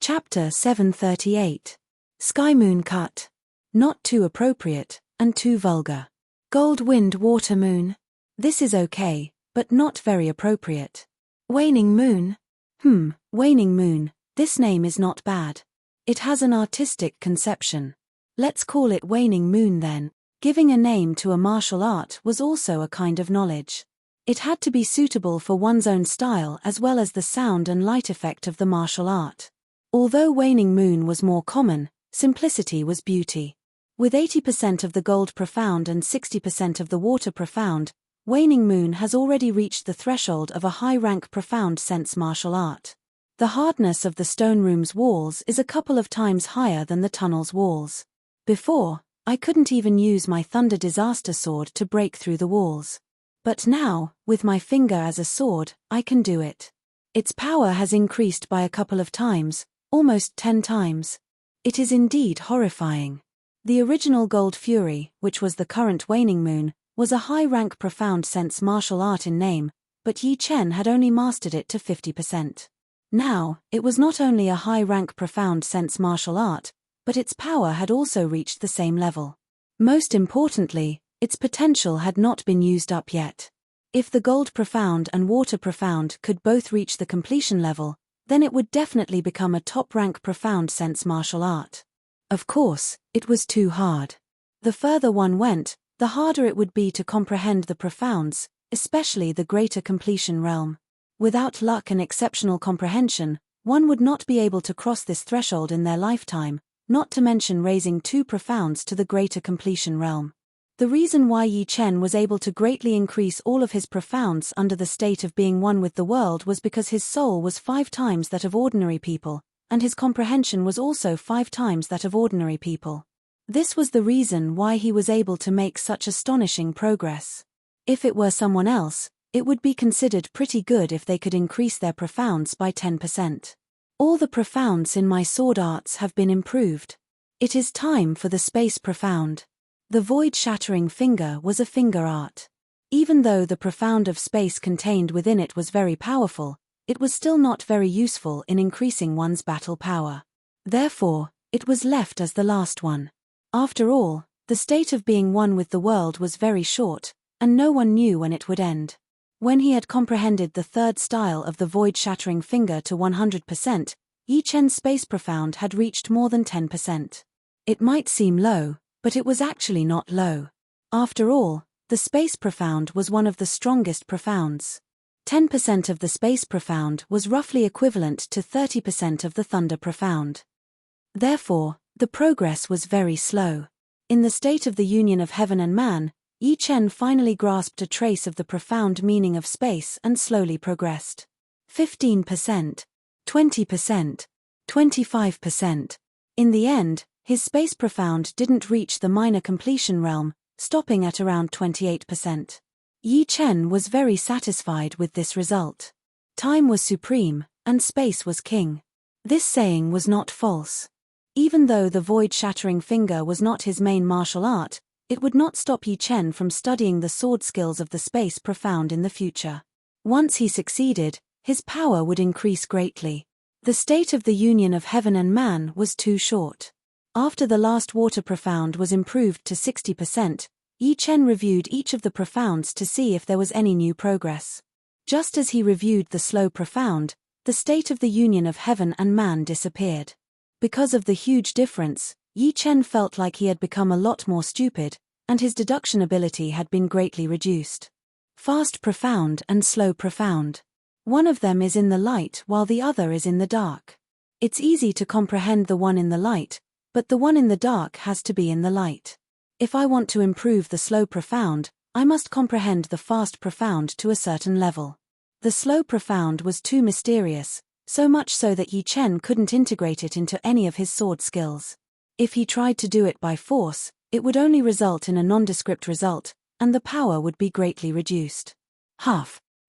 Chapter 738. Sky Moon Cut. Not too appropriate, and too vulgar. Gold Wind Water Moon. This is okay, but not very appropriate. Waning Moon. Waning Moon, this name is not bad. It has an artistic conception. Let's call it Waning Moon then. Giving a name to a martial art was also a kind of knowledge. It had to be suitable for one's own style as well as the sound and light effect of the martial art. Although Waning Moon was more common, simplicity was beauty. With 80% of the gold profound and 60% of the water profound, Waning Moon has already reached the threshold of a high-rank profound sense martial art. The hardness of the stone room's walls is a couple of times higher than the tunnel's walls. Before, I couldn't even use my Thunder Disaster Sword to break through the walls. But now, with my finger as a sword, I can do it. Its power has increased by a couple of times, almost 10 times. It is indeed horrifying. The original Gold Fury, which was the current Waning Moon, was a high-rank profound sense martial art in name, but Yi Chen had only mastered it to 50%. Now, it was not only a high-rank profound sense martial art, but its power had also reached the same level. Most importantly, its potential had not been used up yet. If the Gold Profound and Water Profound could both reach the completion level, then it would definitely become a top-rank profound sense martial art. Of course, it was too hard. The further one went, the harder it would be to comprehend the profounds, especially the greater completion realm. Without luck and exceptional comprehension, one would not be able to cross this threshold in their lifetime, not to mention raising 2 profounds to the greater completion realm. The reason why Yi Chen was able to greatly increase all of his profounds under the state of being one with the world was because his soul was 5 times that of ordinary people, and his comprehension was also 5 times that of ordinary people. This was the reason why he was able to make such astonishing progress. If it were someone else, it would be considered pretty good if they could increase their profounds by 10%. All the profounds in my sword arts have been improved. It is time for the space profound. The void-shattering finger was a finger art. Even though the profound of space contained within it was very powerful, it was still not very useful in increasing one's battle power. Therefore, it was left as the last one. After all, the state of being one with the world was very short, and no one knew when it would end. When he had comprehended the third style of the void-shattering finger to 100%, Yi Chen's space profound had reached more than 10%. It might seem low, but it was actually not low. After all, the space profound was one of the strongest profounds. 10% of the space profound was roughly equivalent to 30% of the thunder profound. Therefore, the progress was very slow. In the state of the union of heaven and man, Yi Chen finally grasped a trace of the profound meaning of space and slowly progressed. 15%, 20%, 25%. In the end, his space profound didn't reach the minor completion realm, stopping at around 28%. Yi Chen was very satisfied with this result. Time was supreme, and space was king. This saying was not false. Even though the void-shattering finger was not his main martial art, it would not stop Yi Chen from studying the sword skills of the space profound in the future. Once he succeeded, his power would increase greatly. The state of the union of heaven and man was too short. After the last water profound was improved to 60%, Yi Chen reviewed each of the profounds to see if there was any new progress. Just as he reviewed the slow profound, the state of the union of heaven and man disappeared. Because of the huge difference, Yi Chen felt like he had become a lot more stupid, and his deduction ability had been greatly reduced. Fast profound and slow profound. One of them is in the light while the other is in the dark. It's easy to comprehend the one in the light, but the one in the dark has to be in the light. If I want to improve the slow profound, I must comprehend the fast profound to a certain level. The slow profound was too mysterious, so much so that Yi Chen couldn't integrate it into any of his sword skills. If he tried to do it by force, it would only result in a nondescript result, and the power would be greatly reduced.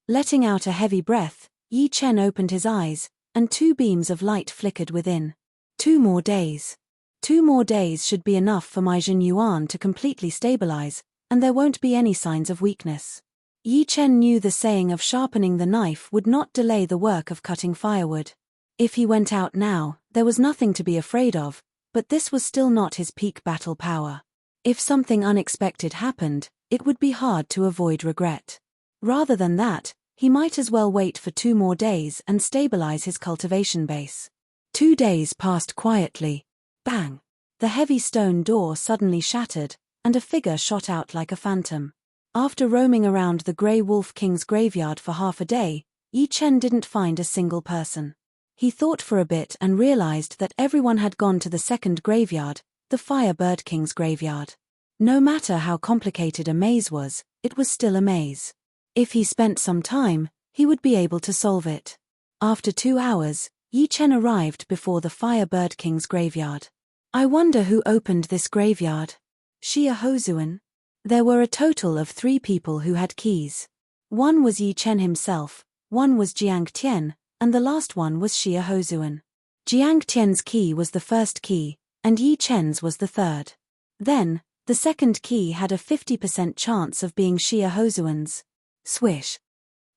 Letting out a heavy breath, Yi Chen opened his eyes, and 2 beams of light flickered within. 2 more days. 2 more days should be enough for my Jin Yuan to completely stabilize, and there won't be any signs of weakness. Yi Chen knew the saying of sharpening the knife would not delay the work of cutting firewood. If he went out now, There was nothing to be afraid of, but this was still not his peak battle power. If something unexpected happened, it would be hard to avoid regret. Rather than that, he might as well wait for 2 more days and stabilize his cultivation base. 2 days passed quietly. Bang! The heavy stone door suddenly shattered, and a figure shot out like a phantom. After roaming around the Grey Wolf King's graveyard for half a day, Yi Chen didn't find a single person. He thought for a bit and realized that everyone had gone to the second graveyard, the Firebird King's graveyard. No matter how complicated a maze was, it was still a maze. If he spent some time, he would be able to solve it. After 2 hours, Yi Chen arrived before the Firebird King's graveyard. I wonder who opened this graveyard. Xia Hozuan? There were a total of 3 people who had keys. One was Yi Chen himself, one was Jiang Tian, and the last one was Xia Hozuan. Jiang Tian's key was the first key, and Yi Chen's was the third. Then, the second key had a 50% chance of being Xia Hozuan's. Swish.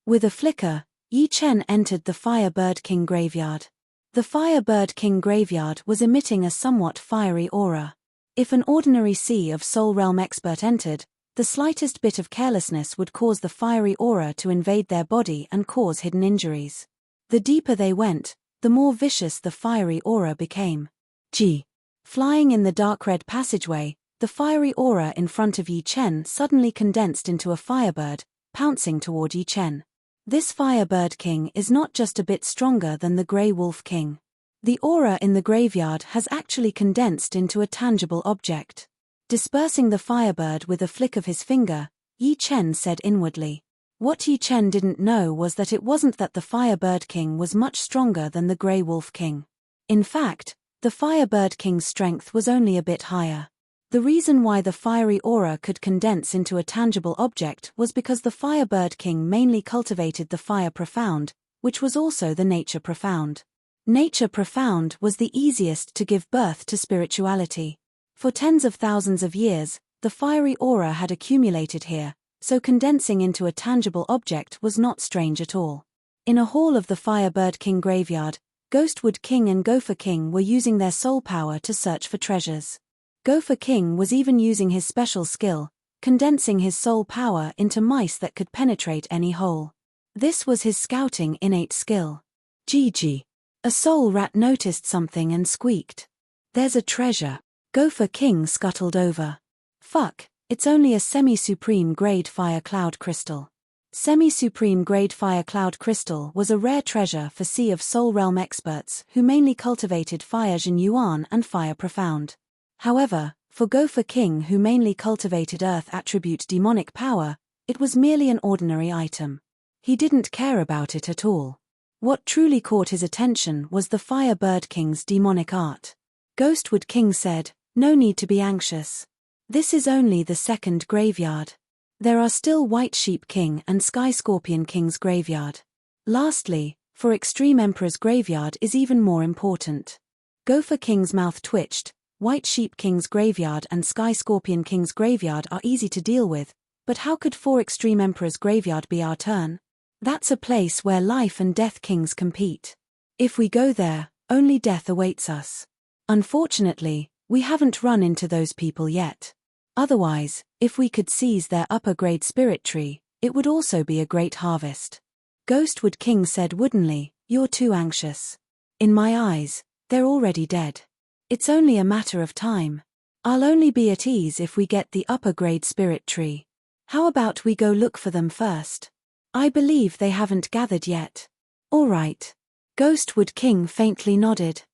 With a flicker, Yi Chen entered the Firebird King graveyard. The Firebird King graveyard was emitting a somewhat fiery aura. If an ordinary Sea of Soul Realm expert entered, the slightest bit of carelessness would cause the fiery aura to invade their body and cause hidden injuries. The deeper they went, the more vicious the fiery aura became. G. Flying in the dark red passageway, the fiery aura in front of Yi Chen suddenly condensed into a firebird, pouncing toward Yi Chen. This Firebird King is not just a bit stronger than the Grey Wolf King. The aura in the graveyard has actually condensed into a tangible object. Dispersing the firebird with a flick of his finger, Yi Chen said inwardly. What Yi Chen didn't know was that it wasn't that the Firebird King was much stronger than the Grey Wolf King. In fact, the Firebird King's strength was only a bit higher. The reason why the fiery aura could condense into a tangible object was because the Firebird King mainly cultivated the Fire Profound, which was also the Nature Profound. Nature Profound was the easiest to give birth to spirituality. For tens of thousands of years, the fiery aura had accumulated here, so condensing into a tangible object was not strange at all. In a hall of the Firebird King graveyard, Ghostwood King and Gopher King were using their soul power to search for treasures. Gopher King was even using his special skill, condensing his soul power into mice that could penetrate any hole. This was his scouting innate skill. Gigi. A soul rat noticed something and squeaked. There's a treasure. Gopher King scuttled over. Fuck, it's only a semi-supreme grade fire cloud crystal. Semi-supreme grade fire cloud crystal was a rare treasure for Sea of Soul Realm experts who mainly cultivated Fire Jin Yuan and Fire Profound. However, for Gopher King who mainly cultivated Earth attribute demonic power, it was merely an ordinary item. He didn't care about it at all. What truly caught his attention was the Firebird King's demonic art. Ghostwood King said, "No need to be anxious. This is only the second graveyard. There are still White Sheep King and Sky Scorpion King's graveyard. Lastly, for Extreme Emperor's graveyard is even more important." Gopher King's mouth twitched. White Sheep King's graveyard and Sky Scorpion King's graveyard are easy to deal with, but how could 4 Extreme Emperor's graveyard be our turn? That's a place where life and death kings compete. If we go there, only death awaits us. Unfortunately, we haven't run into those people yet. Otherwise, if we could seize their upper-grade spirit tree, it would also be a great harvest. Ghostwood King said woodenly, "You're too anxious. In my eyes, they're already dead. It's only a matter of time. I'll only be at ease if we get the upper-grade spirit tree. How about we go look for them first? I believe they haven't gathered yet." "All right." Ghostwood King faintly nodded.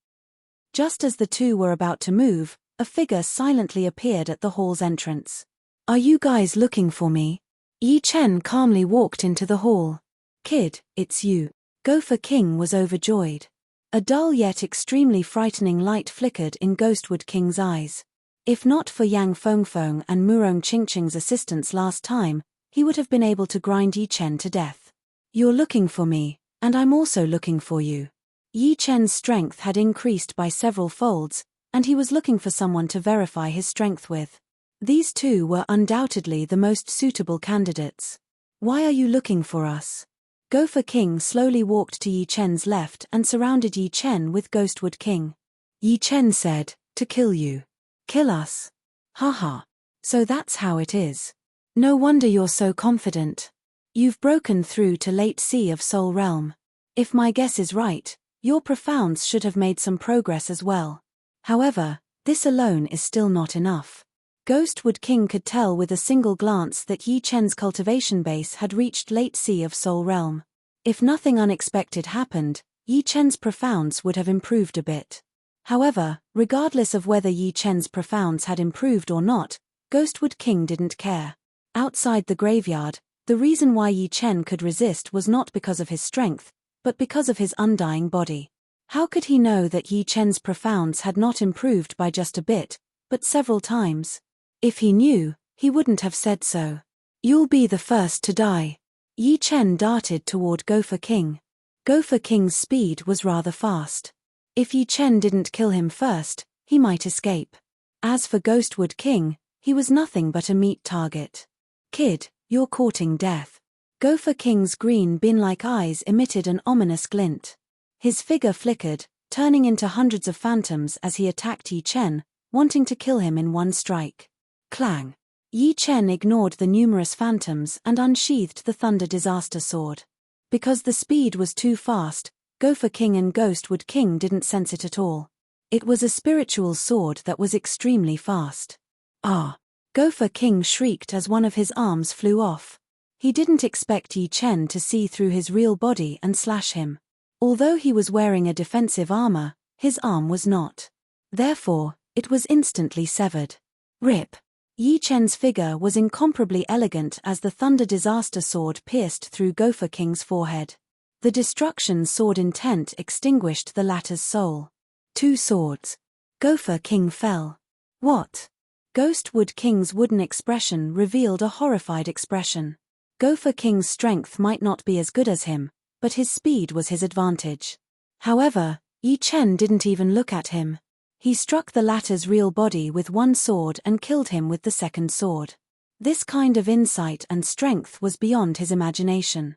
Just as the two were about to move, a figure silently appeared at the hall's entrance. "Are you guys looking for me?" Yi Chen calmly walked into the hall. "Kid, it's you." Gopher King was overjoyed. A dull yet extremely frightening light flickered in Ghostwood King's eyes. If not for Yang Fengfeng and Murong Qingqing's assistance last time, he would have been able to grind Yi Chen to death. "You're looking for me, and I'm also looking for you." Yi Chen's strength had increased by several folds, and he was looking for someone to verify his strength with. These two were undoubtedly the most suitable candidates. "Why are you looking for us?" Gopher King slowly walked to Yi Chen's left and surrounded Yi Chen with Ghostwood King. Yi Chen said, "To kill you. Kill us. Haha. So that's how it is. No wonder you're so confident. You've broken through to late sea of Soul Realm. If my guess is right, your profounds should have made some progress as well. However, this alone is still not enough." Ghostwood King could tell with a single glance that Yi Chen's cultivation base had reached late sea of Soul Realm. If nothing unexpected happened, Yi Chen's profounds would have improved a bit. However, regardless of whether Yi Chen's profounds had improved or not, Ghostwood King didn't care. Outside the graveyard, the reason why Yi Chen could resist was not because of his strength, but because of his undying body. How could he know that Yi Chen's profounds had not improved by just a bit, but several times? If he knew, he wouldn't have said so. "You'll be the first to die." Yi Chen darted toward Gopher King. Gopher King's speed was rather fast. If Yi Chen didn't kill him first, he might escape. As for Ghostwood King, he was nothing but a meat target. "Kid, you're courting death." Gopher King's green bin-like eyes emitted an ominous glint. His figure flickered, turning into hundreds of phantoms as he attacked Yi Chen, wanting to kill him in one strike. Clang! Yi Chen ignored the numerous phantoms and unsheathed the Thunder Disaster Sword. Because the speed was too fast, Gopher King and Ghostwood King didn't sense it at all. It was a spiritual sword that was extremely fast. "Ah!" Gopher King shrieked as one of his arms flew off. He didn't expect Yi Chen to see through his real body and slash him. Although he was wearing a defensive armor, his arm was not. Therefore, it was instantly severed. Rip! Yi Chen's figure was incomparably elegant as the Thunder Disaster Sword pierced through Gopher King's forehead. The Destruction Sword intent extinguished the latter's soul. Two swords. Gopher King fell. What? Ghostwood King's wooden expression revealed a horrified expression. Gopher King's strength might not be as good as him, but his speed was his advantage. However, Yi Chen didn't even look at him. He struck the latter's real body with one sword and killed him with the second sword. This kind of insight and strength was beyond his imagination.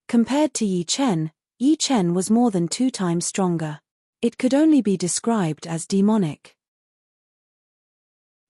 Compared to Yi Chen was more than 2 times stronger. It could only be described as demonic.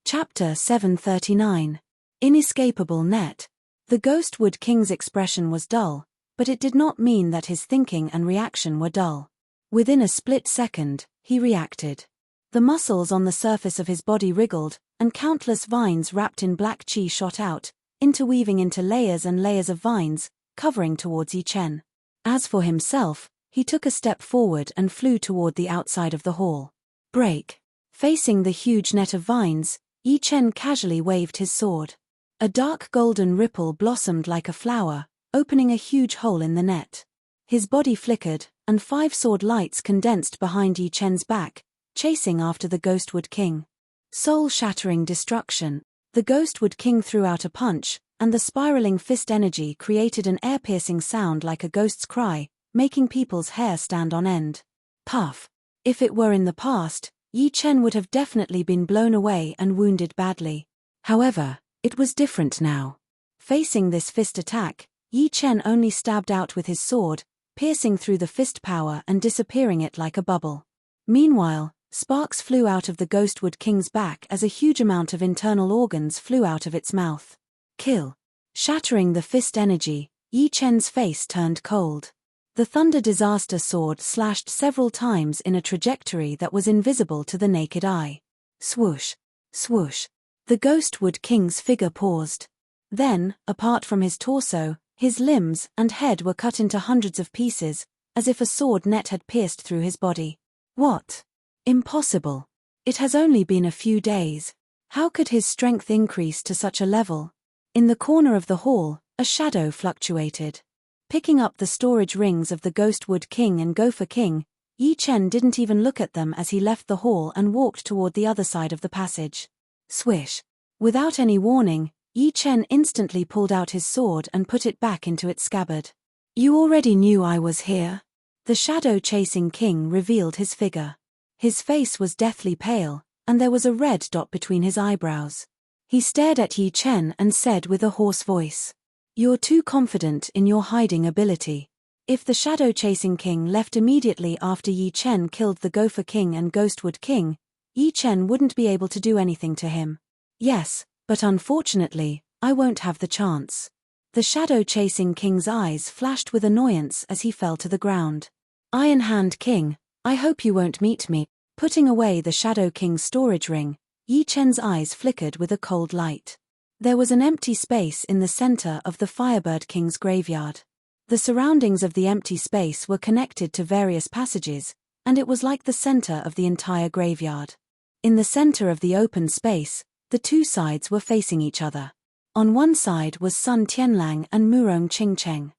Chapter 739. Inescapable Net. The Ghostwood King's expression was dull, but it did not mean that his thinking and reaction were dull. Within a split second, he reacted. The muscles on the surface of his body wriggled, and countless vines wrapped in black chi shot out, interweaving into layers and layers of vines, covering towards Yi Chen. As for himself, he took a step forward and flew toward the outside of the hall. Break! Facing the huge net of vines, Yi Chen casually waved his sword. A dark golden ripple blossomed like a flower, opening a huge hole in the net. His body flickered, and 5 sword lights condensed behind Yi Chen's back, chasing after the Ghostwood King. Soul-shattering destruction. The Ghostwood King threw out a punch, and the spiraling fist energy created an air-piercing sound like a ghost's cry, making people's hair stand on end. Puff! If it were in the past, Yi Chen would have definitely been blown away and wounded badly. However, it was different now. Facing this fist attack, Yi Chen only stabbed out with his sword, piercing through the fist power and disappearing it like a bubble. Meanwhile, sparks flew out of the Ghostwood King's back as a huge amount of internal organs flew out of its mouth. Kill! Shattering the fist energy, Yi Chen's face turned cold. The Thunder Disaster Sword slashed several times in a trajectory that was invisible to the naked eye. Swoosh! Swoosh! The Ghostwood King's figure paused. Then, apart from his torso, his limbs and head were cut into hundreds of pieces, as if a sword net had pierced through his body. What? Impossible. It has only been a few days. How could his strength increase to such a level? In the corner of the hall, a shadow fluctuated. Picking up the storage rings of the Ghostwood King and Gopher King, Yi Chen didn't even look at them as he left the hall and walked toward the other side of the passage. Swish! Without any warning, Yi Chen instantly pulled out his sword and put it back into its scabbard. You already knew I was here. The shadow-chasing king revealed his figure. His face was deathly pale, and there was a red dot between his eyebrows. He stared at Yi Chen and said with a hoarse voice, You're too confident in your hiding ability. If the shadow-chasing king left immediately after Yi Chen killed the Gopher King and Ghostwood King, Yi Chen wouldn't be able to do anything to him. Yes, but unfortunately, I won't have the chance. The shadow-chasing king's eyes flashed with annoyance as he fell to the ground. Iron Hand King, I hope you won't meet me. Putting away the Shadow King's storage ring, Yi Chen's eyes flickered with a cold light. There was an empty space in the center of the Firebird King's graveyard. The surroundings of the empty space were connected to various passages, and it was like the center of the entire graveyard. In the center of the open space, the two sides were facing each other. On one side was Sun Tianlang and Murong Qingcheng.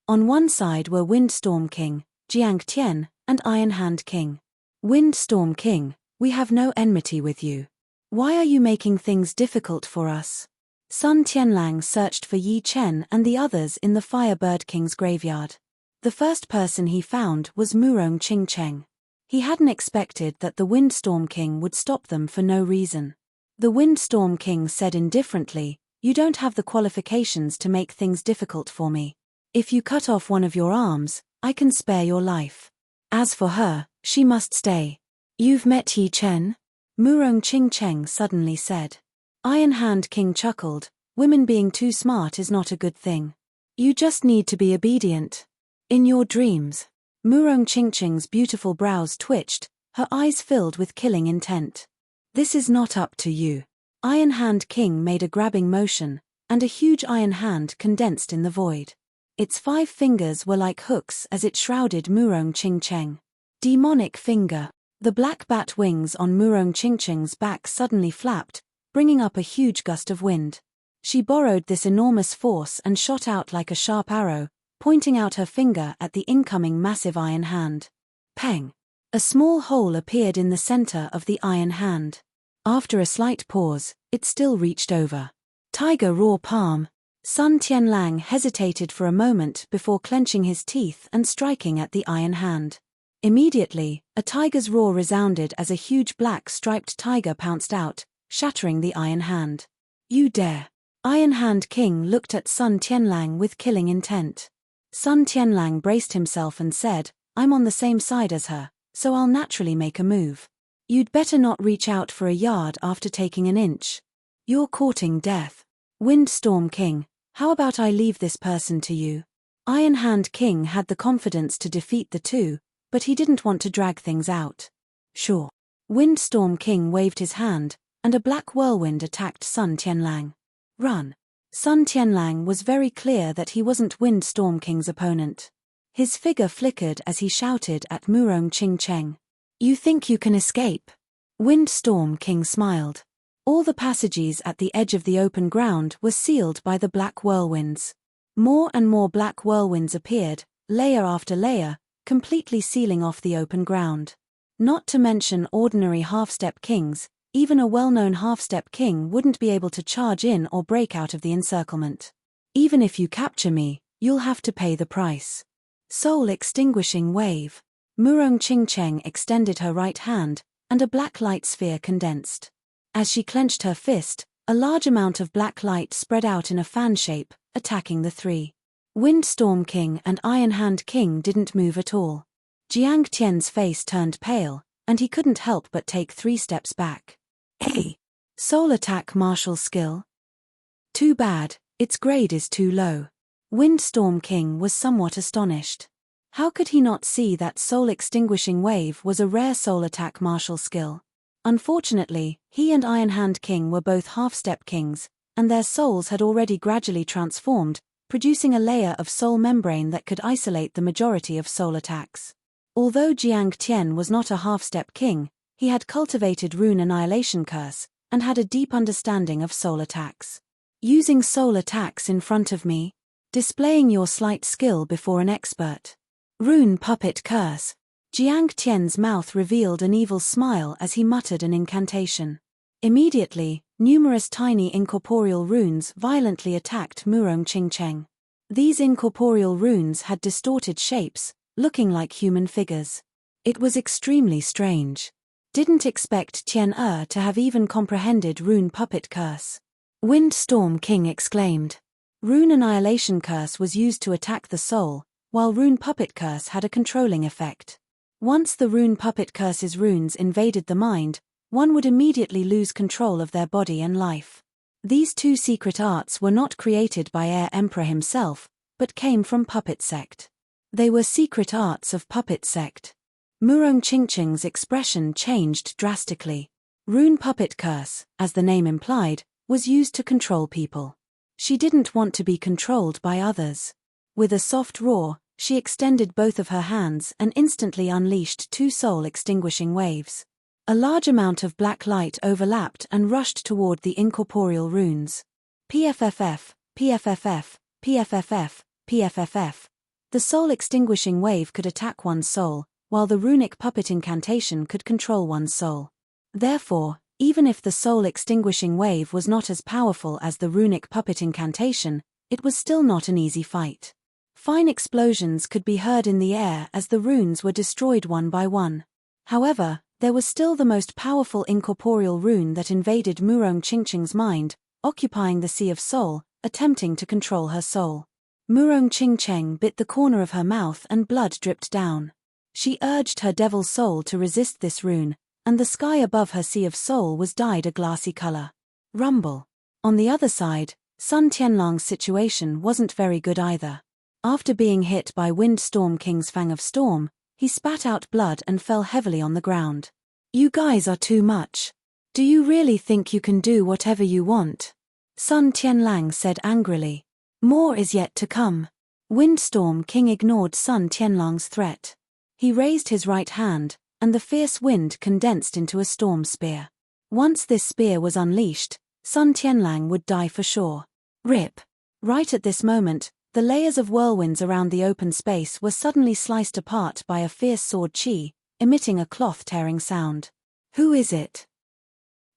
On one side were Windstorm King, Jiang Tian, and Iron Hand King. Windstorm King, we have no enmity with you. Why are you making things difficult for us? Sun Tianlang searched for Yi Chen and the others in the Firebird King's graveyard. The first person he found was Murong Qingcheng. He hadn't expected that the Windstorm King would stop them for no reason. The Windstorm King said indifferently, "You don't have the qualifications to make things difficult for me. If you cut off one of your arms, I can spare your life. As for her, she must stay." "You've met Yi Chen?" Murong Qingcheng suddenly said. Iron Hand King chuckled, "Women being too smart is not a good thing. You just need to be obedient. In your dreams." Murong Qingcheng's beautiful brows twitched, her eyes filled with killing intent. "This is not up to you." Iron Hand King made a grabbing motion, and a huge iron hand condensed in the void. Its 5 fingers were like hooks as it shrouded Murong Qingcheng. Demonic finger. The black bat wings on Murong Qingcheng's back suddenly flapped, bringing up a huge gust of wind. She borrowed this enormous force and shot out like a sharp arrow, pointing out her finger at the incoming massive iron hand. Peng! A small hole appeared in the center of the iron hand. After a slight pause, it still reached over. Tiger Raw Palm. Sun Tianlang hesitated for a moment before clenching his teeth and striking at the iron hand. Immediately, a tiger's roar resounded as a huge black striped tiger pounced out, shattering the iron hand. "You dare!" Iron Hand King looked at Sun Tianlang with killing intent. Sun Tianlang braced himself and said, "I'm on the same side as her, so I'll naturally make a move. You'd better not reach out for a yard after taking an inch. You're courting death. Windstorm King, how about I leave this person to you?" Iron Hand King had the confidence to defeat the two, but he didn't want to drag things out. "Sure." Windstorm King waved his hand, and a black whirlwind attacked Sun Tianlang. "Run." Sun Tianlang was very clear that he wasn't Windstorm King's opponent. His figure flickered as he shouted at Murong Qingcheng. "You think you can escape?" Windstorm King smiled. All the passages at the edge of the open ground were sealed by the black whirlwinds. More and more black whirlwinds appeared, layer after layer, completely sealing off the open ground. Not to mention ordinary half-step kings, even a well-known half-step king wouldn't be able to charge in or break out of the encirclement. "Even if you capture me, you'll have to pay the price." Soul Extinguishing Wave. Murong Qingcheng extended her right hand, and a black light sphere condensed. As she clenched her fist, a large amount of black light spread out in a fan shape, attacking the three. Windstorm King and Iron Hand King didn't move at all. Jiang Tian's face turned pale, and he couldn't help but take 3 steps back. "Hey! Soul Attack Martial Skill? Too bad, its grade is too low." Windstorm King was somewhat astonished. How could he not see that Soul Extinguishing Wave was a rare soul attack martial skill? Unfortunately, he and Iron Hand King were both half-step kings, and their souls had already gradually transformed, producing a layer of soul membrane that could isolate the majority of soul attacks. Although Jiang Tian was not a half-step king, he had cultivated Rune Annihilation Curse, and had a deep understanding of soul attacks. "Using soul attacks in front of me? Displaying your slight skill before an expert. Rune Puppet Curse." Jiang Tian's mouth revealed an evil smile as he muttered an incantation. Immediately, numerous tiny incorporeal runes violently attacked Murong Qingcheng. These incorporeal runes had distorted shapes, looking like human figures. It was extremely strange. Didn't expect Tian to have even comprehended Rune Puppet Curse. Windstorm King exclaimed. Rune Annihilation Curse was used to attack the soul, while Rune Puppet Curse had a controlling effect. Once the Rune Puppet Curse's runes invaded the mind, one would immediately lose control of their body and life. These two secret arts were not created by Air Emperor himself, but came from Puppet Sect. They were secret arts of Puppet Sect. Murong Qingqing's expression changed drastically. Rune Puppet Curse, as the name implied, was used to control people. She didn't want to be controlled by others. With a soft roar, she extended both of her hands and instantly unleashed two soul-extinguishing waves. A large amount of black light overlapped and rushed toward the incorporeal runes. PFFF, PFFF, PFFF, PFFF. The soul-extinguishing wave could attack one's soul, while the runic puppet incantation could control one's soul. Therefore, even if the soul-extinguishing wave was not as powerful as the runic puppet incantation, it was still not an easy fight. Fine explosions could be heard in the air as the runes were destroyed one by one. However, there was still the most powerful incorporeal rune that invaded Murong Qingqing's mind, occupying the Sea of Soul, attempting to control her soul. Murong Qingqing bit the corner of her mouth and blood dripped down. She urged her devil soul to resist this rune, and the sky above her Sea of Soul was dyed a glassy color. Rumble. On the other side, Sun Tianlong's situation wasn't very good either. After being hit by Wind Storm King's Fang of Storm, he spat out blood and fell heavily on the ground. You guys are too much. Do you really think you can do whatever you want? Sun Tianlang said angrily. More is yet to come. Windstorm King ignored Sun Tianlong's threat. He raised his right hand, and the fierce wind condensed into a storm spear. Once this spear was unleashed, Sun Tianlang would die for sure. Rip. Right at this moment, the layers of whirlwinds around the open space were suddenly sliced apart by a fierce sword chi, emitting a cloth-tearing sound. Who is it?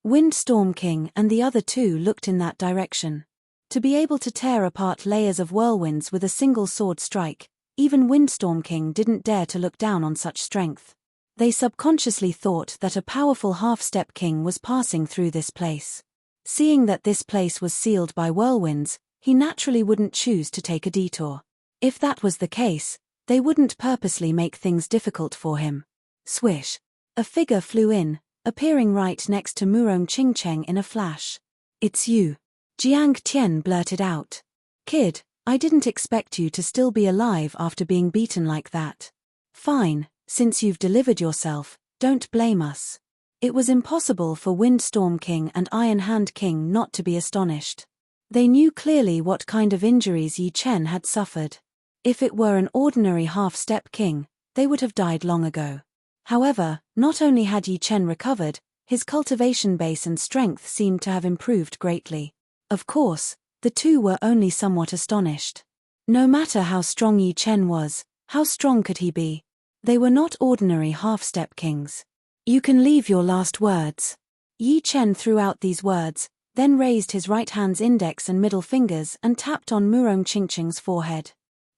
Windstorm King and the other two looked in that direction. To be able to tear apart layers of whirlwinds with a single sword strike, even Windstorm King didn't dare to look down on such strength. They subconsciously thought that a powerful half-step king was passing through this place. Seeing that this place was sealed by whirlwinds, he naturally wouldn't choose to take a detour. If that was the case, they wouldn't purposely make things difficult for him. Swish. A figure flew in, appearing right next to Murong Qingqing in a flash. It's you. Jiang Tian blurted out. Kid, I didn't expect you to still be alive after being beaten like that. Fine, since you've delivered yourself, don't blame us. It was impossible for Windstorm King and Iron Hand King not to be astonished. They knew clearly what kind of injuries Yi Chen had suffered. If it were an ordinary half-step king, they would have died long ago. However, not only had Yi Chen recovered, his cultivation base and strength seemed to have improved greatly. Of course, the two were only somewhat astonished. No matter how strong Yi Chen was, how strong could he be? They were not ordinary half-step kings. You can leave your last words. Yi Chen threw out these words, then raised his right hand's index and middle fingers and tapped on Murong Qingqing's forehead.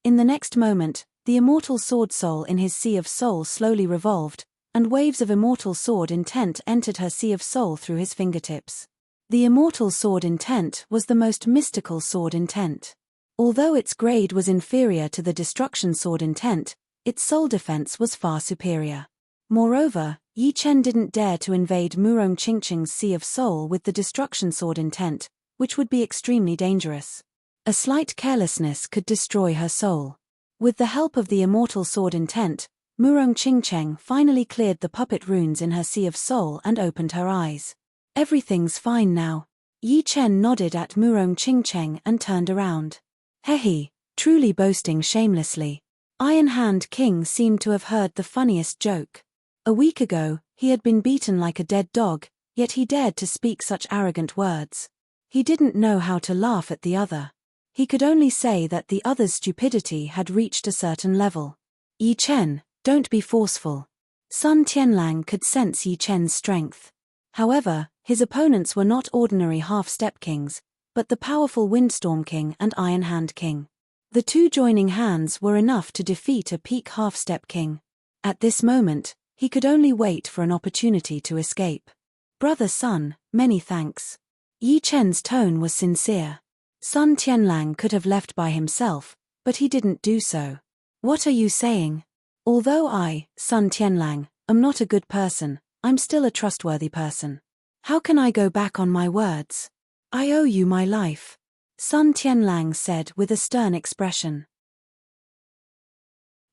In the next moment, the immortal sword soul in his Sea of Soul slowly revolved, and waves of immortal sword intent entered her Sea of Soul through his fingertips. The immortal sword intent was the most mystical sword intent. Although its grade was inferior to the destruction sword intent, its soul defense was far superior. Moreover, Yi Chen didn't dare to invade Murong Qingqing's Sea of Soul with the destruction sword intent, which would be extremely dangerous. A slight carelessness could destroy her soul. With the help of the immortal sword intent, Murong Qingqing finally cleared the puppet runes in her Sea of Soul and opened her eyes. Everything's fine now. Yi Chen nodded at Murong Qingqing and turned around. Hehe, truly boasting shamelessly. Iron Hand King seemed to have heard the funniest joke. A week ago, he had been beaten like a dead dog, yet he dared to speak such arrogant words. He didn't know how to laugh at the other. He could only say that the other's stupidity had reached a certain level. Yi Chen, don't be forceful. Sun Tianlang could sense Yi Chen's strength. However, his opponents were not ordinary half-step kings, but the powerful Windstorm King and Iron Hand King. The two joining hands were enough to defeat a peak half-step king. At this moment, he could only wait for an opportunity to escape. Brother Sun, many thanks. Yi Chen's tone was sincere. Sun Tianlang could have left by himself, but he didn't do so. What are you saying? Although I, Sun Tianlang, am not a good person, I'm still a trustworthy person. How can I go back on my words? I owe you my life, Sun Tianlang said with a stern expression.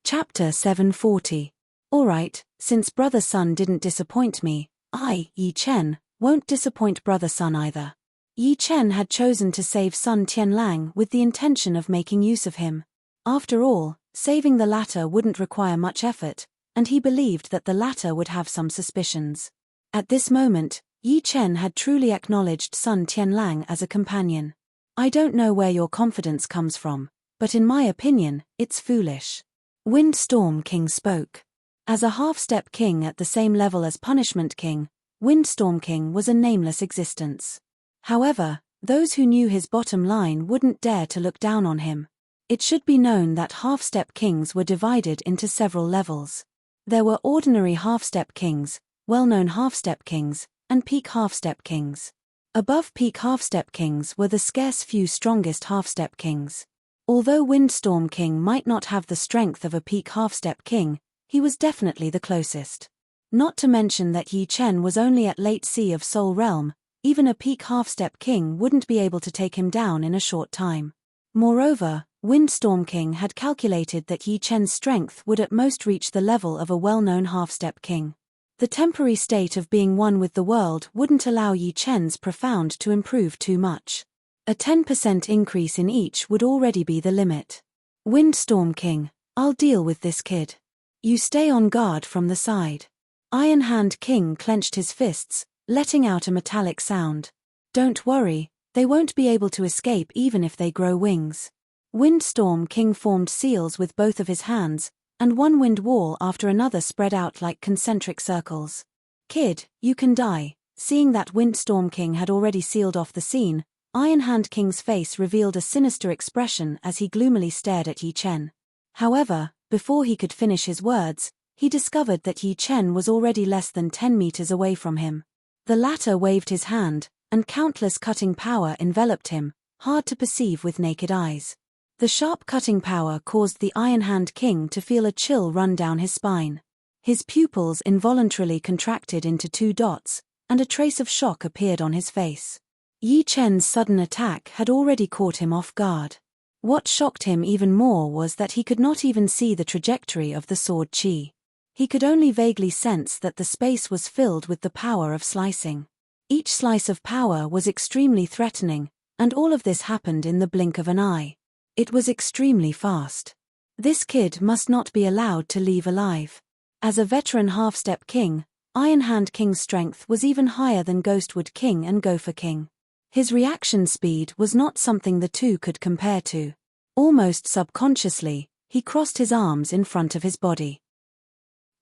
Chapter 740. Alright, since Brother Sun didn't disappoint me, I, Yi Chen, won't disappoint Brother Sun either. Yi Chen had chosen to save Sun Tianlang with the intention of making use of him. After all, saving the latter wouldn't require much effort, and he believed that the latter would have some suspicions. At this moment, Yi Chen had truly acknowledged Sun Tianlang as a companion. I don't know where your confidence comes from, but in my opinion, it's foolish. Windstorm King spoke. As a half-step king at the same level as Punishment King, Windstorm King was a nameless existence. However, those who knew his bottom line wouldn't dare to look down on him. It should be known that half-step kings were divided into several levels. There were ordinary half-step kings, well-known half-step kings, and peak half-step kings. Above peak half-step kings were the scarce few strongest half-step kings. Although Windstorm King might not have the strength of a peak half-step king, he was definitely the closest. Not to mention that Yi Chen was only at late sea of Soul Realm, even a peak half-step king wouldn't be able to take him down in a short time. Moreover, Windstorm King had calculated that Yi Chen's strength would at most reach the level of a well-known half-step king. The temporary state of being one with the world wouldn't allow Yi Chen's profound to improve too much. A 10% increase in each would already be the limit. Windstorm King, I'll deal with this kid. You stay on guard from the side. Iron Hand King clenched his fists, letting out a metallic sound. Don't worry, they won't be able to escape even if they grow wings. Windstorm King formed seals with both of his hands, and one wind wall after another spread out like concentric circles. Kid, you can die. Seeing that Windstorm King had already sealed off the scene, Iron Hand King's face revealed a sinister expression as he gloomily stared at Yi Chen. However, before he could finish his words, he discovered that Yi Chen was already less than 10 meters away from him. The latter waved his hand, and countless cutting power enveloped him, hard to perceive with naked eyes. The sharp cutting power caused the Iron Hand King to feel a chill run down his spine. His pupils involuntarily contracted into 2 dots, and a trace of shock appeared on his face. Yi Chen's sudden attack had already caught him off guard. What shocked him even more was that he could not even see the trajectory of the sword chi. He could only vaguely sense that the space was filled with the power of slicing. Each slice of power was extremely threatening, and all of this happened in the blink of an eye. It was extremely fast. This kid must not be allowed to leave alive. As a veteran half-step king, Iron Hand King's strength was even higher than Ghostwood King and Gopher King. His reaction speed was not something the two could compare to. Almost subconsciously, he crossed his arms in front of his body.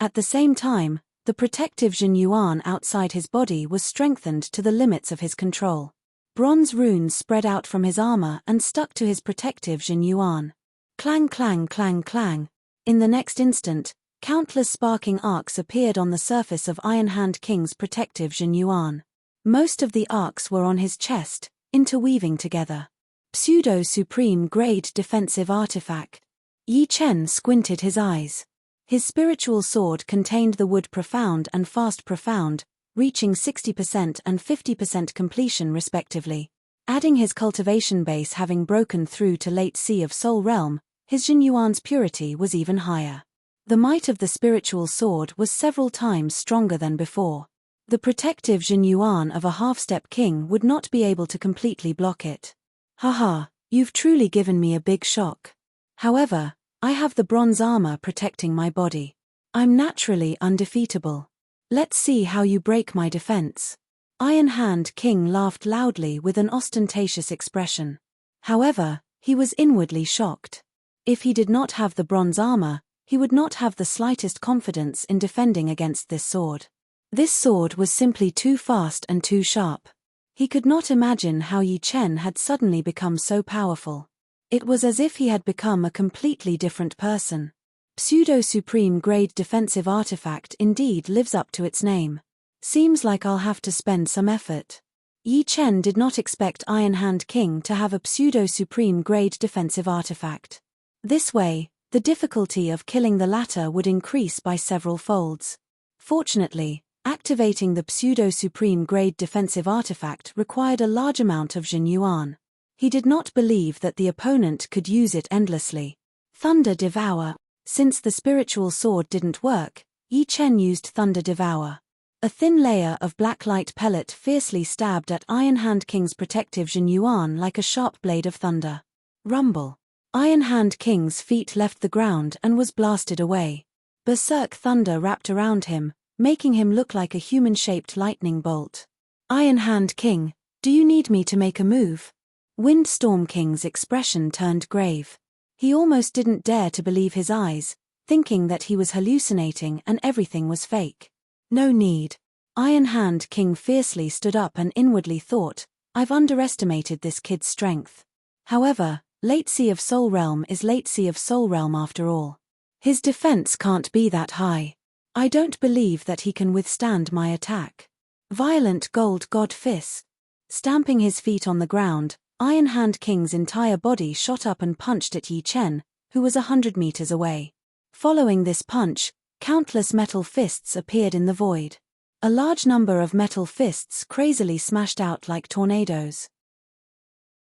At the same time, the protective Jin Yuan outside his body was strengthened to the limits of his control. Bronze runes spread out from his armor and stuck to his protective Jin Yuan. Clang clang clang clang. In the next instant, countless sparking arcs appeared on the surface of Iron Hand King's protective Jin Yuan. Most of the arcs were on his chest, interweaving together. Pseudo-supreme grade defensive artifact. Yi Chen squinted his eyes. His spiritual sword contained the wood profound and fast profound, reaching 60% and 50% completion respectively. Adding his cultivation base having broken through to late sea of Soul Realm, his Jin Yuan's purity was even higher. The might of the spiritual sword was several times stronger than before. The protective Jin Yuan of a half-step king would not be able to completely block it. Haha, you've truly given me a big shock. However, I have the bronze armor protecting my body. I'm naturally undefeatable. Let's see how you break my defense. Iron Hand King laughed loudly with an ostentatious expression. However, he was inwardly shocked. If he did not have the bronze armor, he would not have the slightest confidence in defending against this sword. This sword was simply too fast and too sharp. He could not imagine how Yi Chen had suddenly become so powerful. It was as if he had become a completely different person. Pseudo-supreme grade defensive artifact indeed lives up to its name. Seems like I'll have to spend some effort. Yi Chen did not expect Iron Hand King to have a pseudo-supreme grade defensive artifact. This way, the difficulty of killing the latter would increase by several folds. Fortunately, activating the pseudo-supreme grade defensive artifact required a large amount of Jin Yuan. He did not believe that the opponent could use it endlessly. Thunder Devour. Since the spiritual sword didn't work, Yi Chen used Thunder Devour. A thin layer of black light pellet fiercely stabbed at Iron Hand King's protective Jin Yuan like a sharp blade of thunder. Rumble. Iron Hand King's feet left the ground and was blasted away. Berserk thunder wrapped around him, making him look like a human-shaped lightning bolt. Iron Hand King, do you need me to make a move? Windstorm King's expression turned grave. He almost didn't dare to believe his eyes, thinking that he was hallucinating and everything was fake. No need. Iron Hand King fiercely stood up and inwardly thought, I've underestimated this kid's strength. However, Late Sea of Soul Realm is Late Sea of Soul Realm after all. His defense can't be that high. I don't believe that he can withstand my attack. Violent Gold God Fist. Stamping his feet on the ground, Iron Hand King's entire body shot up and punched at Yi Chen, who was 100 meters away. Following this punch, countless metal fists appeared in the void. A large number of metal fists crazily smashed out like tornadoes.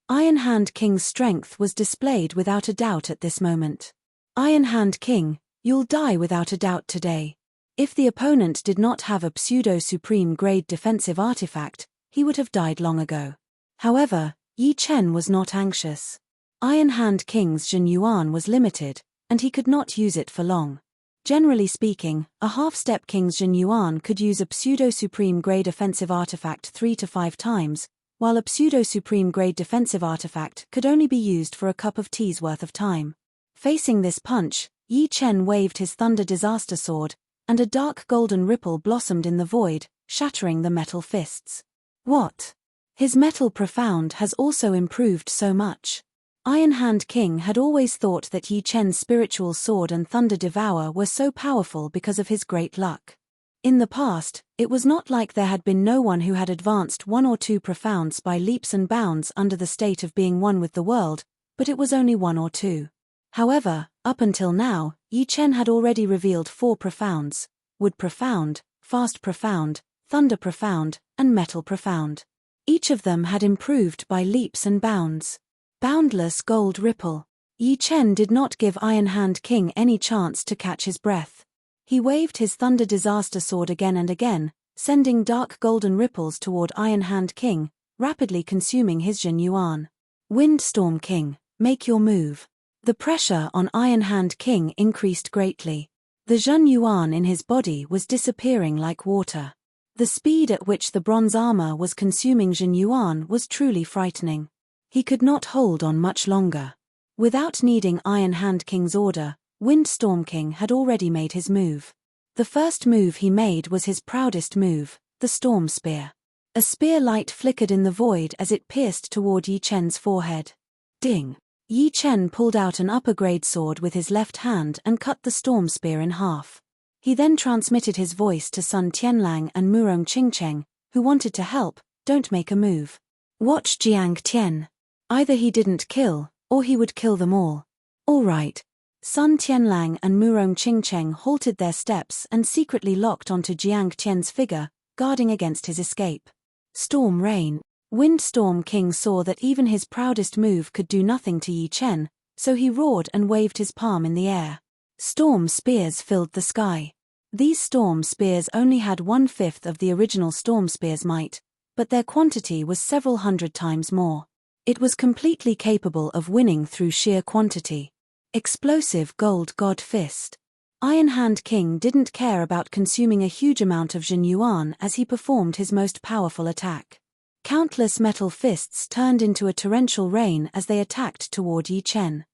Iron Hand King's strength was displayed without a doubt at this moment. Iron Hand King, you'll die without a doubt today. If the opponent did not have a pseudo-supreme grade defensive artifact, he would have died long ago. However, Yi Chen was not anxious. Iron Hand King's Jin Yuan was limited, and he could not use it for long. Generally speaking, a half-step King's Jin Yuan could use a pseudo-supreme grade offensive artifact 3 to 5 times, while a pseudo-supreme grade defensive artifact could only be used for a cup of tea's worth of time. Facing this punch, Yi Chen waved his Thunder Disaster Sword, and a dark golden ripple blossomed in the void, shattering the metal fists. What? His metal profound has also improved so much. Iron Hand King had always thought that Yi Chen's spiritual sword and Thunder Devour were so powerful because of his great luck. In the past, it was not like there had been no one who had advanced 1 or 2 profounds by leaps and bounds under the state of being one with the world, but it was only 1 or 2. However, up until now, Yi Chen had already revealed 4 profounds: Wood Profound, Fast Profound, Thunder Profound, and Metal Profound. Each of them had improved by leaps and bounds. Boundless Gold Ripple. Yi Chen did not give Iron Hand King any chance to catch his breath. He waved his Thunder Disaster Sword again and again, sending dark golden ripples toward Iron Hand King, rapidly consuming his Jin Yuan. Windstorm King, make your move. The pressure on Iron Hand King increased greatly. The Jin Yuan in his body was disappearing like water. The speed at which the bronze armor was consuming Jin Yuan was truly frightening. He could not hold on much longer. Without needing Iron Hand King's order, Windstorm King had already made his move. The first move he made was his proudest move, the Storm Spear. A spear light flickered in the void as it pierced toward Yi Chen's forehead. Ding! Yi Chen pulled out an upper-grade sword with his left hand and cut the Storm Spear in half. He then transmitted his voice to Sun Tianlang and Murong Qingcheng, who wanted to help. Don't make a move. Watch Jiang Tian. Either he didn't kill, or he would kill them all. All right. Sun Tianlang and Murong Qingcheng halted their steps and secretly locked onto Jiang Tian's figure, guarding against his escape. Storm Rain. Windstorm King saw that even his proudest move could do nothing to Yi Chen, so he roared and waved his palm in the air. Storm Spears filled the sky. These Storm Spears only had 1/5 of the original Storm Spear's might, but their quantity was several hundred times more. It was completely capable of winning through sheer quantity. Explosive Gold God Fist. Iron Hand King didn't care about consuming a huge amount of Jin Yuan as he performed his most powerful attack. Countless metal fists turned into a torrential rain as they attacked toward Yi Chen.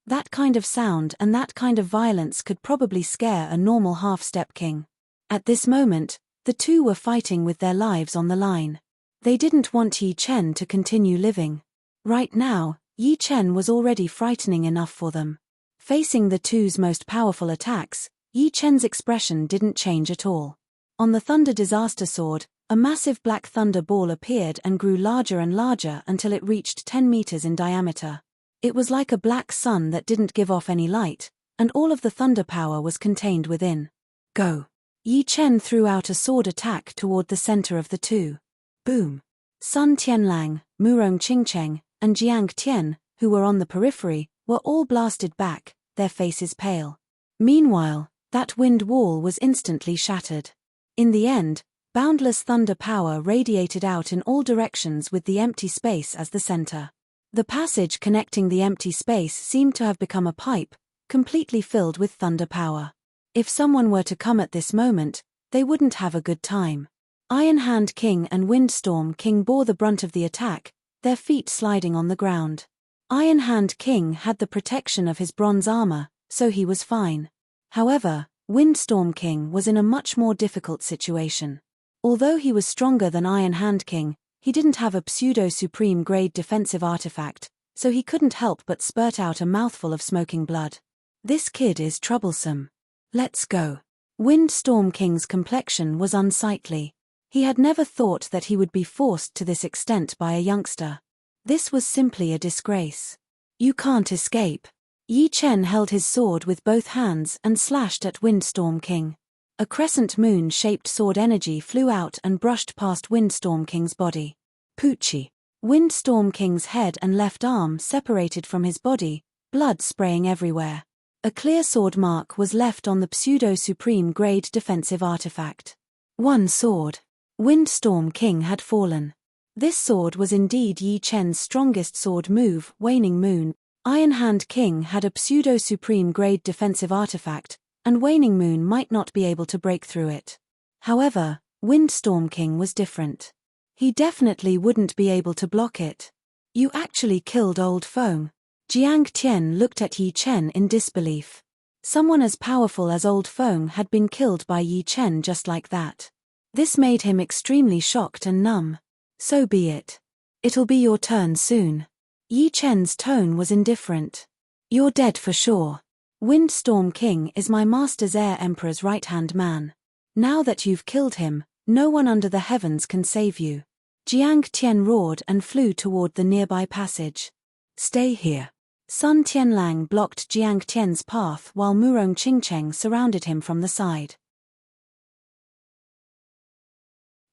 That kind of sound and that kind of violence could probably scare a normal half-step king. At this moment, the two were fighting with their lives on the line. They didn't want Yi Chen to continue living. Right now, Yi Chen was already frightening enough for them. Facing the two's most powerful attacks, Yi Chen's expression didn't change at all. On the Thunder Disaster Sword, A massive black thunder ball appeared and grew larger and larger until it reached 10 meters in diameter. It was like a black sun that didn't give off any light, and all of the thunder power was contained within. Go! Yi Chen threw out a sword attack toward the center of the two. Boom! Sun Tianlang, Murong Qingcheng, and Jiang Tian, who were on the periphery, were all blasted back, their faces pale. Meanwhile, that wind wall was instantly shattered. In the end, boundless thunder power radiated out in all directions with the empty space as the center. The passage connecting the empty space seemed to have become a pipe, completely filled with thunder power. If someone were to come at this moment, they wouldn't have a good time. Iron Hand King and Windstorm King bore the brunt of the attack, their feet sliding on the ground. Iron Hand King had the protection of his bronze armor, so he was fine. However, Windstorm King was in a much more difficult situation. Although he was stronger than Iron Hand King, he didn't have a pseudo-supreme grade defensive artifact, so he couldn't help but spurt out a mouthful of smoking blood. This kid is troublesome. Let's go. Windstorm King's complexion was unsightly. He had never thought that he would be forced to this extent by a youngster. This was simply a disgrace. You can't escape. Yi Chen held his sword with both hands and slashed at Windstorm King. A crescent moon-shaped sword energy flew out and brushed past Windstorm King's body. Poochie. Windstorm King's head and left arm separated from his body, blood spraying everywhere. A clear sword mark was left on the pseudo-supreme grade defensive artifact. One sword. Windstorm King had fallen. This sword was indeed Yi Chen's strongest sword move, Waning Moon. Iron Hand King had a pseudo-supreme grade defensive artifact, and Waning Moon might not be able to break through it. However, Windstorm King was different. He definitely wouldn't be able to block it. You actually killed Old Feng. Jiang Tian looked at Yi Chen in disbelief. Someone as powerful as Old Feng had been killed by Yi Chen just like that. This made him extremely shocked and numb. So be it. It'll be your turn soon. Yi Chen's tone was indifferent. You're dead for sure. Windstorm King is my master's heir emperor's right-hand man. Now that you've killed him, no one under the heavens can save you. Jiang Tian roared and flew toward the nearby passage. Stay here. Sun Tianlang blocked Jiang Tian's path while Murong Qingcheng surrounded him from the side.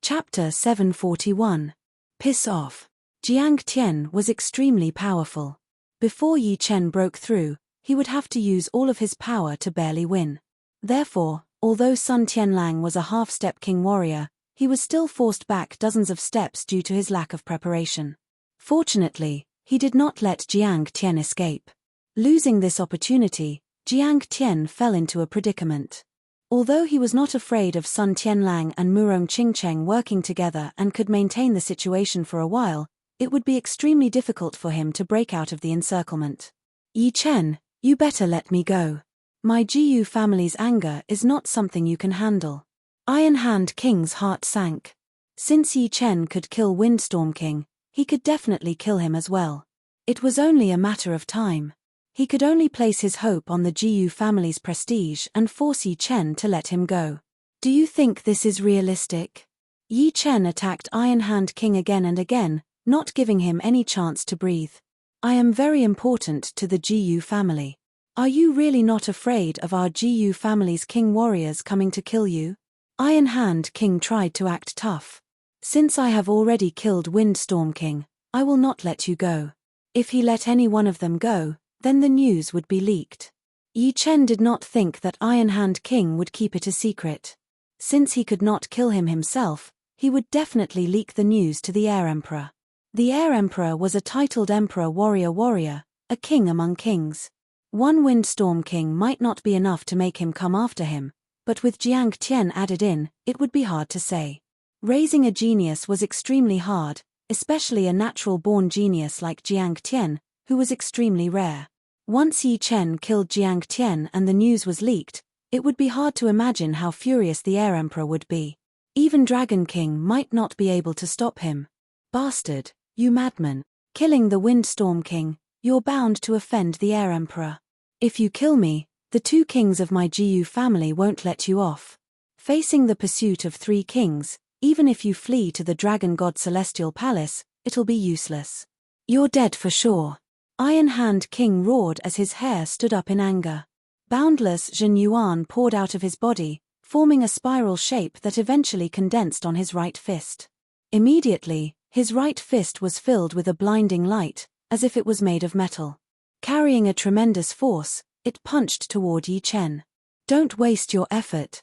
Chapter 741. Piss off. Jiang Tian was extremely powerful. Before Yi Chen broke through, he would have to use all of his power to barely win. Therefore, although Sun Tianlang was a half-step king warrior, he was still forced back dozens of steps due to his lack of preparation. Fortunately, he did not let Jiang Tian escape. Losing this opportunity, Jiang Tian fell into a predicament. Although he was not afraid of Sun Tianlang and Murong Qingcheng working together and could maintain the situation for a while, it would be extremely difficult for him to break out of the encirclement. Yi Chen, you better let me go. My Jiyu family's anger is not something you can handle. Iron Hand King's heart sank. Since Yi Chen could kill Windstorm King, he could definitely kill him as well. It was only a matter of time. He could only place his hope on the Jiyu family's prestige and force Yi Chen to let him go. Do you think this is realistic? Yi Chen attacked Iron Hand King again and again, not giving him any chance to breathe. I am very important to the Jiyu family. Are you really not afraid of our Jiyu family's king warriors coming to kill you? Iron Hand King tried to act tough. Since I have already killed Windstorm King, I will not let you go. If he let any one of them go, then the news would be leaked. Yi Chen did not think that Iron Hand King would keep it a secret. Since he could not kill him himself, he would definitely leak the news to the Heir Emperor. The Heir Emperor was a titled Emperor warrior, a king among kings. One Windstorm King might not be enough to make him come after him, but with Jiang Tian added in, it would be hard to say. Raising a genius was extremely hard, especially a natural-born genius like Jiang Tian, who was extremely rare. Once Yi Chen killed Jiang Tian and the news was leaked, it would be hard to imagine how furious the Heir Emperor would be. Even Dragon King might not be able to stop him. Bastard, you madman. Killing the Windstorm King, you're bound to offend the Heir Emperor. If you kill me, the two kings of my Jiyu family won't let you off. Facing the pursuit of three kings, Even if you flee to the dragon god celestial palace, it'll be useless. You're dead for sure. Iron Hand King roared as his hair stood up in anger. Boundless Zhen Yuan poured out of his body, forming a spiral shape that eventually condensed on his right fist. Immediately, his right fist was filled with a blinding light, as if it was made of metal. Carrying a tremendous force, it punched toward Yi Chen. Don't waste your effort.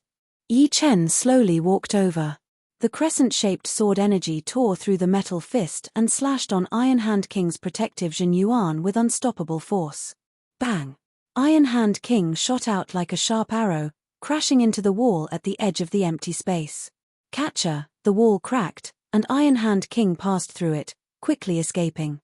Yi Chen slowly walked over. The crescent-shaped sword energy tore through the metal fist and slashed on Iron Hand King's protective Zhen Yuan with unstoppable force. Bang! Iron Hand King shot out like a sharp arrow, crashing into the wall at the edge of the empty space. Catcher, the wall cracked, and Iron Hand King passed through it, quickly escaping.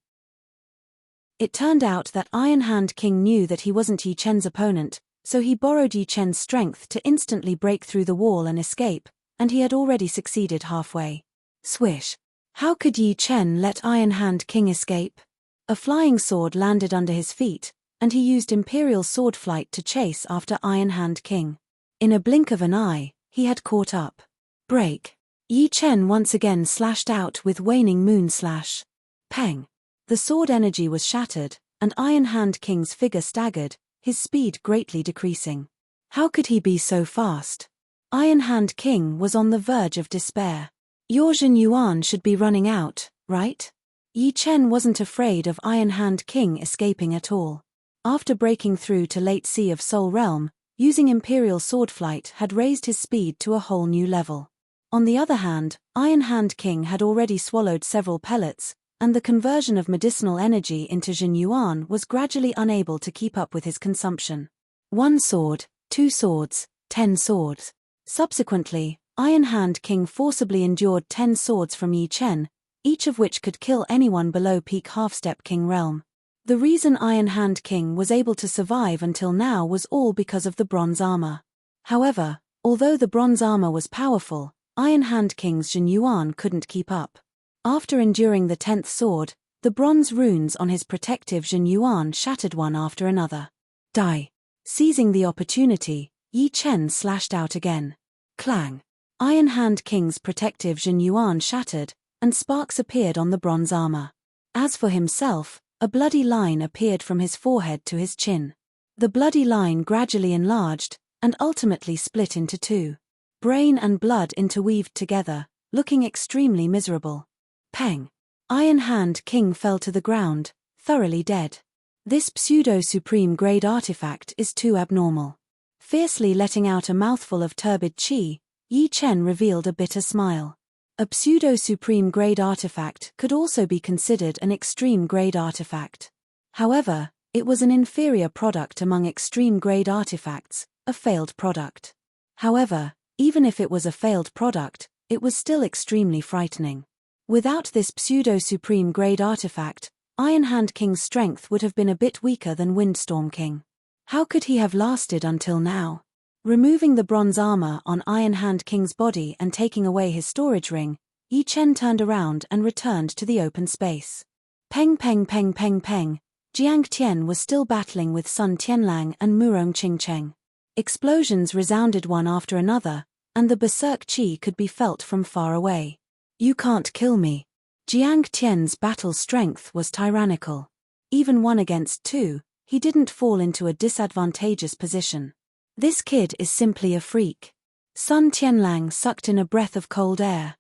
It turned out that Iron Hand King knew that he wasn't Yi Chen's opponent, so he borrowed Yi Chen's strength to instantly break through the wall and escape, and he had already succeeded halfway. Swish! How could Yi Chen let Iron Hand King escape? A flying sword landed under his feet, and he used Imperial Sword Flight to chase after Iron Hand King. In a blink of an eye, he had caught up. Break! Yi Chen once again slashed out with waning moon slash. Peng! The sword energy was shattered, and Iron Hand King's figure staggered, his speed greatly decreasing. How could he be so fast? Iron Hand King was on the verge of despair. Your Zhen Yuan should be running out, right? Yi Chen wasn't afraid of Iron Hand King escaping at all. After breaking through to Late Sea of Soul Realm, using Imperial Sword Flight had raised his speed to a whole new level. On the other hand, Iron Hand King had already swallowed several pellets, and the conversion of medicinal energy into Zhen Yuan was gradually unable to keep up with his consumption. 1 sword, 2 swords, 10 swords. Subsequently, Iron Hand King forcibly endured 10 swords from Yi Chen, each of which could kill anyone below peak half-step king realm. The reason Iron Hand King was able to survive until now was all because of the bronze armor. However, although the bronze armor was powerful, Iron Hand King's Zhen Yuan couldn't keep up. After enduring the 10th sword, the bronze runes on his protective Zhen Yuan shattered one after another. Die! Seizing the opportunity, Yi Chen slashed out again. Clang! Iron Hand King's protective Zhen Yuan shattered, and sparks appeared on the bronze armor. As for himself, a bloody line appeared from his forehead to his chin. The bloody line gradually enlarged, and ultimately split into 2. Brain and blood interweaved together, looking extremely miserable. Peng! Iron Hand King fell to the ground, thoroughly dead. This pseudo-supreme grade artifact is too abnormal. Fiercely letting out a mouthful of turbid qi, Yi Chen revealed a bitter smile. A pseudo-supreme grade artifact could also be considered an extreme grade artifact. However, it was an inferior product among extreme grade artifacts, a failed product. However, even if it was a failed product, it was still extremely frightening. Without this pseudo-supreme grade artifact, Iron Hand King's strength would have been a bit weaker than Windstorm King. How could he have lasted until now? Removing the bronze armor on Iron Hand King's body and taking away his storage ring, Yi Chen turned around and returned to the open space. Peng peng peng peng peng, Jiang Tian was still battling with Sun Tianlang and Murong Qingcheng. Explosions resounded one after another, and the berserk qi could be felt from far away. You can't kill me. Jiang Tian's battle strength was tyrannical. Even 1 against 2, he didn't fall into a disadvantageous position. This kid is simply a freak. Sun Tianlang sucked in a breath of cold air.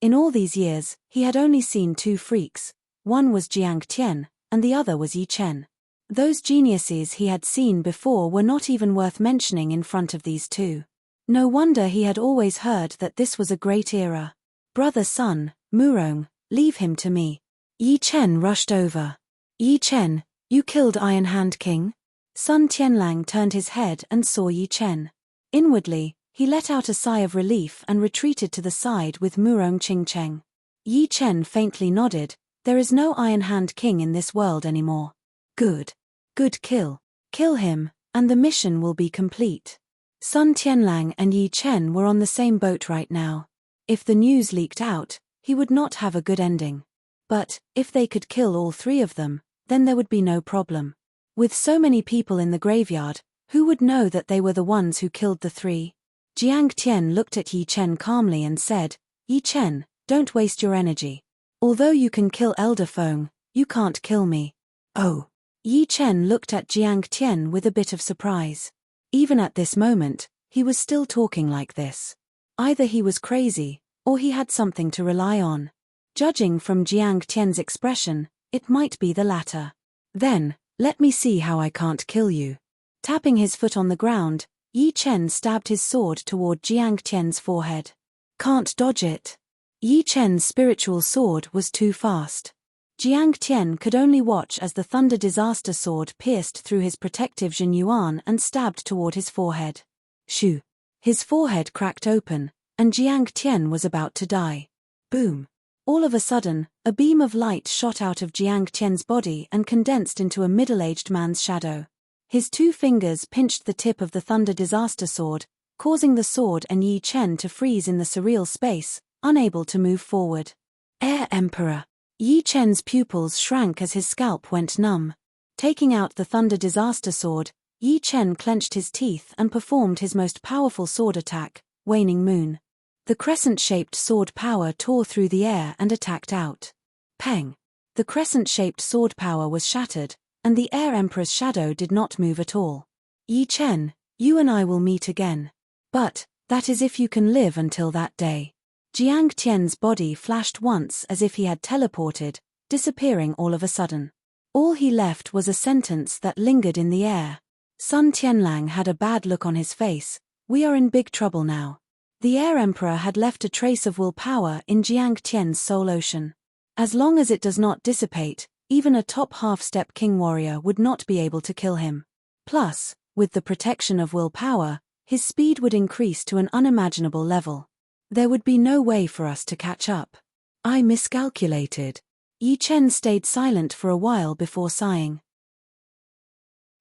In all these years, he had only seen 2 freaks. One was Jiang Tian, and the other was Yi Chen. Those geniuses he had seen before were not even worth mentioning in front of these 2. No wonder he had always heard that this was a great era. Brother Sun, Murong, leave him to me. Yi Chen rushed over. Yi Chen, you killed Iron Hand King? Sun Tianlang turned his head and saw Yi Chen. Inwardly, he let out a sigh of relief and retreated to the side with Murong Qingcheng. Yi Chen faintly nodded. There is no Iron Hand King in this world anymore. Good. Good kill. Kill him, and the mission will be complete. Sun Tianlang and Yi Chen were on the same boat right now. If the news leaked out, he would not have a good ending. But, if they could kill all 3 of them, then there would be no problem. With so many people in the graveyard, who would know that they were the ones who killed the 3? Jiang Tian looked at Yi Chen calmly and said, Yi Chen, don't waste your energy. Although you can kill Elder Feng, you can't kill me. Oh. Yi Chen looked at Jiang Tian with a bit of surprise. Even at this moment, he was still talking like this. Either he was crazy, or he had something to rely on. Judging from Jiang Tian's expression, it might be the latter. Then, let me see how I can't kill you. Tapping his foot on the ground, Yi Chen stabbed his sword toward Jiang Tian's forehead. Can't dodge it. Yi Chen's spiritual sword was too fast. Jiang Tian could only watch as the Thunder Disaster Sword pierced through his protective Jin Yuan and stabbed toward his forehead. Shoo! His forehead cracked open, and Jiang Tian was about to die. Boom! All of a sudden, a beam of light shot out of Jiang Tian's body and condensed into a middle-aged man's shadow. His 2 fingers pinched the tip of the Thunder Disaster Sword, causing the sword and Yi Chen to freeze in the surreal space, unable to move forward. Air Emperor! Yi Chen's pupils shrank as his scalp went numb. Taking out the Thunder Disaster Sword, Yi Chen clenched his teeth and performed his most powerful sword attack, Waning Moon. The crescent-shaped sword power tore through the air and attacked out. Peng! The crescent-shaped sword power was shattered, and the Air Emperor's shadow did not move at all. Yi Chen, you and I will meet again. But, that is if you can live until that day. Jiang Tian's body flashed once as if he had teleported, disappearing all of a sudden. All he left was a sentence that lingered in the air. Sun Tianlang had a bad look on his face. We are in big trouble now. The Air Emperor had left a trace of willpower in Jiang Tian's soul ocean. As long as it does not dissipate, even a top half-step king warrior would not be able to kill him. Plus, with the protection of willpower, his speed would increase to an unimaginable level. There would be no way for us to catch up. I miscalculated. Yi Chen stayed silent for a while before sighing.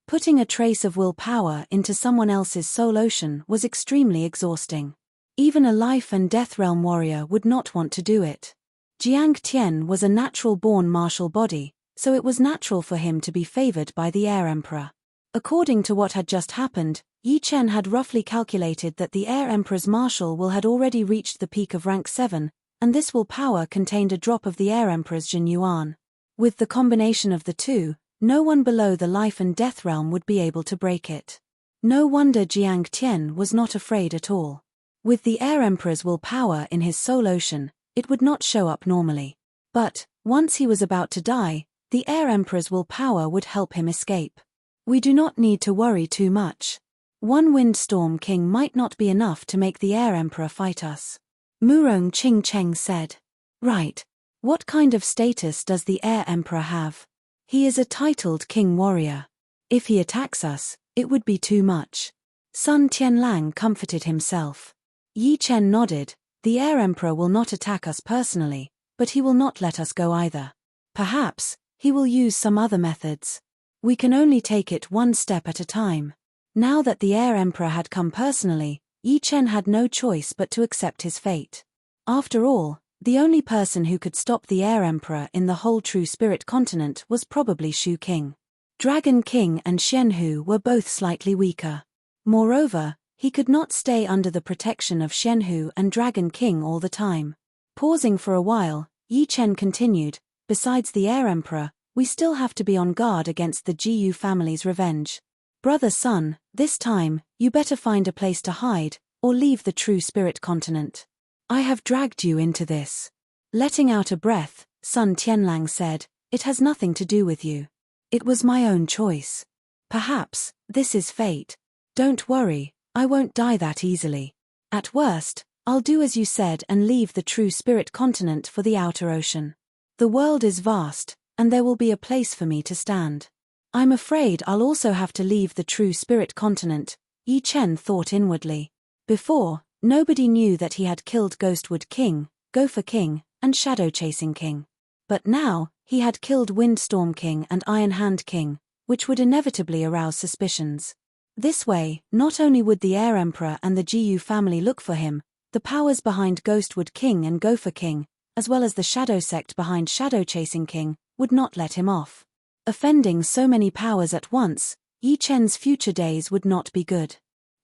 Putting a trace of willpower into someone else's soul ocean was extremely exhausting. Even a life and death realm warrior would not want to do it. Jiang Tian was a natural-born martial body, so it was natural for him to be favored by the Air Emperor. According to what had just happened, Yi Chen had roughly calculated that the Air Emperor's martial will had already reached the peak of rank 7, and this willpower contained a drop of the Air Emperor's Jin Yuan. With the combination of the two, no one below the life and death realm would be able to break it. No wonder Jiang Tian was not afraid at all. With the Air Emperor's willpower in his soul ocean, it would not show up normally. But, once he was about to die, the Air Emperor's willpower would help him escape. We do not need to worry too much. One Windstorm King might not be enough to make the Air Emperor fight us. Murong Qing Cheng said. Right. What kind of status does the Air Emperor have? He is a titled king warrior. If he attacks us, it would be too much. Sun Tianlang comforted himself. Yi Chen nodded. The Air Emperor will not attack us personally, but he will not let us go either. Perhaps, he will use some other methods. We can only take it one step at a time. Now that the Air Emperor had come personally, Yi Chen had no choice but to accept his fate. After all, the only person who could stop the Air Emperor in the whole True Spirit continent was probably Shu King. Dragon King and Xianhu were both slightly weaker. Moreover, he could not stay under the protection of Xianhu and Dragon King all the time. Pausing for a while, Yi Chen continued, besides the Air Emperor, we still have to be on guard against the Jiyu family's revenge. Brother Sun, this time, you better find a place to hide, or leave the True Spirit continent. I have dragged you into this. Letting out a breath, Sun Tianlang said, it has nothing to do with you. It was my own choice. Perhaps, this is fate. Don't worry, I won't die that easily. At worst, I'll do as you said and leave the True Spirit continent for the outer ocean. The world is vast, and there will be a place for me to stand. I'm afraid I'll also have to leave the True Spirit continent, Yi Chen thought inwardly. Before, nobody knew that he had killed Ghostwood King, Gopher King, and Shadow Chasing King. But now, he had killed Windstorm King and Iron Hand King, which would inevitably arouse suspicions. This way, not only would the Air Emperor and the Jiyu family look for him, the powers behind Ghostwood King and Gopher King, as well as the Shadow Sect behind Shadow Chasing King, would not let him off. Offending so many powers at once, Yi Chen's future days would not be good.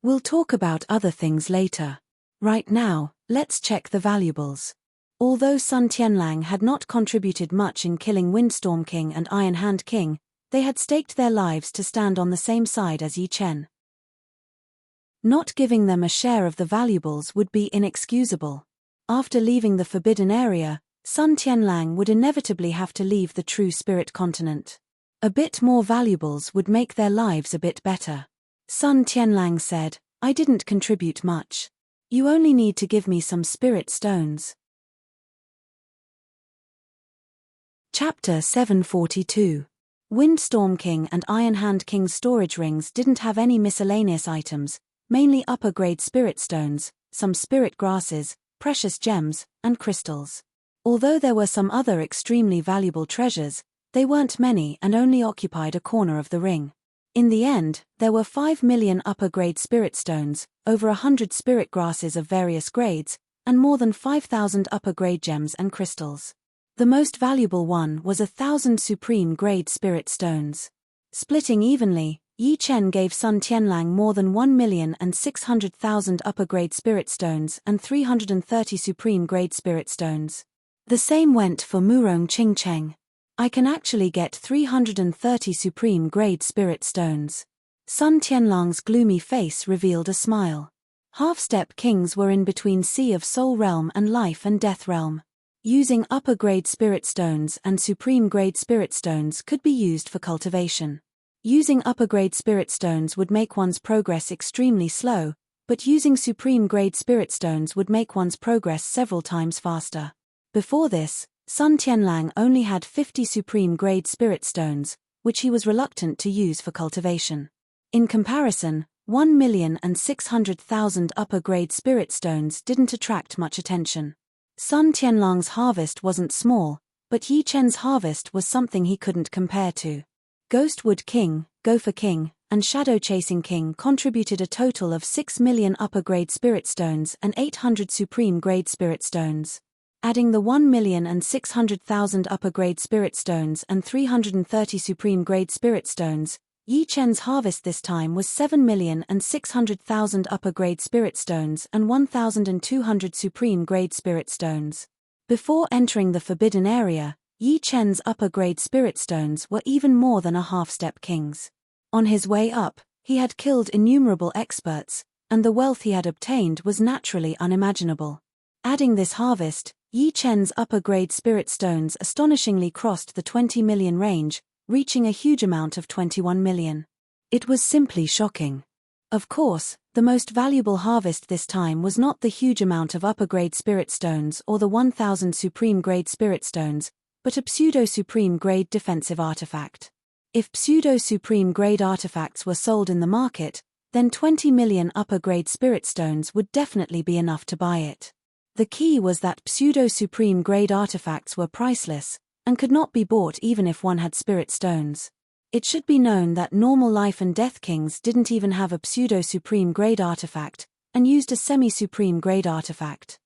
We'll talk about other things later. Right now, let's check the valuables. Although Sun Tianlang had not contributed much in killing Windstorm King and Iron Hand King, they had staked their lives to stand on the same side as Yi Chen. Not giving them a share of the valuables would be inexcusable. After leaving the forbidden area, Sun Tianlang would inevitably have to leave the true spirit continent. A bit more valuables would make their lives a bit better. Sun Tianlang said, I didn't contribute much. You only need to give me some spirit stones. Chapter 742. Windstorm King and Iron Hand King's storage rings didn't have any miscellaneous items, mainly upper-grade spirit stones, some spirit grasses, precious gems, and crystals. Although there were some other extremely valuable treasures, they weren't many and only occupied a corner of the ring. In the end, there were 5 million upper-grade spirit stones, over 100 spirit grasses of various grades, and more than 5,000 upper-grade gems and crystals. The most valuable one was 1,000 supreme-grade spirit stones. Splitting evenly, Yi Chen gave Sun Tianlang more than 1,600,000 upper-grade spirit stones and 330 supreme-grade spirit stones. The same went for Murong Qingcheng. I can actually get 330 supreme-grade spirit stones. Sun Tianlang's gloomy face revealed a smile. Half-step kings were in between Sea of Soul Realm and Life and Death Realm. Using upper-grade spirit stones and supreme-grade spirit stones could be used for cultivation. Using upper-grade spirit stones would make one's progress extremely slow, but using supreme-grade spirit stones would make one's progress several times faster. Before this, Sun Tianlang only had 50 supreme-grade spirit stones, which he was reluctant to use for cultivation. In comparison, 1,600,000 upper-grade spirit stones didn't attract much attention. Sun Tianlang's harvest wasn't small, but Yi Chen's harvest was something he couldn't compare to. Ghostwood King, Gopher King, and Shadow Chasing King contributed a total of 6 million upper-grade spirit stones and 800 supreme-grade spirit stones. Adding the 1,600,000 upper-grade spirit stones and 330 supreme-grade spirit stones, Yi Chen's harvest this time was 7,600,000 upper-grade spirit stones and 1,200 supreme-grade spirit stones. Before entering the forbidden area, Yi Chen's upper-grade spirit stones were even more than a half-step king's. On his way up, he had killed innumerable experts, and the wealth he had obtained was naturally unimaginable. Adding this harvest, Yi Chen's upper-grade spirit stones astonishingly crossed the 20 million range, reaching a huge amount of 21 million. It was simply shocking. Of course, the most valuable harvest this time was not the huge amount of upper-grade spirit stones or the 1,000 supreme-grade spirit stones, but a pseudo-supreme-grade defensive artifact. If pseudo-supreme-grade artifacts were sold in the market, then 20 million upper-grade spirit stones would definitely be enough to buy it. The key was that pseudo-supreme-grade artifacts were priceless, and could not be bought even if one had spirit stones. It should be known that normal Life and Death Kings didn't even have a pseudo-supreme grade artifact, and used a semi-supreme grade artifact.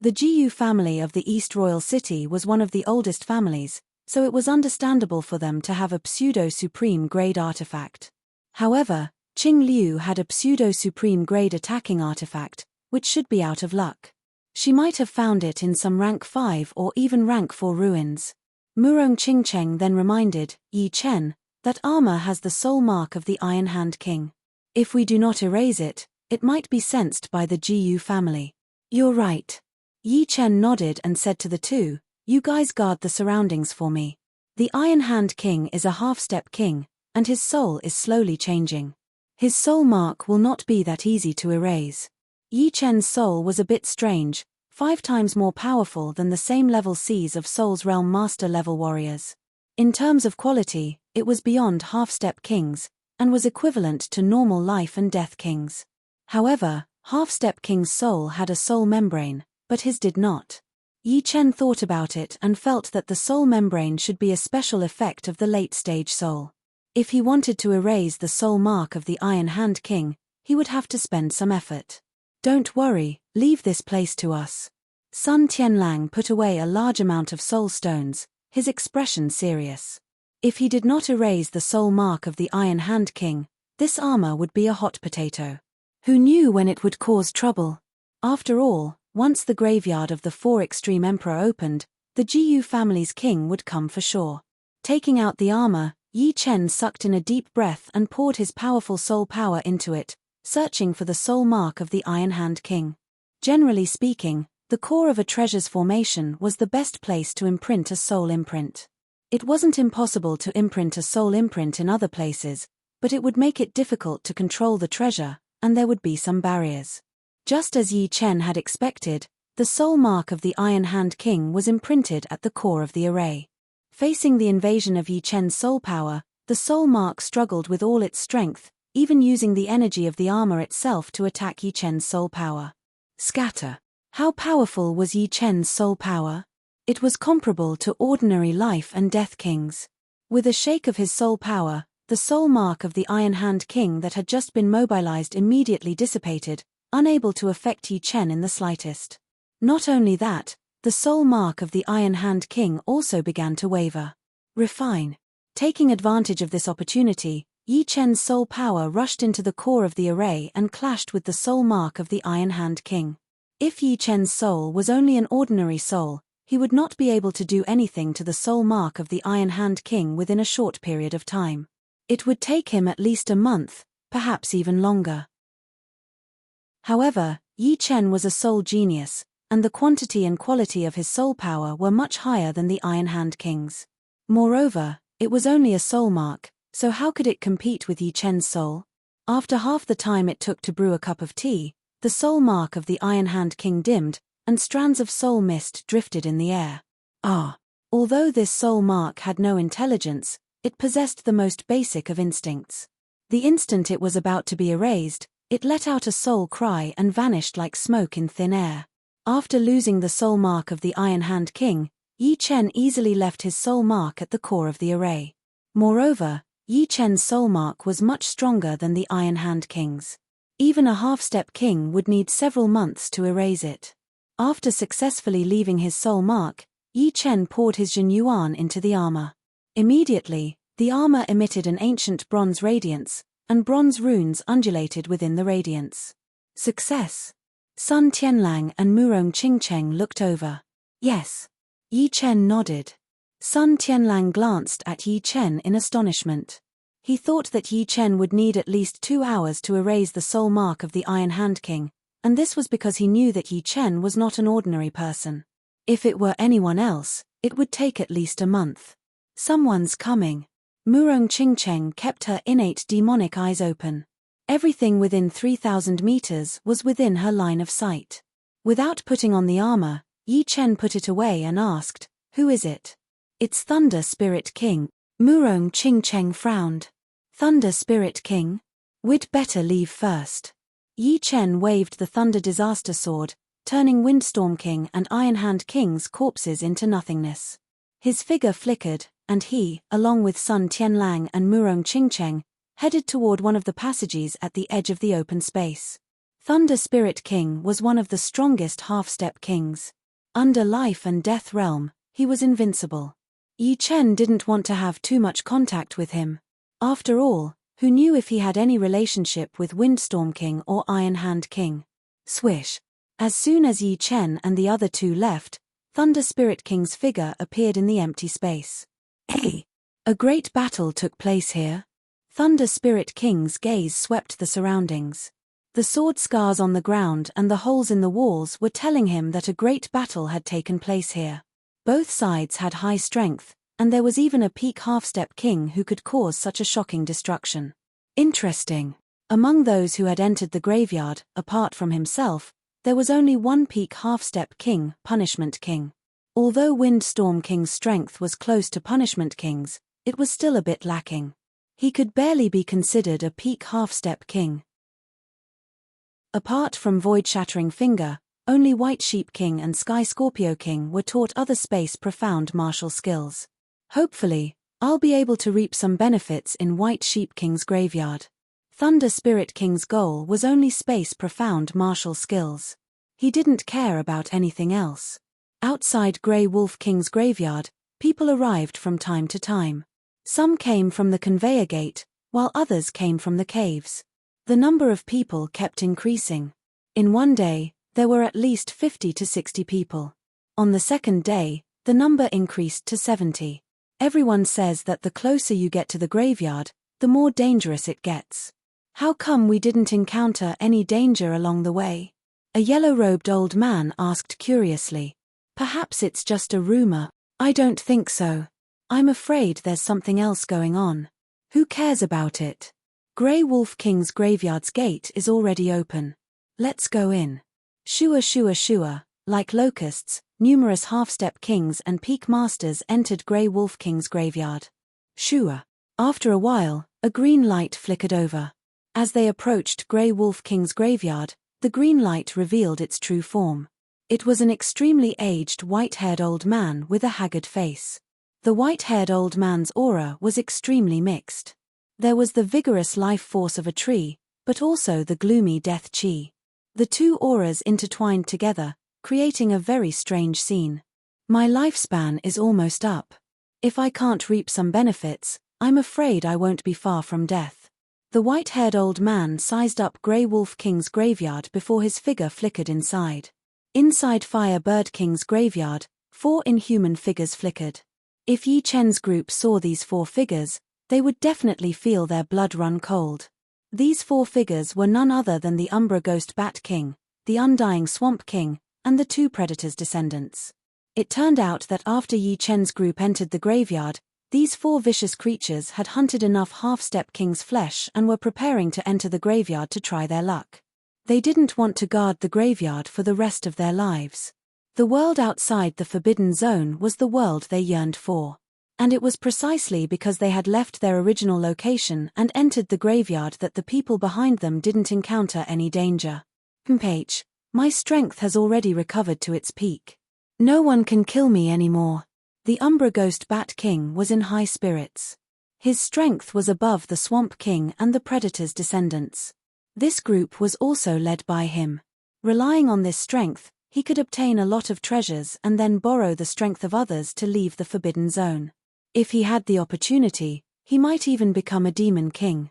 The Jiyu family of the East Royal City was one of the oldest families, so it was understandable for them to have a pseudo-supreme grade artifact. However, Qing Liu had a pseudo-supreme grade attacking artifact, which should be out of luck. She might have found it in some rank 5 or even rank 4 ruins. Murong Qingcheng then reminded Yi Chen that armor has the soul mark of the Iron Hand King. If we do not erase it, it might be sensed by the Jiyu family. You're right. Yi Chen nodded and said to the two, you guys guard the surroundings for me. The Iron Hand King is a half-step king, and his soul is slowly changing. His soul mark will not be that easy to erase. Yi Chen's soul was a bit strange, 5 times more powerful than the same level Cs of Soul's Realm Master level warriors. In terms of quality, it was beyond half-step kings, and was equivalent to normal Life and Death Kings. However, half-step King's soul had a soul membrane, but his did not. Yi Chen thought about it and felt that the soul membrane should be a special effect of the late-stage soul. If he wanted to erase the soul mark of the Iron Hand King, he would have to spend some effort. Don't worry, leave this place to us. Sun Tianlang put away a large amount of soul stones, his expression serious. If he did not erase the soul mark of the Iron Hand King, This armor would be a hot potato. Who knew when it would cause trouble? After all, once the graveyard of the 4 Extreme Emperor opened, the Jiyu family's king would come for sure. Taking out the armor, Yi Chen sucked in a deep breath and poured his powerful soul power into it, searching for the soul mark of the Iron Hand King. Generally speaking, the core of a treasure's formation was the best place to imprint a soul imprint. It wasn't impossible to imprint a soul imprint in other places, but it would make it difficult to control the treasure, and there would be some barriers. Just as Yi Chen had expected, the soul mark of the Iron Hand King was imprinted at the core of the array. Facing the invasion of Yi Chen's soul power, the soul mark struggled with all its strength, even using the energy of the armor itself to attack Yi Chen's soul power. Scatter. How powerful was Yi Chen's soul power? It was comparable to ordinary life and death kings. With a shake of his soul power, the soul mark of the Iron Hand King that had just been mobilized immediately dissipated, unable to affect Yi Chen in the slightest. Not only that, the soul mark of the Iron Hand King also began to waver. Refine. Taking advantage of this opportunity, Yi Chen's soul power rushed into the core of the array and clashed with the soul mark of the Iron Hand King. If Yi Chen's soul was only an ordinary soul, he would not be able to do anything to the soul mark of the Iron Hand King within a short period of time. It would take him at least a month, perhaps even longer. However, Yi Chen was a soul genius, and the quantity and quality of his soul power were much higher than the Iron Hand King's. Moreover, it was only a soul mark, so how could it compete with Yi Chen's soul? After half the time it took to brew a cup of tea, the soul mark of the Iron Hand King dimmed, and strands of soul mist drifted in the air. Although this soul mark had no intelligence, it possessed the most basic of instincts. The instant it was about to be erased, it let out a soul cry and vanished like smoke in thin air. After losing the soul mark of the Iron Hand King, Yi Chen easily left his soul mark at the core of the array. Moreover, Yi Chen's soul mark was much stronger than the Iron Hand King's. Even a half-step king would need several months to erase it. After successfully leaving his soul mark, Yi Chen poured his Jin Yuan into the armor. Immediately, the armor emitted an ancient bronze radiance, and bronze runes undulated within the radiance. Success! Sun Tianlang and Murong Qingcheng looked over. Yes. Yi Chen nodded. Sun Tianlang glanced at Yi Chen in astonishment. He thought that Yi Chen would need at least 2 hours to erase the soul mark of the Iron Hand King, and this was because he knew that Yi Chen was not an ordinary person. If it were anyone else, it would take at least a month. Someone's coming. Murong Qingcheng kept her innate demonic eyes open. Everything within 3,000 meters was within her line of sight. Without putting on the armor, Yi Chen put it away and asked, "Who is it?" "It's Thunder Spirit King." Murong Qingcheng frowned. "Thunder Spirit King? We'd better leave first." Yi Chen waved the Thunder Disaster Sword, turning Windstorm King and Iron Hand King's corpses into nothingness. His figure flickered, and he, along with Sun Tianlang and Murong Qingcheng, headed toward one of the passages at the edge of the open space. Thunder Spirit King was one of the strongest half-step kings. Under Life and Death Realm, he was invincible. Yi Chen didn't want to have too much contact with him. After all, who knew if he had any relationship with Windstorm King or Iron Hand King? Swish! As soon as Yi Chen and the other two left, Thunder Spirit King's figure appeared in the empty space. Hey! A great battle took place here. Thunder Spirit King's gaze swept the surroundings. The sword scars on the ground and the holes in the walls were telling him that a great battle had taken place here. Both sides had high strength, and there was even a peak half-step king who could cause such a shocking destruction. Interesting. Among those who had entered the graveyard, apart from himself, there was only one peak half-step king, Punishment King. Although Windstorm King's strength was close to Punishment King's, it was still a bit lacking. He could barely be considered a peak half-step king. Apart from Void-Shattering Finger, only White Sheep King and Sky Scorpio King were taught other space profound martial skills. Hopefully, I'll be able to reap some benefits in White Sheep King's graveyard. Thunder Spirit King's goal was only space profound martial skills. He didn't care about anything else. Outside Grey Wolf King's graveyard, people arrived from time to time. Some came from the conveyor gate, while others came from the caves. The number of people kept increasing. In one day, there were at least 50 to 60 people. On the second day, the number increased to 70. Everyone says that the closer you get to the graveyard, the more dangerous it gets. How come we didn't encounter any danger along the way? A yellow-robed old man asked curiously. Perhaps it's just a rumor. I don't think so. I'm afraid there's something else going on. Who cares about it? Grey Wolf King's graveyard's gate is already open. Let's go in. Shua shua shua, like locusts, numerous half-step kings and peak masters entered Grey Wolf King's graveyard. Shua. After a while, a green light flickered over. As they approached Grey Wolf King's graveyard, the green light revealed its true form. It was an extremely aged white-haired old man with a haggard face. The white-haired old man's aura was extremely mixed. There was the vigorous life force of a tree, but also the gloomy death chi. The two auras intertwined together, creating a very strange scene. My lifespan is almost up. If I can't reap some benefits, I'm afraid I won't be far from death. The white-haired old man sized up Grey Wolf King's graveyard before his figure flickered inside. Inside Fire Bird King's graveyard, 4 inhuman figures flickered. If Yi Chen's group saw these 4 figures, they would definitely feel their blood run cold. These 4 figures were none other than the Umbra Ghost Bat King, the Undying Swamp King, and the 2 Predators' descendants. It turned out that after Yi Chen's group entered the graveyard, these 4 vicious creatures had hunted enough half-step king's flesh and were preparing to enter the graveyard to try their luck. They didn't want to guard the graveyard for the rest of their lives. The world outside the Forbidden Zone was the world they yearned for. And it was precisely because they had left their original location and entered the graveyard that the people behind them didn't encounter any danger. H. My strength has already recovered to its peak. No one can kill me anymore. The Umbra Ghost Bat King was in high spirits. His strength was above the Swamp King and the Predator's descendants. This group was also led by him. Relying on this strength, he could obtain a lot of treasures and then borrow the strength of others to leave the Forbidden Zone. If he had the opportunity, he might even become a demon king.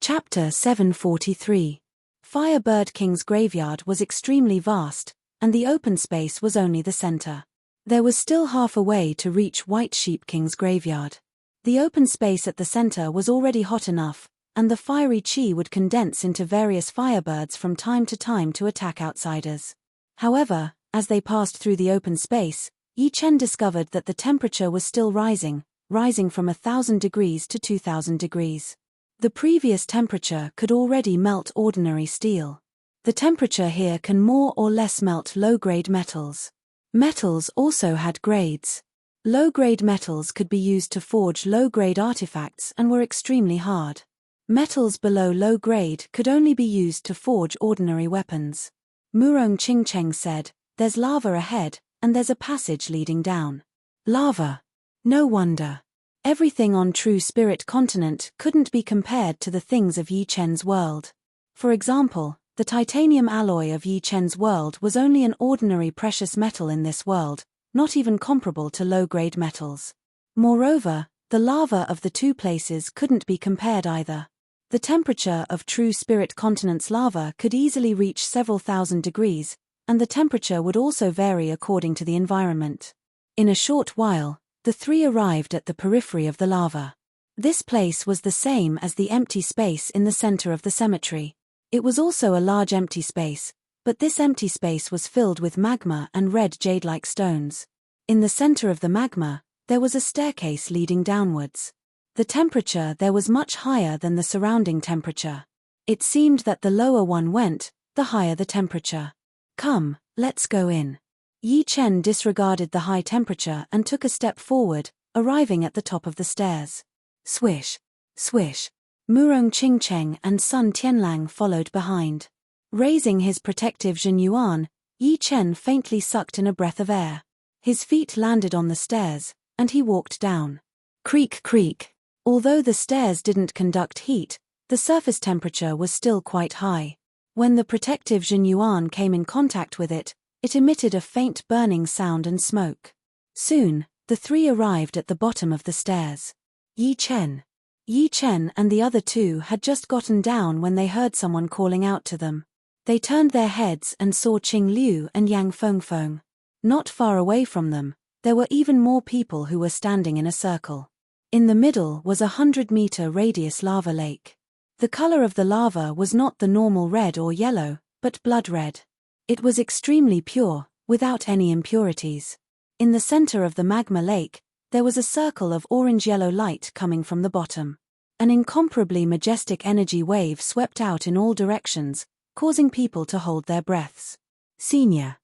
Chapter 743. Firebird King's graveyard was extremely vast, and the open space was only the center. There was still half a way to reach White Sheep King's graveyard. The open space at the center was already hot enough, and the fiery chi would condense into various firebirds from time to time to attack outsiders. However, as they passed through the open space, Yi Chen discovered that the temperature was still rising from 1,000 degrees to 2,000 degrees. The previous temperature could already melt ordinary steel. The temperature here can more or less melt low-grade metals. Metals also had grades. Low-grade metals could be used to forge low-grade artifacts and were extremely hard. Metals below low grade could only be used to forge ordinary weapons. Murong Qingcheng said, "There's lava ahead, and there's a passage leading down." Lava. No wonder. Everything on True Spirit Continent couldn't be compared to the things of Yi Chen's world. For example, the titanium alloy of Yi Chen's world was only an ordinary precious metal in this world, not even comparable to low-grade metals. Moreover, the lava of the 2 places couldn't be compared either. The temperature of True Spirit Continent's lava could easily reach several thousand degrees, and the temperature would also vary according to the environment. In a short while, the 3 arrived at the periphery of the lava. This place was the same as the empty space in the center of the cemetery. It was also a large empty space, but this empty space was filled with magma and red jade-like stones. In the center of the magma, there was a staircase leading downwards. The temperature there was much higher than the surrounding temperature. It seemed that the lower one went, the higher the temperature. Come, let's go in. Yi Chen disregarded the high temperature and took a step forward, arriving at the top of the stairs. Swish, swish. Murong Qingcheng and Sun Tianlang followed behind. Raising his protective Zhenyuan, Yi Chen faintly sucked in a breath of air. His feet landed on the stairs, and he walked down. Creak creak. Although the stairs didn't conduct heat, the surface temperature was still quite high. When the protective Zhenyuan came in contact with it, it emitted a faint burning sound and smoke. Soon, The three arrived at the bottom of the stairs. Yi Chen. Yi Chen and the other two had just gotten down when they heard someone calling out to them. They turned their heads and saw Qing Liu and Yang Fengfeng. Not far away from them, there were even more people who were standing in a circle. In the middle was a 100-meter radius lava lake. The color of the lava was not the normal red or yellow, but blood red. It was extremely pure, without any impurities. In the center of the magma lake, there was a circle of orange-yellow light coming from the bottom. An incomparably majestic energy wave swept out in all directions, causing people to hold their breaths. Senior.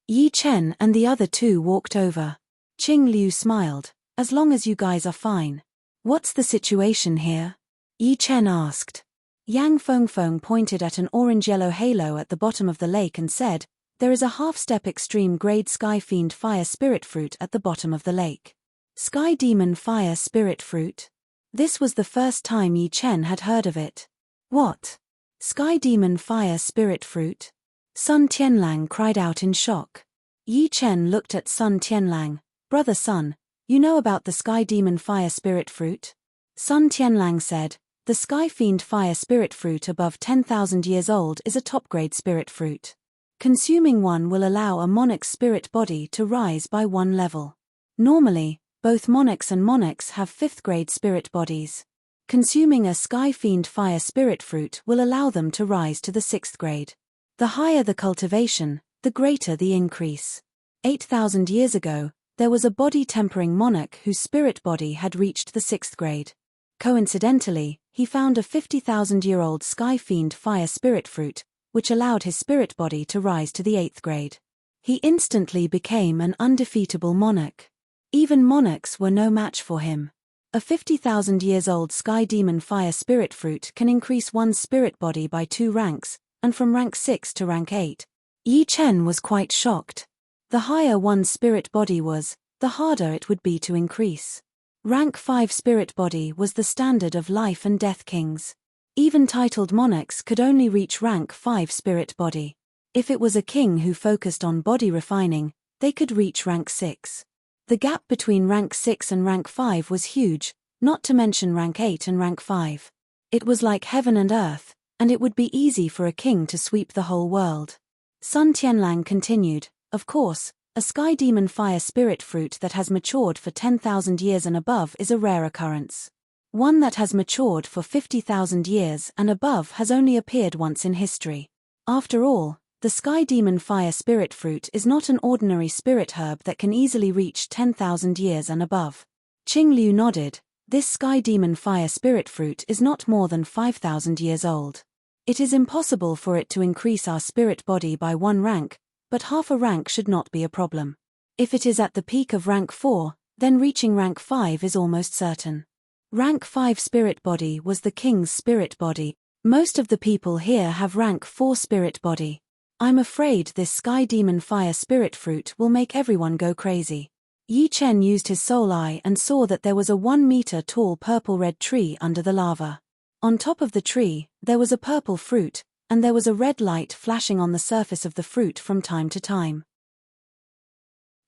Yi Chen and the other two walked over. Qing Liu smiled. As long as you guys are fine. What's the situation here? Yi Chen asked. Yang Fengfeng pointed at an orange-yellow halo at the bottom of the lake and said, there is a half-step extreme-grade Sky Fiend Fire Spirit Fruit at the bottom of the lake. Sky Demon Fire Spirit Fruit? This was the first time Yi Chen had heard of it. What? Sky Demon Fire Spirit Fruit? Sun Tianlang cried out in shock. Yi Chen looked at Sun Tianlang. Brother Sun, you know about the Sky Demon Fire Spirit Fruit? Sun Tianlang said, the Sky Fiend Fire Spirit Fruit above 10,000 years old is a top-grade spirit fruit. Consuming one will allow a monarch's spirit body to rise by one level. Normally, both monarchs and monarchs have 5th-grade spirit bodies. Consuming a Sky Fiend Fire Spirit Fruit will allow them to rise to the 6th grade. The higher the cultivation, the greater the increase. 8,000 years ago, there was a body-tempering monarch whose spirit body had reached the 6th grade. Coincidentally, he found a 50,000-year-old Sky Fiend Fire Spirit Fruit, which allowed his spirit body to rise to the 8th grade. He instantly became an undefeatable monarch. Even monarchs were no match for him. A 50,000 years old Sky Demon Fire Spirit Fruit can increase one's spirit body by 2 ranks, and from rank 6 to rank 8. Yi Chen was quite shocked. The higher one's spirit body was, the harder it would be to increase. Rank 5 spirit body was the standard of life and death kings. Even titled monarchs could only reach rank 5 spirit body. If it was a king who focused on body refining, they could reach rank 6. The gap between rank 6 and rank 5 was huge, not to mention rank 8 and rank 5. It was like heaven and earth, and it would be easy for a king to sweep the whole world. Sun Tianlang continued, of course, a Sky Demon Fire Spirit Fruit that has matured for 10,000 years and above is a rare occurrence. One that has matured for 50,000 years and above has only appeared once in history. After all, the Sky Demon Fire Spirit Fruit is not an ordinary spirit herb that can easily reach 10,000 years and above. Qing Liu nodded. This Sky Demon Fire Spirit Fruit is not more than 5,000 years old. It is impossible for it to increase our spirit body by 1 rank, but half a rank should not be a problem. If it is at the peak of rank 4, then reaching rank 5 is almost certain. Rank 5 spirit body was the king's spirit body. Most of the people here have rank 4 spirit body. I'm afraid this Sky Demon Fire Spirit Fruit will make everyone go crazy. Yi Chen used his soul eye and saw that there was a 1-meter-tall purple-red tree under the lava. On top of the tree, there was a purple fruit, and there was a red light flashing on the surface of the fruit from time to time.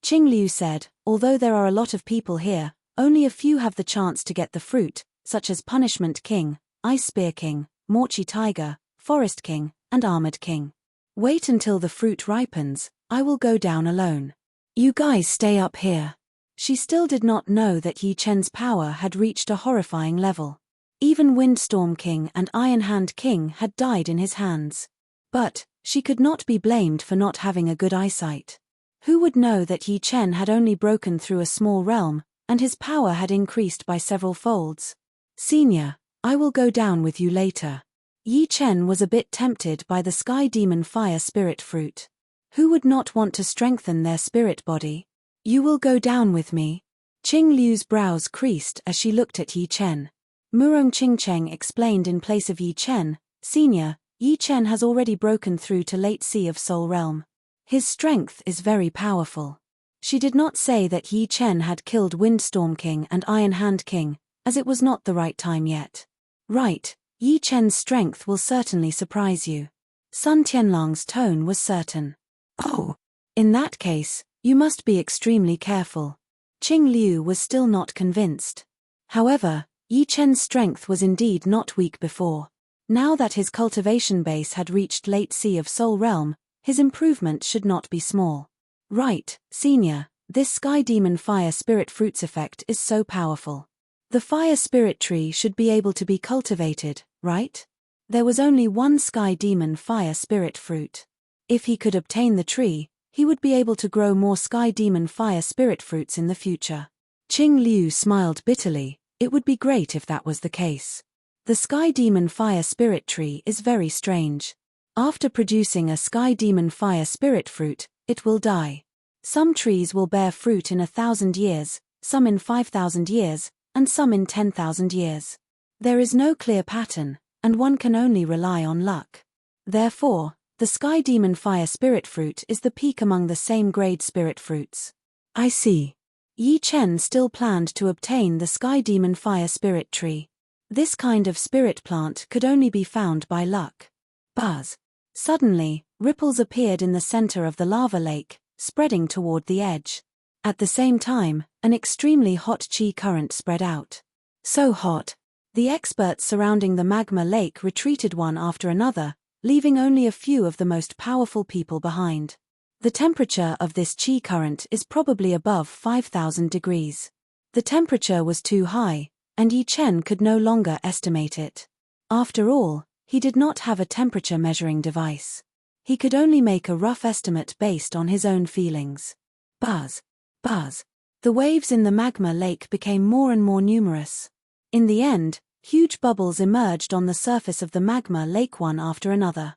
Qing Liu said, although there are a lot of people here, only a few have the chance to get the fruit, such as Punishment King, Ice Spear King, Morchi Tiger, Forest King, and Armored King. Wait until the fruit ripens, I will go down alone. You guys stay up here. She still did not know that Yi Chen's power had reached a horrifying level. Even Windstorm King and Iron Hand King had died in his hands. But, she could not be blamed for not having a good eyesight. Who would know that Yi Chen had only broken through a small realm, and his power had increased by several folds? Senior, I will go down with you later. Yi Chen was a bit tempted by the Sky Demon Fire Spirit Fruit. Who would not want to strengthen their spirit body? You will go down with me? Qing Liu's brows creased as she looked at Yi Chen. Murong Qingcheng explained in place of Yi Chen, Senior, Yi Chen has already broken through to late Sea of Soul Realm. His strength is very powerful. She did not say that Yi Chen had killed Windstorm King and Iron Hand King, as it was not the right time yet. Right, Yi Chen's strength will certainly surprise you. Sun Tianlang's tone was certain. Oh, in that case, You must be extremely careful. Qing Liu was still not convinced. However, Yi Chen's strength was indeed not weak before. Now that his cultivation base had reached late sea of Soul Realm, his improvement should not be small. Right, Senior, this Sky Demon Fire Spirit Fruits effect is so powerful. The Fire Spirit Tree should be able to be cultivated, right? There was only one Sky Demon Fire Spirit Fruit. If he could obtain the tree, he would be able to grow more Sky Demon Fire Spirit Fruits in the future. Qing Liu smiled bitterly. It would be great if that was the case. The Sky Demon Fire Spirit Tree is very strange. After producing a Sky Demon Fire Spirit Fruit, it will die. Some trees will bear fruit in 1,000 years, some in 5,000 years, and some in 10,000 years. There is no clear pattern, and one can only rely on luck. Therefore, the Sky Demon Fire Spirit Fruit is the peak among the same grade spirit fruits. I see. Yi Chen still planned to obtain the Sky Demon Fire Spirit Tree. This kind of spirit plant could only be found by luck. Buzz. Suddenly, ripples appeared in the center of the lava lake, spreading toward the edge. At the same time, an extremely hot chi current spread out. So hot. The experts surrounding the magma lake retreated one after another, leaving only a few of the most powerful people behind. The temperature of this chi current is probably above 5,000 degrees. The temperature was too high, and Yi Chen could no longer estimate it. After all, he did not have a temperature measuring device. He could only make a rough estimate based on his own feelings. Buzz. Buzz. The waves in the magma lake became more and more numerous. In the end, huge bubbles emerged on the surface of the magma lake one after another.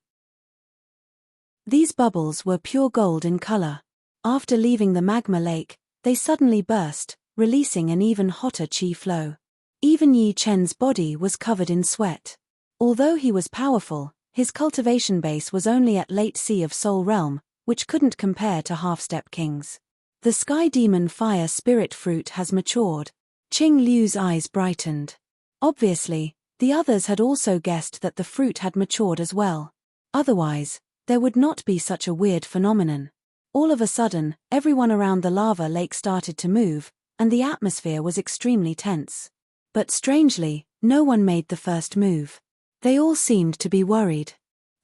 These bubbles were pure gold in color. After leaving the magma lake, they suddenly burst, releasing an even hotter chi flow. Even Yi Chen's body was covered in sweat. Although he was powerful, his cultivation base was only at late sea of Soul Realm, which couldn't compare to half-step kings. The Sky Demon Fire Spirit Fruit has matured. Qing Liu's eyes brightened. Obviously, the others had also guessed that the fruit had matured as well. Otherwise, there would not be such a weird phenomenon. All of a sudden, everyone around the lava lake started to move, and the atmosphere was extremely tense. But strangely, no one made the first move. They all seemed to be worried.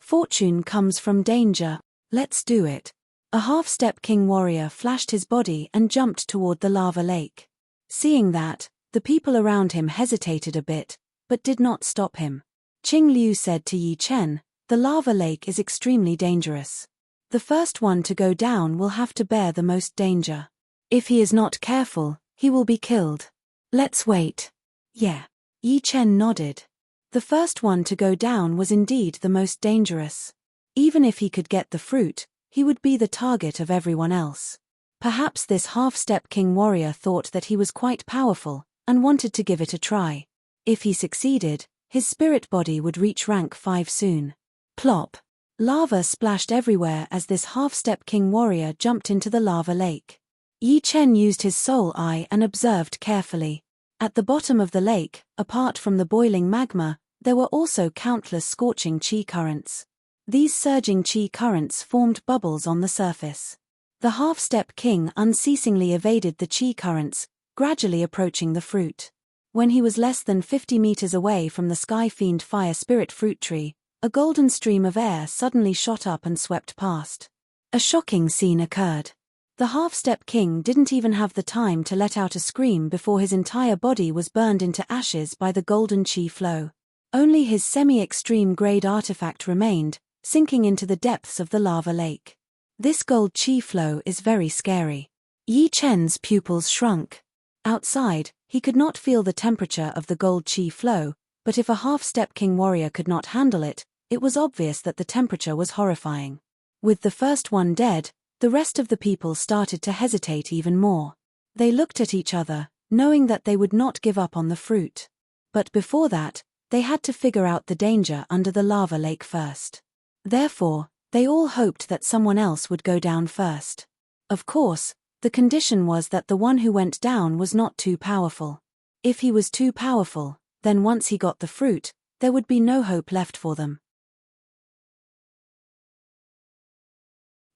Fortune comes from danger. Let's do it. A half-step king warrior flashed his body and jumped toward the lava lake. Seeing that, the people around him hesitated a bit, but did not stop him. Qing Liu said to Yi Chen, "The lava lake is extremely dangerous. The first one to go down will have to bear the most danger. If he is not careful, he will be killed. Let's wait." Yeah. Yi Chen nodded. The first one to go down was indeed the most dangerous. Even if he could get the fruit, he would be the target of everyone else. Perhaps this half-step king warrior thought that he was quite powerful, and wanted to give it a try. If he succeeded, his spirit body would reach rank 5 soon. Plop! Lava splashed everywhere as this half-step king warrior jumped into the lava lake. Yi Chen used his soul eye and observed carefully. At the bottom of the lake, apart from the boiling magma, there were also countless scorching chi currents. These surging chi currents formed bubbles on the surface. The half-step king unceasingly evaded the chi currents, gradually approaching the fruit. When he was less than 50 meters away from the Sky Fiend Fire Spirit Fruit Tree, a golden stream of air suddenly shot up and swept past. A shocking scene occurred. The half-step king didn't even have the time to let out a scream before his entire body was burned into ashes by the golden chi flow. Only his semi-extreme grade artifact remained, sinking into the depths of the lava lake. This gold chi flow is very scary. Yi Chen's pupils shrunk. Outside, he could not feel the temperature of the gold chi flow, but if a half-step king warrior could not handle it, it was obvious that the temperature was horrifying. With the first one dead, the rest of the people started to hesitate even more. They looked at each other, knowing that they would not give up on the fruit. But before that, they had to figure out the danger under the lava lake first. Therefore, they all hoped that someone else would go down first. Of course, the condition was that the one who went down was not too powerful. If he was too powerful, then once he got the fruit, there would be no hope left for them.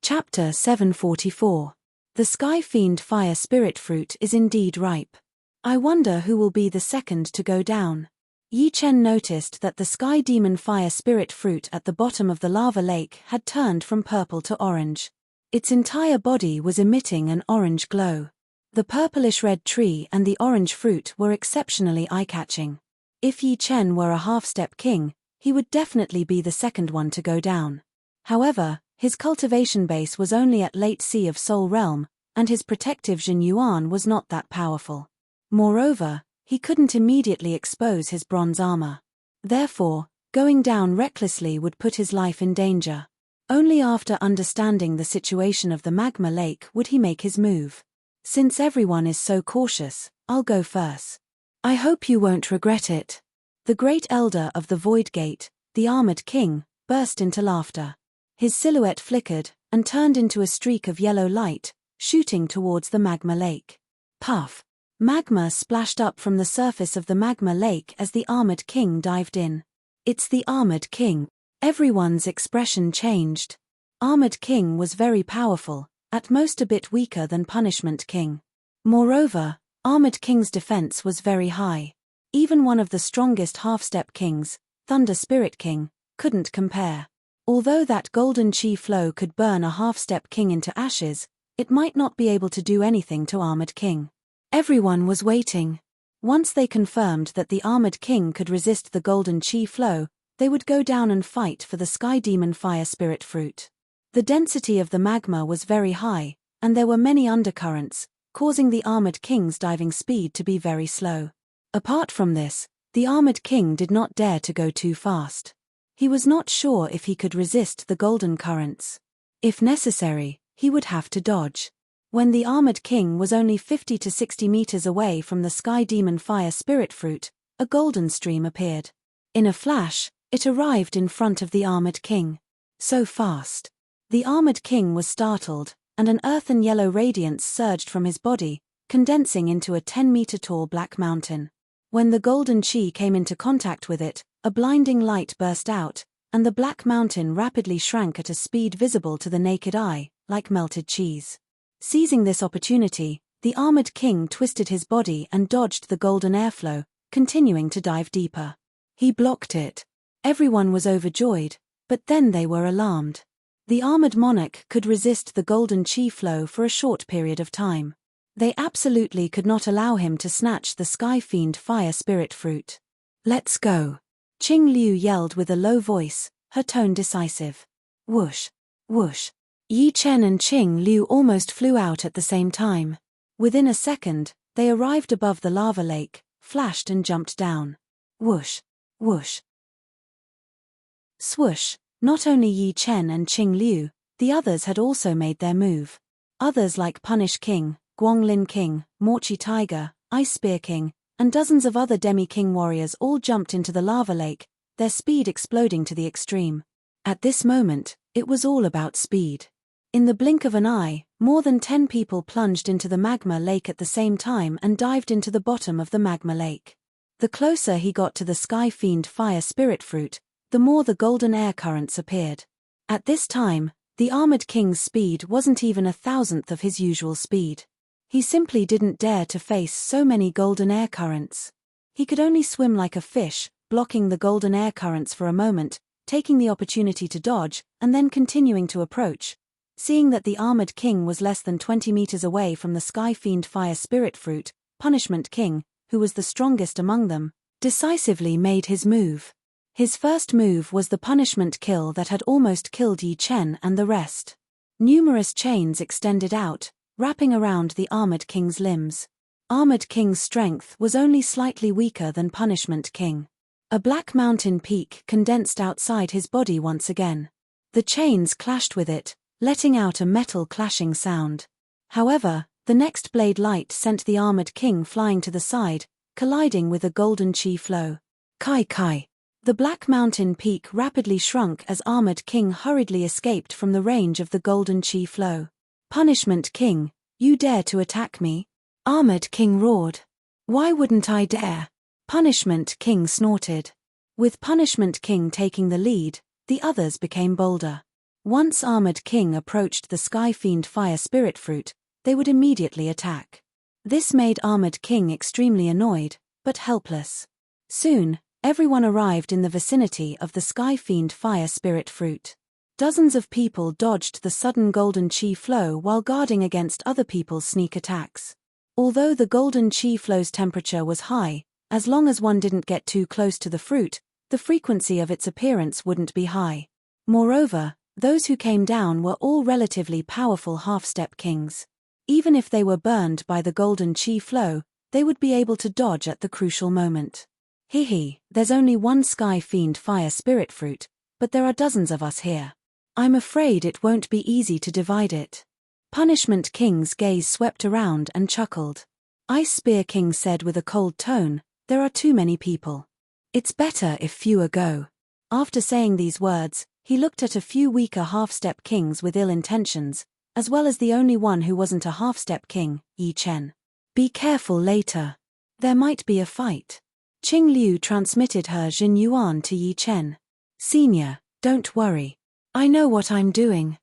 Chapter 744. The The Sky Fiend Fire Spirit Fruit is indeed ripe. I wonder who will be the second to go down. Yi Chen noticed that the Sky Demon Fire Spirit Fruit at the bottom of the lava lake had turned from purple to orange. Its entire body was emitting an orange glow. The purplish-red tree and the orange fruit were exceptionally eye-catching. If Yi Chen were a half-step king, he would definitely be the second one to go down. However, his cultivation base was only at late Sea of Soul Realm, and his protective Jin Yuan was not that powerful. Moreover, he couldn't immediately expose his bronze armor. Therefore, going down recklessly would put his life in danger. Only after understanding the situation of the magma lake would he make his move. Since everyone is so cautious, I'll go first. I hope you won't regret it. The great elder of the Void Gate, the Armored King, burst into laughter. His silhouette flickered and turned into a streak of yellow light, shooting towards the magma lake. Puff! Magma splashed up from the surface of the magma lake as the Armored King dived in. It's the Armored King. Everyone's expression changed. Armored King was very powerful, at most a bit weaker than Punishment King. Moreover, Armored King's defense was very high. Even one of the strongest half-step kings, Thunder Spirit King, couldn't compare. Although that golden chi flow could burn a half-step king into ashes, it might not be able to do anything to Armored King. Everyone was waiting. Once they confirmed that the Armored King could resist the golden chi flow, they would go down and fight for the Sky Demon Fire Spirit Fruit. The density of the magma was very high, and there were many undercurrents, causing the Armored King's diving speed to be very slow. Apart from this, the Armored King did not dare to go too fast. He was not sure if he could resist the golden currents. If necessary, he would have to dodge. When the Armored King was only 50 to 60 meters away from the Sky Demon Fire Spirit Fruit, a golden stream appeared. In a flash, it arrived in front of the Armored King. So fast. The Armored King was startled, and an earthen yellow radiance surged from his body, condensing into a 10-meter-tall black mountain. When the golden chi came into contact with it, a blinding light burst out, and the black mountain rapidly shrank at a speed visible to the naked eye, like melted cheese. Seizing this opportunity, the Armored King twisted his body and dodged the golden airflow, continuing to dive deeper. He blocked it. Everyone was overjoyed, but then they were alarmed. The Armored Monarch could resist the golden chi flow for a short period of time. They absolutely could not allow him to snatch the Sky Fiend Fire Spirit Fruit. Let's go! Qing Liu yelled with a low voice, her tone decisive. Whoosh! Whoosh! Yi Chen and Qing Liu almost flew out at the same time. Within a second, they arrived above the lava lake, flashed and jumped down. Whoosh! Whoosh! Swoosh! Not only Yi Chen and Qing Liu, the others had also made their move. Others like Punish King, Guanglin King, Morchi Tiger, Ice Spear King, and dozens of other Demi-King warriors all jumped into the lava lake, their speed exploding to the extreme. At this moment, it was all about speed. In the blink of an eye, more than 10 people plunged into the magma lake at the same time and dived into the bottom of the magma lake. The closer he got to the Sky Fiend Fire Spirit Fruit, the more the golden air currents appeared. At this time, the Armored King's speed wasn't even 1,000th of his usual speed. He simply didn't dare to face so many golden air currents. He could only swim like a fish, blocking the golden air currents for a moment, taking the opportunity to dodge, and then continuing to approach. Seeing that the Armored King was less than 20 meters away from the Sky Fiend Fire Spirit Fruit, Punishment King, who was the strongest among them, decisively made his move. His first move was the punishment kill that had almost killed Yi Chen and the rest. Numerous chains extended out, wrapping around the Armored King's limbs. Armored King's strength was only slightly weaker than Punishment King. A black mountain peak condensed outside his body once again. The chains clashed with it, letting out a metal clashing sound. However, the next blade light sent the Armored King flying to the side, colliding with a golden chi flow. Kai Kai! The black mountain peak rapidly shrunk as Armored King hurriedly escaped from the range of the golden chi flow. Punishment King, you dare to attack me? Armored King roared. Why wouldn't I dare? Punishment King snorted. With Punishment King taking the lead, the others became bolder. Once Armored King approached the Sky Fiend Fire Spirit Fruit, they would immediately attack. This made Armored King extremely annoyed, but helpless. Soon, everyone arrived in the vicinity of the Sky Fiend Fire Spirit Fruit. Dozens of people dodged the sudden golden chi flow while guarding against other people's sneak attacks. Although the golden chi flow's temperature was high, as long as one didn't get too close to the fruit, the frequency of its appearance wouldn't be high. Moreover, those who came down were all relatively powerful half-step kings. Even if they were burned by the golden chi flow, they would be able to dodge at the crucial moment. There's only one Sky Fiend Fire Spirit Fruit, but there are dozens of us here. I'm afraid it won't be easy to divide it. Punishment King's gaze swept around and chuckled. Ice Spear King said with a cold tone, "There are too many people. It's better if fewer go." After saying these words, he looked at a few weaker half-step kings with ill intentions, as well as the only one who wasn't a half-step king, Yi Chen. "Be careful later. There might be a fight." Qing Liu transmitted her Jin Yuan to Yi Chen. "Senior, don't worry. I know what I'm doing."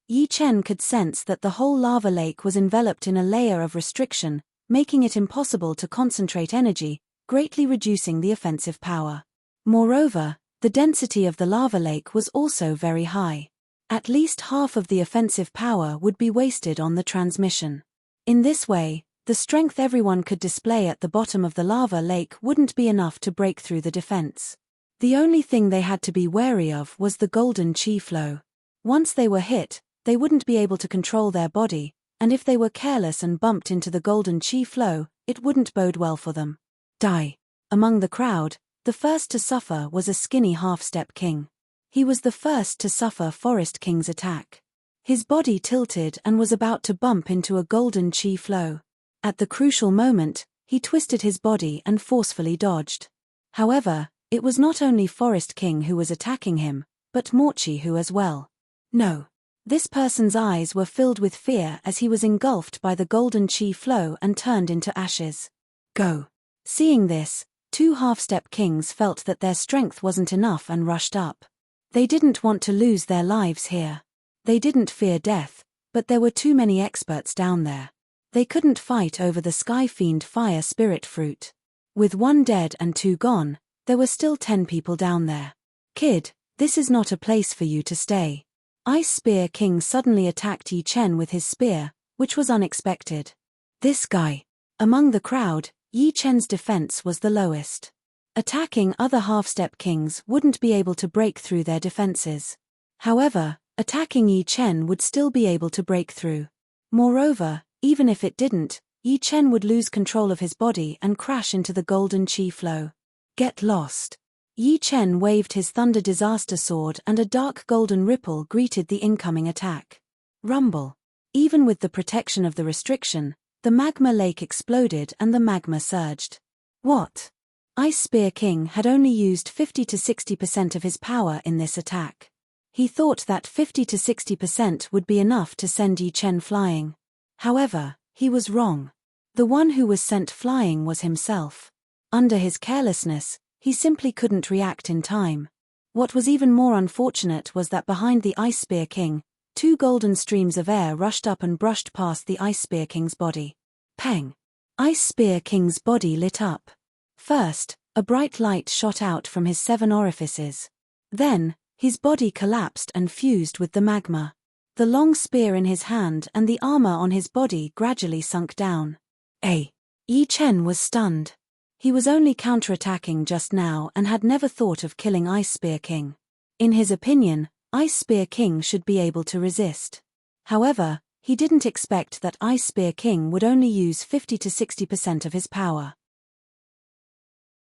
Yi Chen could sense that the whole lava lake was enveloped in a layer of restriction, making it impossible to concentrate energy, greatly reducing the offensive power. Moreover, the density of the lava lake was also very high. At least half of the offensive power would be wasted on the transmission. In this way, the strength everyone could display at the bottom of the lava lake wouldn't be enough to break through the defense. The only thing they had to be wary of was the golden chi flow. Once they were hit, they wouldn't be able to control their body, and if they were careless and bumped into the golden chi flow, it wouldn't bode well for them. Die. Among the crowd, the first to suffer was a skinny half-step king. He was the first to suffer Forest King's attack. His body tilted and was about to bump into a golden chi flow. At the crucial moment, he twisted his body and forcefully dodged. However, it was not only Forest King who was attacking him, but Morchi who as well. No. This person's eyes were filled with fear as he was engulfed by the golden chi flow and turned into ashes. Go. Seeing this, two half-step kings felt that their strength wasn't enough and rushed up. They didn't want to lose their lives here. They didn't fear death, but there were too many experts down there. They couldn't fight over the Sky Fiend Fire Spirit Fruit. With one dead and two gone, there were still 10 people down there. "Kid, this is not a place for you to stay." Ice Spear King suddenly attacked Yi Chen with his spear, which was unexpected. This guy. Among the crowd, Yi Chen's defense was the lowest. Attacking other half-step kings wouldn't be able to break through their defenses. However, attacking Yi Chen would still be able to break through. Moreover, even if it didn't, Yi Chen would lose control of his body and crash into the golden chi flow. Get lost. Yi Chen waved his Thunder Disaster Sword and a dark golden ripple greeted the incoming attack. Rumble. Even with the protection of the restriction, the magma lake exploded and the magma surged. What? Ice Spear King had only used 50 to 60% of his power in this attack. He thought that 50 to 60% would be enough to send Yi Chen flying. However, he was wrong. The one who was sent flying was himself. Under his carelessness, he simply couldn't react in time. What was even more unfortunate was that behind the Ice Spear King, 2 golden streams of air rushed up and brushed past the Ice Spear King's body. Peng! Ice Spear King's body lit up. First, a bright light shot out from his 7 orifices. Then, his body collapsed and fused with the magma. The long spear in his hand and the armor on his body gradually sunk down. Yi Chen was stunned. He was only counterattacking just now and had never thought of killing Ice Spear King. In his opinion, Ice Spear King should be able to resist. However, he didn't expect that Ice Spear King would only use 50 to 60% of his power.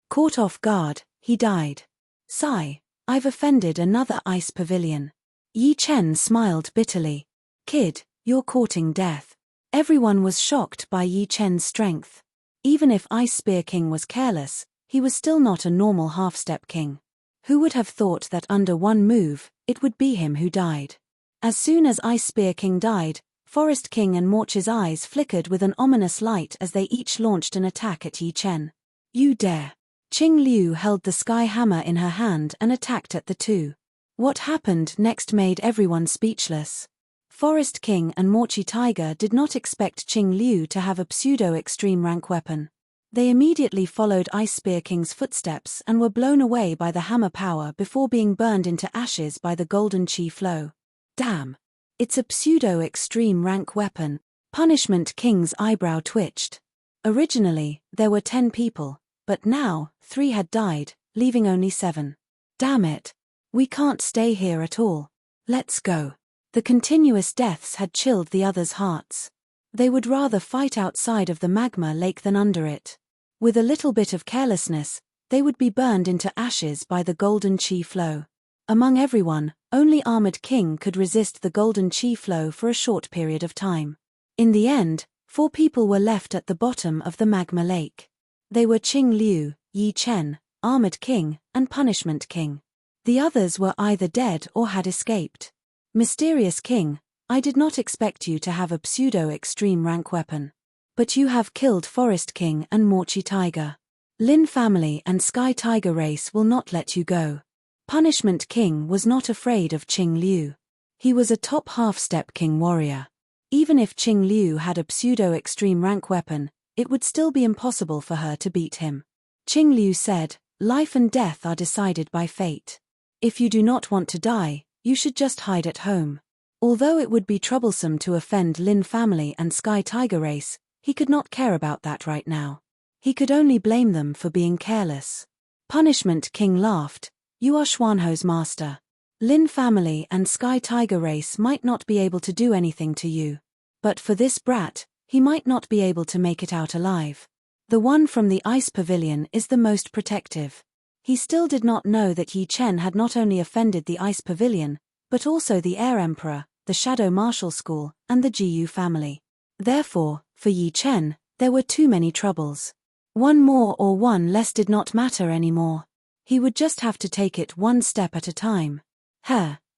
Caught off guard, he died. Sigh, I've offended another ice pavilion. Yi Chen smiled bitterly. Kid, you're courting death. Everyone was shocked by Yi Chen's strength. Even if Ice Spear King was careless, he was still not a normal half-step king. Who would have thought that under one move, it would be him who died? As soon as Ice Spear King died, Forest King and Morch's eyes flickered with an ominous light as they each launched an attack at Yi Chen. You dare! Qing Liu held the sky hammer in her hand and attacked at the two. What happened next made everyone speechless. Forest King and Morchi Tiger did not expect Qing Liu to have a pseudo-extreme rank weapon. They immediately followed Ice Spear King's footsteps and were blown away by the hammer power before being burned into ashes by the golden chi flow. Damn! It's a pseudo-extreme rank weapon. Punishment King's eyebrow twitched. Originally, there were 10 people, but now, 3 had died, leaving only 7. Damn it! We can't stay here at all. Let's go. The continuous deaths had chilled the others' hearts. They would rather fight outside of the magma lake than under it. With a little bit of carelessness, they would be burned into ashes by the golden chi flow. Among everyone, only Armored King could resist the golden chi flow for a short period of time. In the end, 4 people were left at the bottom of the magma lake. They were Qing Liu, Yi Chen, Armored King, and Punishment King. The others were either dead or had escaped. Mysterious King, I did not expect you to have a pseudo-extreme rank weapon. But you have killed Forest King and Morchi Tiger. Lin family and Sky Tiger race will not let you go. Punishment King was not afraid of Qing Liu. He was a top half-step king warrior. Even if Qing Liu had a pseudo-extreme rank weapon, it would still be impossible for her to beat him. Qing Liu said, "Life and death are decided by fate. If you do not want to die, you should just hide at home." Although it would be troublesome to offend Lin family and Sky Tiger race, he could not care about that right now. He could only blame them for being careless. Punishment King laughed, "You are Xuanho's master. Lin family and Sky Tiger race might not be able to do anything to you. But for this brat, he might not be able to make it out alive. The one from the ice pavilion is the most protective." He still did not know that Yi Chen had not only offended the ice pavilion, but also the Air Emperor, the Shadow Martial School, and the Jiyu family. Therefore, for Yi Chen, there were too many troubles. One more or one less did not matter anymore. He would just have to take it one step at a time.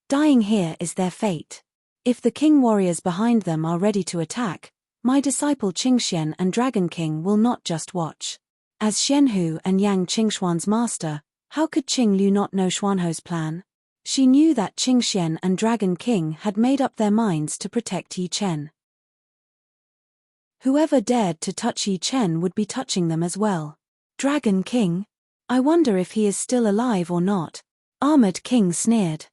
Dying here is their fate. If the king warriors behind them are ready to attack, my disciple Qingxian and Dragon King will not just watch. As Xianhu and Yang Qingxuan's master, how could Qing Liu not know Xuanho's plan? She knew that Qingxian and Dragon King had made up their minds to protect Yi Chen. Whoever dared to touch Yi Chen would be touching them as well. Dragon King? I wonder if he is still alive or not. Armored King sneered.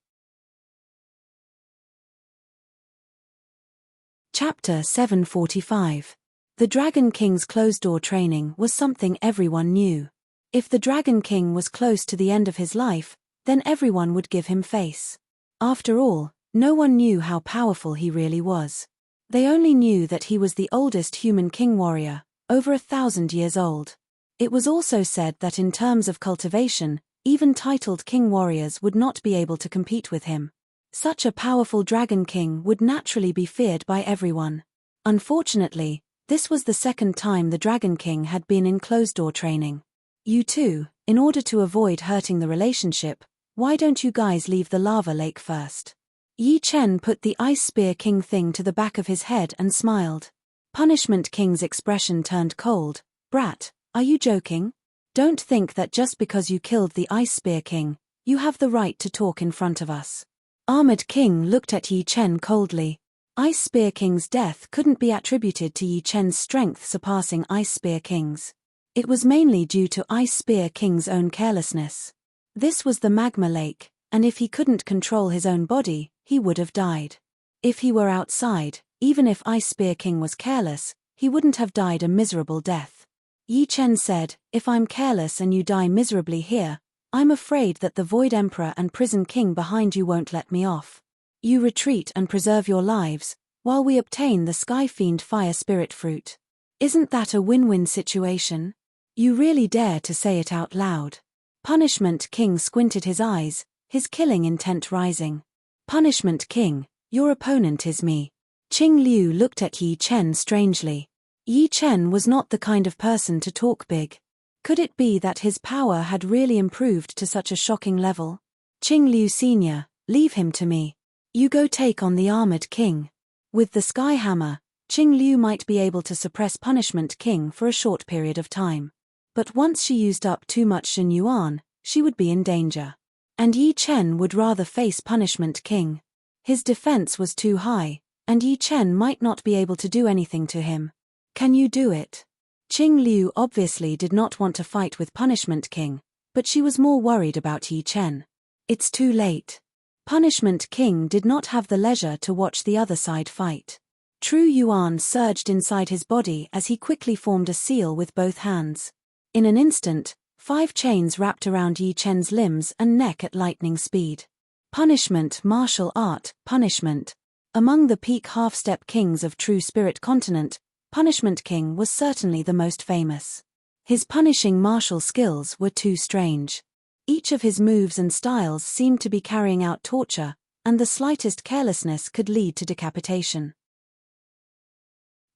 Chapter 745. The Dragon King's closed-door training was something everyone knew. If the Dragon King was close to the end of his life, then everyone would give him face. After all, no one knew how powerful he really was. They only knew that he was the oldest human king warrior, over 1,000 years old. It was also said that in terms of cultivation, even titled king warriors would not be able to compete with him. Such a powerful Dragon King would naturally be feared by everyone. Unfortunately, this was the second time the Dragon King had been in closed-door training. You two, in order to avoid hurting the relationship, why don't you guys leave the lava lake first? Yi Chen put the Ice Spear King thing to the back of his head and smiled. Punishment King's expression turned cold. Brat, are you joking? Don't think that just because you killed the Ice Spear King, you have the right to talk in front of us. Armored King looked at Yi Chen coldly. Ice Spear King's death couldn't be attributed to Yi Chen's strength surpassing Ice Spear King's. It was mainly due to Ice Spear King's own carelessness. This was the magma lake, and if he couldn't control his own body, he would have died. If he were outside, even if Ice Spear King was careless, he wouldn't have died a miserable death. Yi Chen said, "If I'm careless and you die miserably here, I'm afraid that the Void Emperor and Prison King behind you won't let me off. You retreat and preserve your lives, while we obtain the Sky Fiend Fire Spirit Fruit. Isn't that a win-win situation? You really dare to say it out loud." Punishment King squinted his eyes, his killing intent rising. Punishment King, your opponent is me. Qing Liu looked at Yi Chen strangely. Yi Chen was not the kind of person to talk big. Could it be that his power had really improved to such a shocking level? Qing Liu Sr., leave him to me. You go take on the Armored King. With the Sky Hammer, Qing Liu might be able to suppress Punishment King for a short period of time. But once she used up too much Shen Yuan, she would be in danger. And Yi Chen would rather face Punishment King. His defense was too high, and Yi Chen might not be able to do anything to him. Can you do it? Qing Liu obviously did not want to fight with Punishment King, but she was more worried about Yi Chen. It's too late. Punishment King did not have the leisure to watch the other side fight. True Yuan surged inside his body as he quickly formed a seal with both hands. In an instant, 5 chains wrapped around Yi Chen's limbs and neck at lightning speed. Punishment martial art, punishment. Among the peak half-step kings of True Spirit Continent, Punishment King was certainly the most famous. His punishing martial skills were too strange. Each of his moves and styles seemed to be carrying out torture, and the slightest carelessness could lead to decapitation.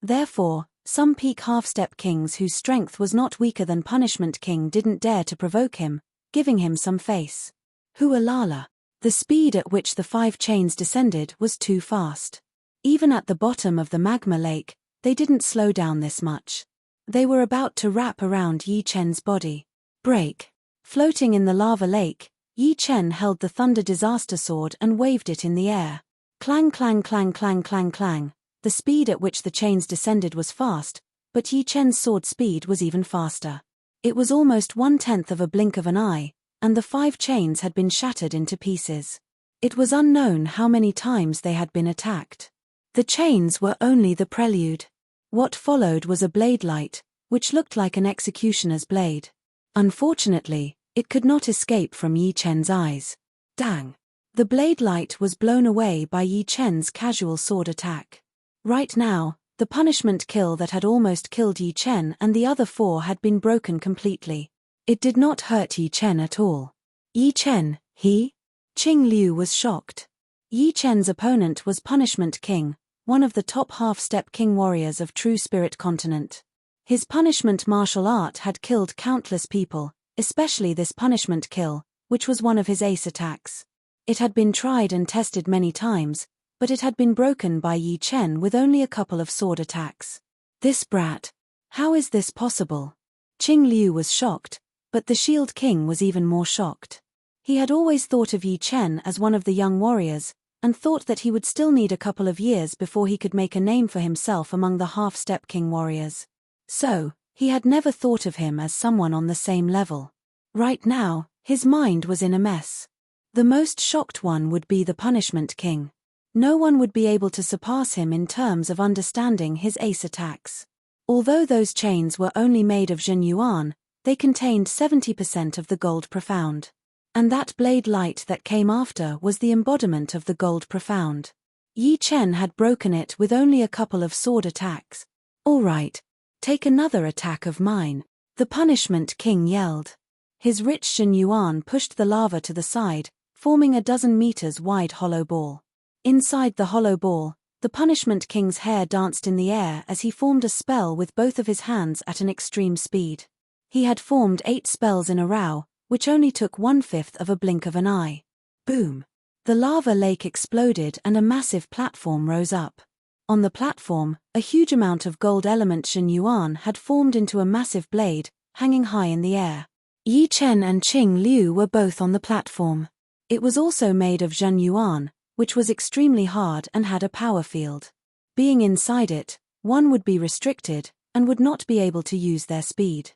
Therefore, some peak half-step kings whose strength was not weaker than Punishment King didn't dare to provoke him, giving him some face. Hualala. The speed at which the 5 chains descended was too fast. Even at the bottom of the magma lake, they didn't slow down this much. They were about to wrap around Yi Chen's body. Break. Floating in the lava lake, Yi Chen held the Thunder Disaster Sword and waved it in the air. Clang clang clang clang clang clang. The speed at which the chains descended was fast, but Yi Chen's sword speed was even faster. It was almost 1/10 of a blink of an eye, and the 5 chains had been shattered into pieces. It was unknown how many times they had been attacked. The chains were only the prelude. What followed was a blade light, which looked like an executioner's blade. Unfortunately, it could not escape from Yi Chen's eyes. Dang! The blade light was blown away by Yi Chen's casual sword attack. Right now, the punishment kill that had almost killed Yi Chen and the other 4 had been broken completely. It did not hurt Yi Chen at all. Yi Chen, he? Qing Liu was shocked. Yi Chen's opponent was Punishment King, one of the top half-step king warriors of True Spirit Continent. His punishment martial art had killed countless people, especially this punishment kill, which was one of his ace attacks. It had been tried and tested many times, but it had been broken by Yi Chen with only a couple of sword attacks. This brat. How is this possible? Qing Liu was shocked, but the Shield King was even more shocked. He had always thought of Yi Chen as one of the young warriors, and thought that he would still need a couple of years before he could make a name for himself among the half-step king warriors. So, he had never thought of him as someone on the same level. Right now, his mind was in a mess. The most shocked one would be the Punishment King. No one would be able to surpass him in terms of understanding his ace attacks. Although those chains were only made of Zhen Yuan, they contained 70% of the gold profound. And that blade light that came after was the embodiment of the gold profound. Yi Chen had broken it with only a couple of sword attacks. All right, take another attack of mine, the Punishment King yelled. His rich Zhen Yuan pushed the lava to the side, forming a 12 meters wide hollow ball. Inside the hollow ball, the Punishment King's hair danced in the air as he formed a spell with both of his hands at an extreme speed. He had formed 8 spells in a row, which only took 1/5 of a blink of an eye. Boom! The lava lake exploded and a massive platform rose up. On the platform, a huge amount of gold element Zhen Yuan had formed into a massive blade, hanging high in the air. Yi Chen and Qing Liu were both on the platform. It was also made of Zhen Yuan, which was extremely hard and had a power field. Being inside it, one would be restricted, and would not be able to use their speed.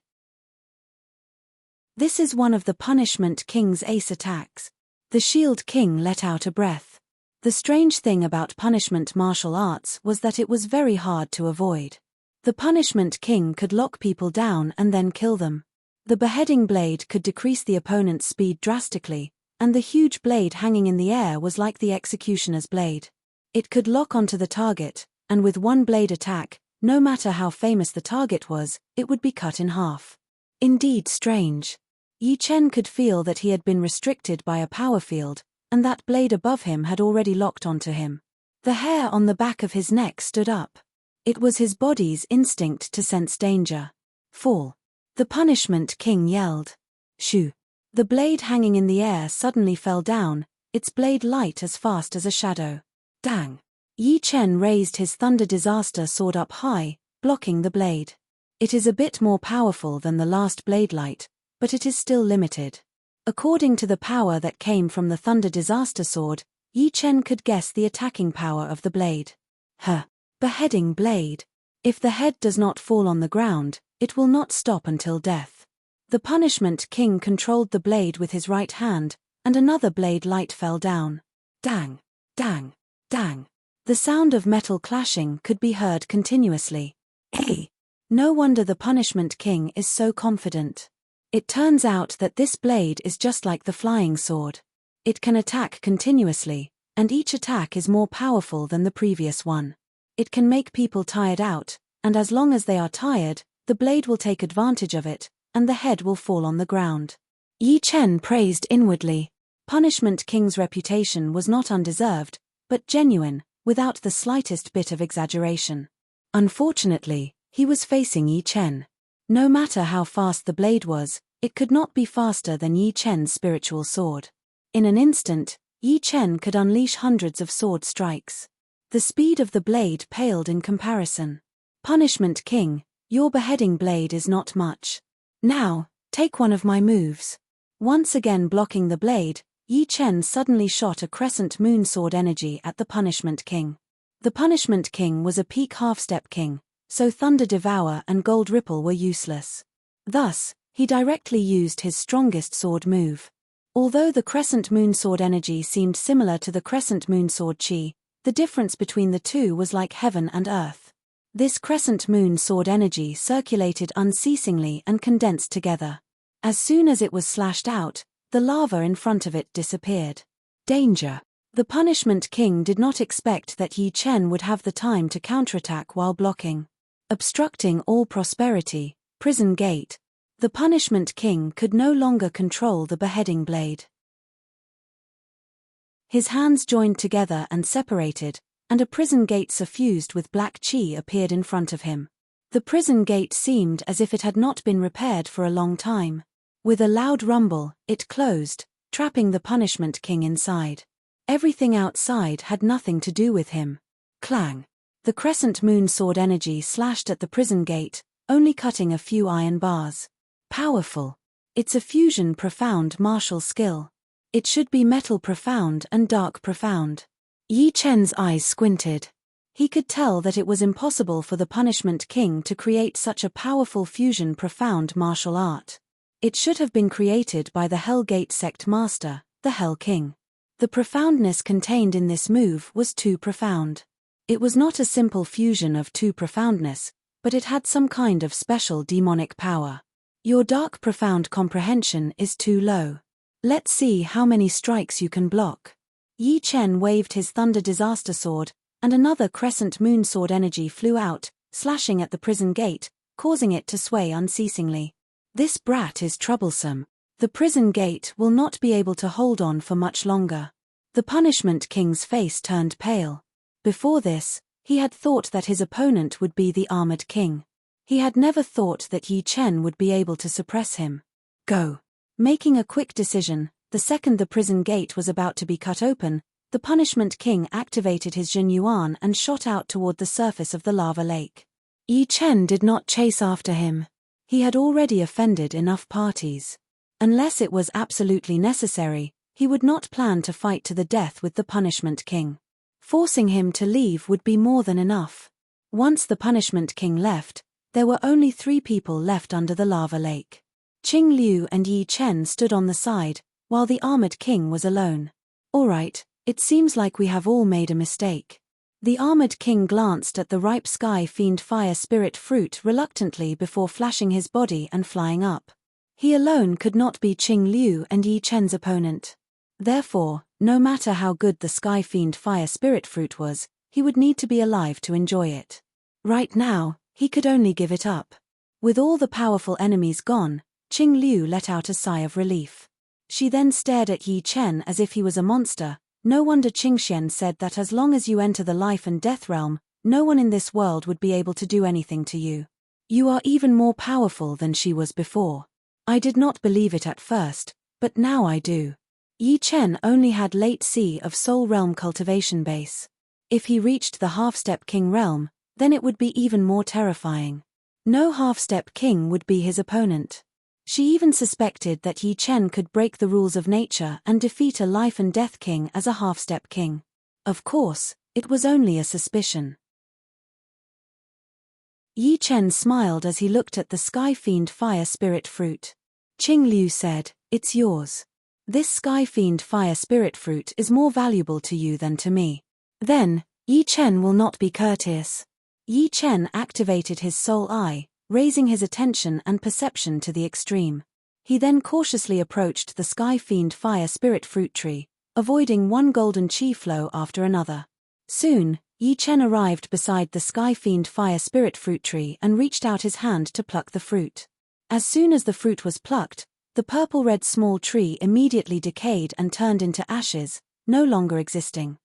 This is one of the Punishment King's ace attacks. The Shield King let out a breath. The strange thing about punishment martial arts was that it was very hard to avoid. The Punishment King could lock people down and then kill them. The beheading blade could decrease the opponent's speed drastically, and the huge blade hanging in the air was like the executioner's blade. It could lock onto the target, and with one blade attack, no matter how famous the target was, it would be cut in half. Indeed strange. Yi Chen could feel that he had been restricted by a power field, and that blade above him had already locked onto him. The hair on the back of his neck stood up. It was his body's instinct to sense danger. Fall. The Punishment King yelled. Shoo. The blade hanging in the air suddenly fell down, its blade light as fast as a shadow. Dang! Yi Chen raised his Thunder Disaster Sword up high, blocking the blade. It is a bit more powerful than the last blade light, but it is still limited. According to the power that came from the Thunder Disaster Sword, Yi Chen could guess the attacking power of the blade. Her beheading blade. If the head does not fall on the ground, it will not stop until death. The punishment king controlled the blade with his right hand, and another blade light fell down. Dang, dang, dang. The sound of metal clashing could be heard continuously. Hey! No wonder the punishment king is so confident. It turns out that this blade is just like the flying sword. It can attack continuously, and each attack is more powerful than the previous one. It can make people tired out, and as long as they are tired, the blade will take advantage of it, and the head will fall on the ground. Yi Chen praised inwardly. Punishment King's reputation was not undeserved, but genuine, without the slightest bit of exaggeration. Unfortunately, he was facing Yi Chen. No matter how fast the blade was, it could not be faster than Yi Chen's spiritual sword. In an instant, Yi Chen could unleash hundreds of sword strikes. The speed of the blade paled in comparison. Punishment King, your beheading blade is not much. Now, take one of my moves. Once again blocking the blade, Yi Chen suddenly shot a crescent moon sword energy at the Punishment King. The Punishment King was a peak half-step king, so Thunder Devour and Gold Ripple were useless. Thus, he directly used his strongest sword move. Although the crescent moon sword energy seemed similar to the crescent moon sword chi, the difference between the two was like heaven and earth. This crescent moon sword energy circulated unceasingly and condensed together. As soon as it was slashed out, the lava in front of it disappeared. Danger. The Punishment King did not expect that Yi Chen would have the time to counterattack while blocking. Obstructing all prosperity, prison gate. The Punishment King could no longer control the beheading blade. His hands joined together and separated, and a prison gate suffused with black chi appeared in front of him. The prison gate seemed as if it had not been repaired for a long time. With a loud rumble, it closed, trapping the Punishment King inside. Everything outside had nothing to do with him. Clang! The crescent moon sword energy slashed at the prison gate, only cutting a few iron bars. Powerful. It's a fusion profound martial skill. It should be metal profound and dark profound. Yi Chen's eyes squinted. He could tell that it was impossible for the Punishment King to create such a powerful fusion profound martial art. It should have been created by the Hell Gate sect master, the Hell King. The profoundness contained in this move was too profound. It was not a simple fusion of too profoundness, but it had some kind of special demonic power. Your dark profound comprehension is too low. Let's see how many strikes you can block. Yi Chen waved his Thunder Disaster Sword, and another crescent moon sword energy flew out, slashing at the prison gate, causing it to sway unceasingly. This brat is troublesome. The prison gate will not be able to hold on for much longer. The Punishment King's face turned pale. Before this, he had thought that his opponent would be the Armored King. He had never thought that Yi Chen would be able to suppress him. Go. Making a quick decision, the second the prison gate was about to be cut open, the Punishment King activated his Jin Yuan and shot out toward the surface of the lava lake. Yi Chen did not chase after him. He had already offended enough parties. Unless it was absolutely necessary, he would not plan to fight to the death with the Punishment King. Forcing him to leave would be more than enough. Once the Punishment King left, there were only 3 people left under the lava lake. Qing Liu and Yi Chen stood on the side, while the Armored King was alone. All right, it seems like we have all made a mistake. The Armored King glanced at the ripe Sky Fiend Fire Spirit fruit reluctantly before flashing his body and flying up. He alone could not be Qing Liu and Yi Chen's opponent. Therefore, no matter how good the Sky Fiend Fire Spirit fruit was, he would need to be alive to enjoy it. Right now, he could only give it up. With all the powerful enemies gone, Qing Liu let out a sigh of relief. She then stared at Yi Chen as if he was a monster. No wonder Qingxian said that as long as you enter the life and death realm, no one in this world would be able to do anything to you. You are even more powerful than she was before. I did not believe it at first, but now I do. Yi Chen only had late sea of Soul Realm cultivation base. If he reached the half-step king realm, then it would be even more terrifying. No half-step king would be his opponent. She even suspected that Yi Chen could break the rules of nature and defeat a life and death king as a half-step king. Of course, it was only a suspicion. Yi Chen smiled as he looked at the Sky Fiend Fire Spirit Fruit. Qing Liu said, "It's yours. This Sky Fiend Fire Spirit Fruit is more valuable to you than to me." Then, Yi Chen will not be courteous. Yi Chen activated his soul eye, raising his attention and perception to the extreme. He then cautiously approached the Sky Fiend Fire Spirit Fruit Tree, avoiding one golden chi flow after another. Soon, Yi Chen arrived beside the Sky Fiend Fire Spirit Fruit Tree and reached out his hand to pluck the fruit. As soon as the fruit was plucked, the purple-red small tree immediately decayed and turned into ashes, no longer existing.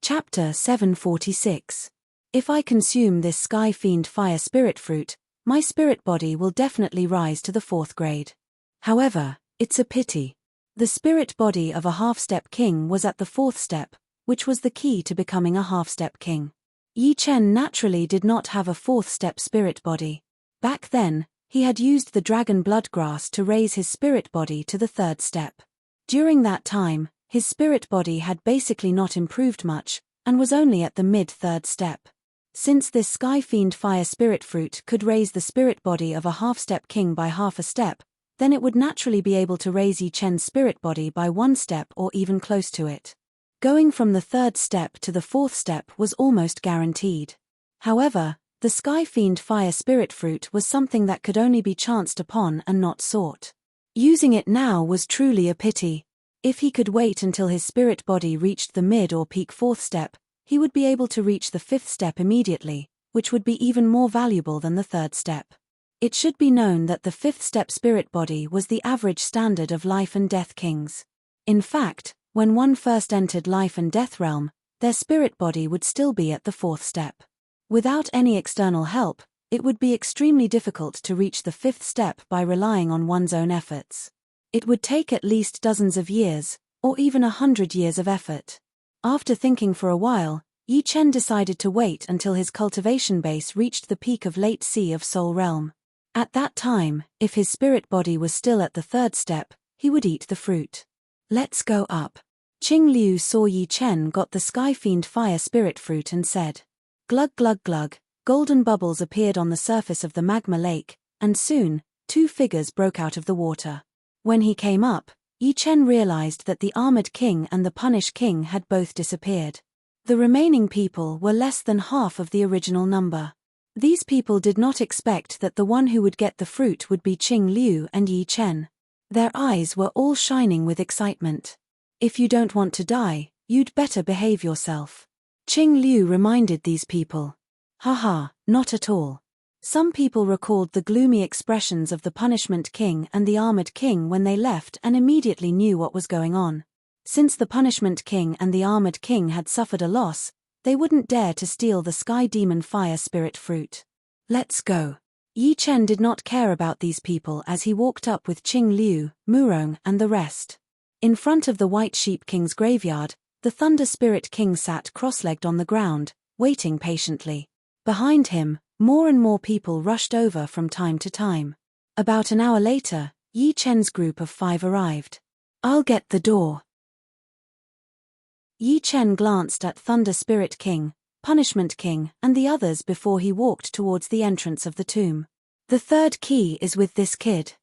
Chapter 746. If I consume this Sky Fiend Fire Spirit Fruit, my spirit body will definitely rise to the 4th grade. However, it's a pity. The spirit body of a half-step king was at the 4th step, which was the key to becoming a half-step king. Yi Chen naturally did not have a 4th step spirit body. Back then, he had used the dragon blood grass to raise his spirit body to the 3rd step. During that time, his spirit body had basically not improved much, and was only at the mid-3rd step. Since this Sky Fiend Fire Spirit Fruit could raise the spirit body of a half-step king by half a step, then it would naturally be able to raise Yi Chen's spirit body by 1 step or even close to it. Going from the 3rd step to the 4th step was almost guaranteed. However, the Sky Fiend Fire Spirit Fruit was something that could only be chanced upon and not sought. Using it now was truly a pity. If he could wait until his spirit body reached the mid or peak 4th step, he would be able to reach the 5th step immediately, which would be even more valuable than the 3rd step. It should be known that the 5th step spirit body was the average standard of life and death kings. In fact, when one first entered life and death realm, their spirit body would still be at the 4th step. Without any external help, it would be extremely difficult to reach the 5th step by relying on one's own efforts. It would take at least dozens of years, or even 100 years of effort. After thinking for a while, Yi Chen decided to wait until his cultivation base reached the peak of Late Sea of Soul Realm. At that time, if his spirit body was still at the 3rd step, he would eat the fruit. "Let's go up." Qing Liu saw Yi Chen got the Sky Fiend Fire Spirit Fruit and said. Glug glug glug, golden bubbles appeared on the surface of the magma lake, and soon, 2 figures broke out of the water. When he came up, Yi Chen realized that the Armored King and the Punished King had both disappeared. The remaining people were less than half of the original number. These people did not expect that the one who would get the fruit would be Qing Liu and Yi Chen. Their eyes were all shining with excitement. "If you don't want to die, you'd better behave yourself." Qing Liu reminded these people. Haha, not at all. Some people recalled the gloomy expressions of the Punishment King and the Armored King when they left and immediately knew what was going on. Since the Punishment King and the Armored King had suffered a loss, they wouldn't dare to steal the Sky Demon Fire Spirit Fruit. "Let's go." Yi Chen did not care about these people as he walked up with Qing Liu, Murong and the rest. In front of the White Sheep King's graveyard, the Thunder Spirit King sat cross-legged on the ground, waiting patiently. Behind him, more and more people rushed over from time to time. About an hour later, Yi Chen's group of 5 arrived. "I'll get the door." Yi Chen glanced at Thunder Spirit King, Punishment King, and the others before he walked towards the entrance of the tomb. "The 3rd key is with this kid."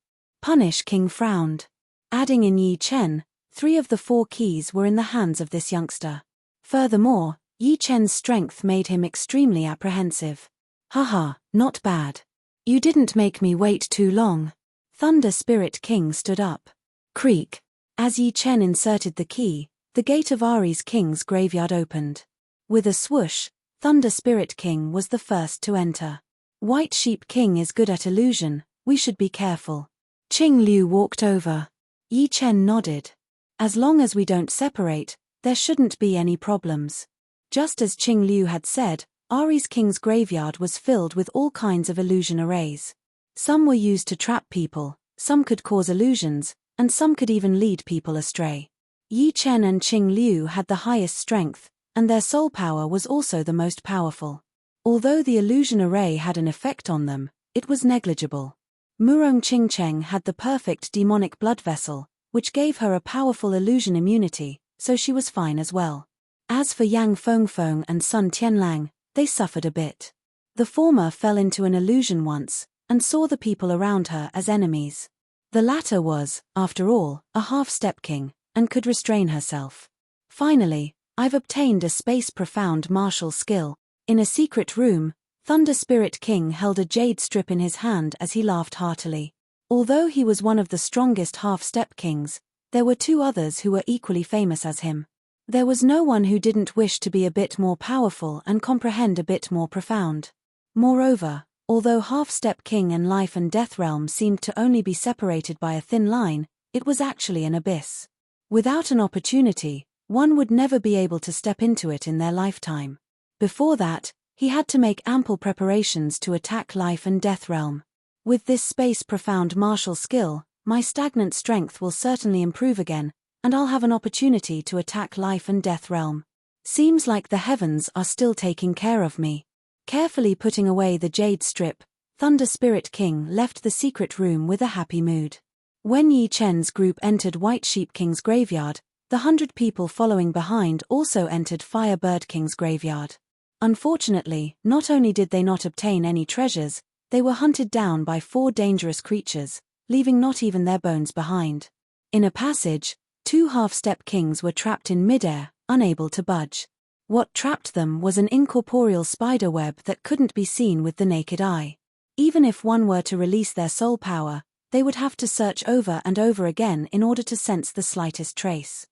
Punish King frowned. Adding in Yi Chen, 3 of the 4 keys were in the hands of this youngster. Furthermore, Yi Chen's strength made him extremely apprehensive. "Haha, not bad. You didn't make me wait too long." Thunder Spirit King stood up. Creak. As Yi Chen inserted the key, the gate of Ari's King's graveyard opened. With a swoosh, Thunder Spirit King was the first to enter. "White Sheep King is good at illusion, we should be careful." Qing Liu walked over. Yi Chen nodded. "As long as we don't separate, there shouldn't be any problems." Just as Qing Liu had said, Ari's King's graveyard was filled with all kinds of illusion arrays. Some were used to trap people, some could cause illusions, and some could even lead people astray. Yi Chen and Qing Liu had the highest strength, and their soul power was also the most powerful. Although the illusion array had an effect on them, it was negligible. Murong Qingcheng had the perfect demonic blood vessel, which gave her a powerful illusion immunity, so she was fine as well. As for Yang Fengfeng and Sun Tianlang, they suffered a bit. The former fell into an illusion once, and saw the people around her as enemies. The latter was, after all, a half-step king, and could restrain herself. Finally, I've obtained a space-profound martial skill. In a secret room, Thunder Spirit King held a jade strip in his hand as he laughed heartily. Although he was one of the strongest half-step kings, there were two others who were equally famous as him. There was no one who didn't wish to be a bit more powerful and comprehend a bit more profound. Moreover, although Half-Step King and Life and Death Realm seemed to only be separated by a thin line, it was actually an abyss. Without an opportunity, one would never be able to step into it in their lifetime. Before that, he had to make ample preparations to attack Life and Death Realm. With this space-profound martial skill, my stagnant strength will certainly improve again, and I'll have an opportunity to attack Life and Death Realm. Seems like the heavens are still taking care of me. Carefully putting away the jade strip, Thunder Spirit King left the secret room with a happy mood. When Yi Chen's group entered White Sheep King's graveyard, the 100 people following behind also entered Firebird King's graveyard. Unfortunately, not only did they not obtain any treasures, they were hunted down by 4 dangerous creatures, leaving not even their bones behind. In a passage, 2 half-step kings were trapped in midair, unable to budge. What trapped them was an incorporeal spider web that couldn't be seen with the naked eye. Even if one were to release their soul power, they would have to search over and over again in order to sense the slightest trace.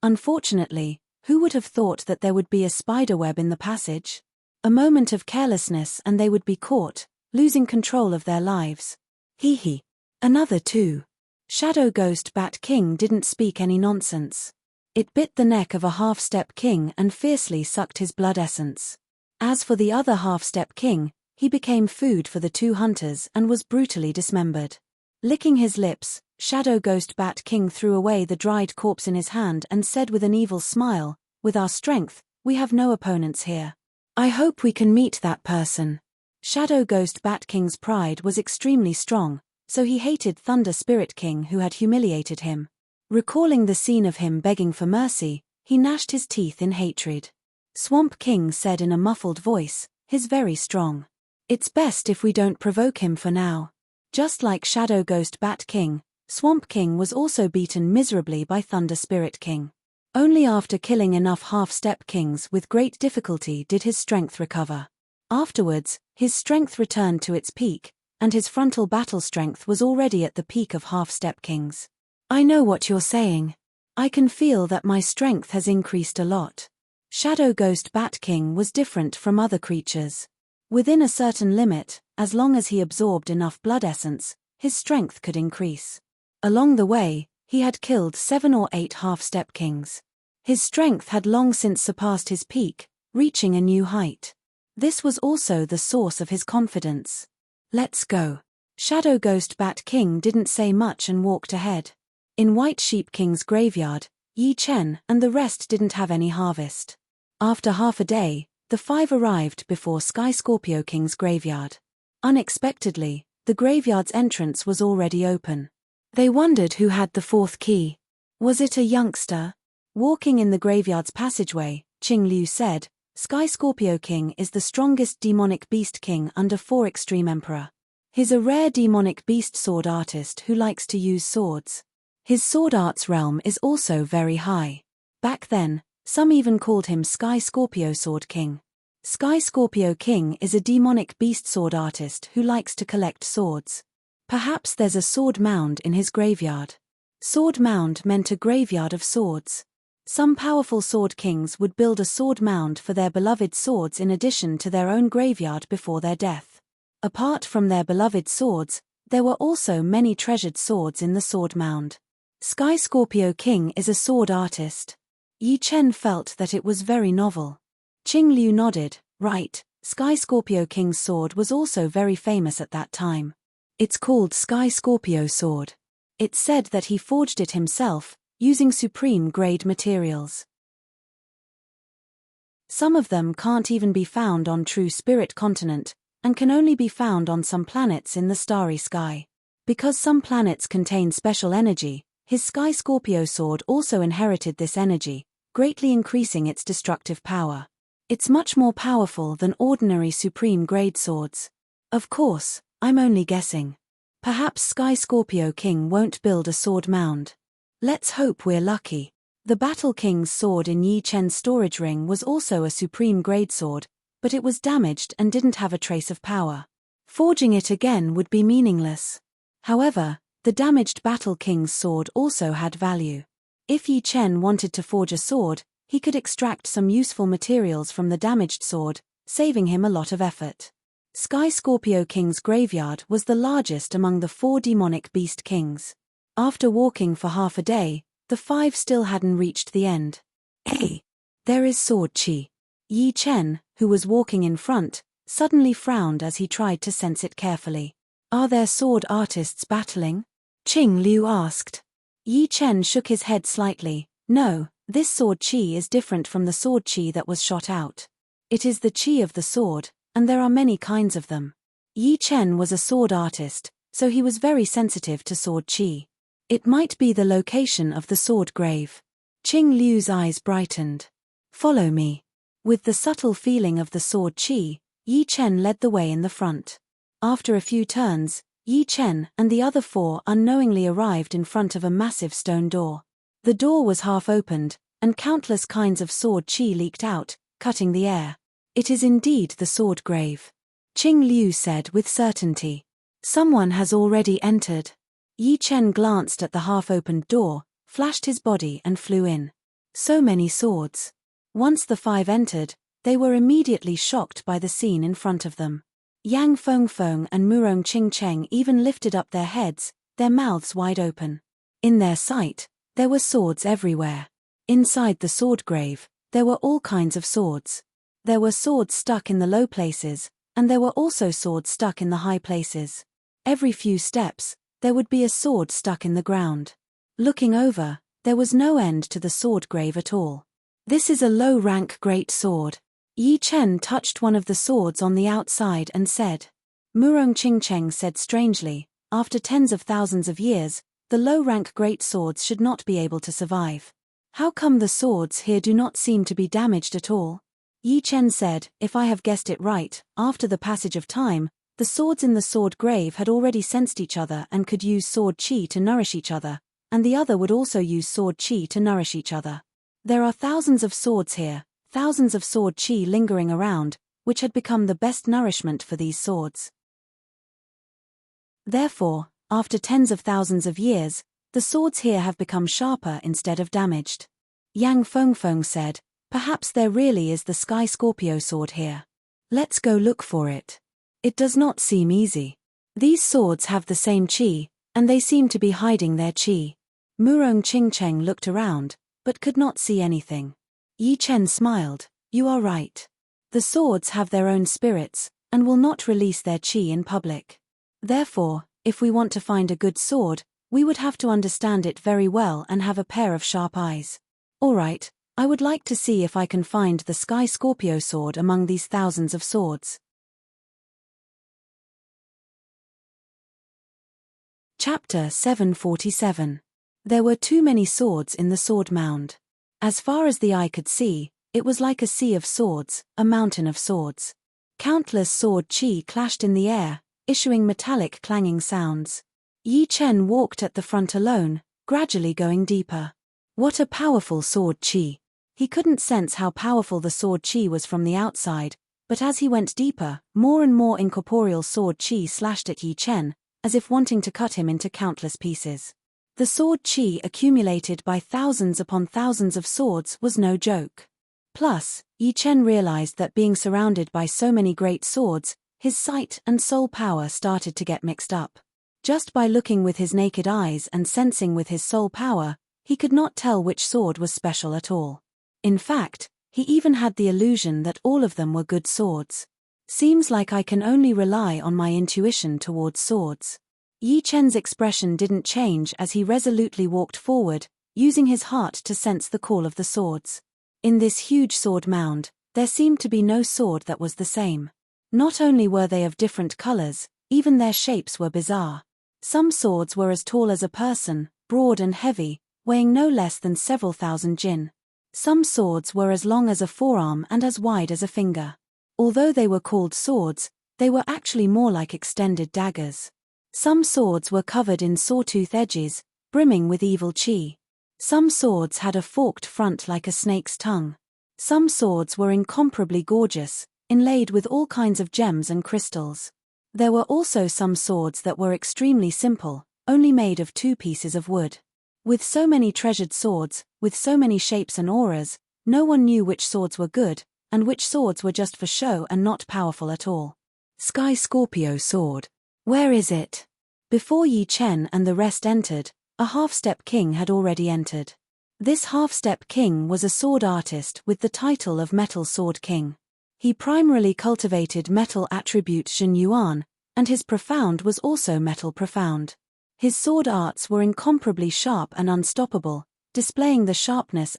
Unfortunately, who would have thought that there would be a spider web in the passage? A moment of carelessness and they would be caught, losing control of their lives. Hee hee. Another 2. Shadow Ghost Bat King didn't speak any nonsense. It bit the neck of a half-step king and fiercely sucked his blood essence. As for the other half-step king, he became food for the 2 hunters and was brutally dismembered. Licking his lips, Shadow Ghost Bat King threw away the dried corpse in his hand and said with an evil smile, "With our strength, we have no opponents here. I hope we can meet that person." Shadow Ghost Bat King's pride was extremely strong, so he hated Thunder Spirit King who had humiliated him. Recalling the scene of him begging for mercy, he gnashed his teeth in hatred. Swamp King said in a muffled voice, "He's very strong. It's best if we don't provoke him for now." Just like Shadow Ghost Bat King, Swamp King was also beaten miserably by Thunder Spirit King. Only after killing enough half-step kings with great difficulty did his strength recover. Afterwards, his strength returned to its peak, and his frontal battle strength was already at the peak of half-step kings. "I know what you're saying. I can feel that my strength has increased a lot." Shadow Ghost Bat King was different from other creatures. Within a certain limit, as long as he absorbed enough blood essence, his strength could increase. Along the way, he had killed 7 or 8 half-step kings. His strength had long since surpassed his peak, reaching a new height. This was also the source of his confidence. "Let's go." Shadow Ghost Bat King didn't say much and walked ahead. In White Sheep King's graveyard, Yi Chen and the rest didn't have any harvest. After half a day, the 5 arrived before Sky Scorpio King's graveyard. Unexpectedly, the graveyard's entrance was already open. They wondered who had the 4th key. Was it a youngster? Walking in the graveyard's passageway, Qing Liu said, "Sky Scorpio King is the strongest demonic beast king under 4 Extreme Emperor. He's a rare demonic beast sword artist who likes to use swords. His sword arts realm is also very high. Back then, some even called him Sky Scorpio Sword King. Sky Scorpio King is a demonic beast sword artist who likes to collect swords. Perhaps there's a sword mound in his graveyard." Sword mound meant a graveyard of swords. Some powerful sword kings would build a sword mound for their beloved swords in addition to their own graveyard before their death. Apart from their beloved swords, there were also many treasured swords in the sword mound. Sky Scorpio King is a sword artist. Yi Chen felt that it was very novel. Qing Liu nodded, "Right, Sky Scorpio King's sword was also very famous at that time. It's called Sky Scorpio Sword. It's said that he forged it himself, using supreme-grade materials. Some of them can't even be found on True Spirit Continent, and can only be found on some planets in the starry sky. Because some planets contain special energy, his Sky Scorpio sword also inherited this energy, greatly increasing its destructive power. It's much more powerful than ordinary supreme grade swords. Of course, I'm only guessing. Perhaps Sky Scorpio King won't build a sword mound. Let's hope we're lucky. The Battle King's sword in Yi Chen's storage ring was also a supreme grade sword, but it was damaged and didn't have a trace of power. Forging it again would be meaningless. However, the damaged Battle King's sword also had value. If Yi Chen wanted to forge a sword, he could extract some useful materials from the damaged sword, saving him a lot of effort. Sky Scorpio King's graveyard was the largest among the 4 demonic beast kings. After walking for half a day, the 5 still hadn't reached the end. Hey! There is sword chi. Yi Chen, who was walking in front, suddenly frowned as he tried to sense it carefully. Are there sword artists battling? Qing Liu asked. Yi Chen shook his head slightly. No, this sword chi is different from the sword chi that was shot out. It is the chi of the sword, and there are many kinds of them. Yi Chen was a sword artist, so he was very sensitive to sword chi. It might be the location of the sword grave. Qing Liu's eyes brightened. Follow me. With the subtle feeling of the sword chi, Yi Chen led the way in the front. After a few turns, Yi Chen and the other 4 unknowingly arrived in front of a massive stone door. The door was half opened, and countless kinds of sword chi leaked out, cutting the air. It is indeed the sword grave. Qing Liu said with certainty. Someone has already entered. Yi Chen glanced at the half-opened door, flashed his body and flew in. So many swords. Once the 5 entered, they were immediately shocked by the scene in front of them. Yang Fengfeng and Murong Qingcheng even lifted up their heads, their mouths wide open. In their sight, there were swords everywhere. Inside the sword grave, there were all kinds of swords. There were swords stuck in the low places, and there were also swords stuck in the high places. Every few steps, there would be a sword stuck in the ground. Looking over, there was no end to the sword grave at all. This is a low-rank great sword. Yi Chen touched one of the swords on the outside and said. Murong Qingcheng said strangely, after tens of thousands of years, the low-rank great swords should not be able to survive. How come the swords here do not seem to be damaged at all? Yi Chen said, if I have guessed it right, after the passage of time, the swords in the sword grave had already sensed each other and could use sword chi to nourish each other, and the other would also use sword chi to nourish each other. There are thousands of swords here, thousands of sword chi lingering around, which had become the best nourishment for these swords. Therefore, after tens of thousands of years, the swords here have become sharper instead of damaged. Yang Fengfeng said, perhaps there really is the Sky Scorpio sword here. Let's go look for it. It does not seem easy. These swords have the same chi, and they seem to be hiding their chi. Murong Qingcheng looked around, but could not see anything. Yi Chen smiled. You are right. The swords have their own spirits, and will not release their chi in public. Therefore, if we want to find a good sword, we would have to understand it very well and have a pair of sharp eyes. All right, I would like to see if I can find the Sky Scorpio sword among these thousands of swords. Chapter 747. There were too many swords in the sword mound. As far as the eye could see, it was like a sea of swords, a mountain of swords. Countless sword chi clashed in the air, issuing metallic clanging sounds. Yi Chen walked at the front alone, gradually going deeper. What a powerful sword chi! He couldn't sense how powerful the sword chi was from the outside, but as he went deeper, more and more incorporeal sword chi slashed at Yi Chen, as if wanting to cut him into countless pieces. The sword chi accumulated by thousands upon thousands of swords was no joke. Plus, Yi Chen realized that being surrounded by so many great swords, his sight and soul power started to get mixed up. Just by looking with his naked eyes and sensing with his soul power, he could not tell which sword was special at all. In fact, he even had the illusion that all of them were good swords. Seems like I can only rely on my intuition towards swords. Yi Chen's expression didn't change as he resolutely walked forward, using his heart to sense the call of the swords. In this huge sword mound, there seemed to be no sword that was the same. Not only were they of different colors, even their shapes were bizarre. Some swords were as tall as a person, broad and heavy, weighing no less than several thousand jin. Some swords were as long as a forearm and as wide as a finger. Although they were called swords, they were actually more like extended daggers. Some swords were covered in sawtooth edges, brimming with evil chi. Some swords had a forked front like a snake's tongue. Some swords were incomparably gorgeous, inlaid with all kinds of gems and crystals. There were also some swords that were extremely simple, only made of 2 pieces of wood. With so many treasured swords, with so many shapes and auras, no one knew which swords were good, and which swords were just for show and not powerful at all. Sky Scorpio Sword. Where is it? Before Yi Chen and the rest entered, a half-step king had already entered. This half-step king was a sword artist with the title of Metal Sword King. He primarily cultivated metal attribute Zhen Yuan, and his profound was also metal profound. His sword arts were incomparably sharp and unstoppable, displaying the sharpness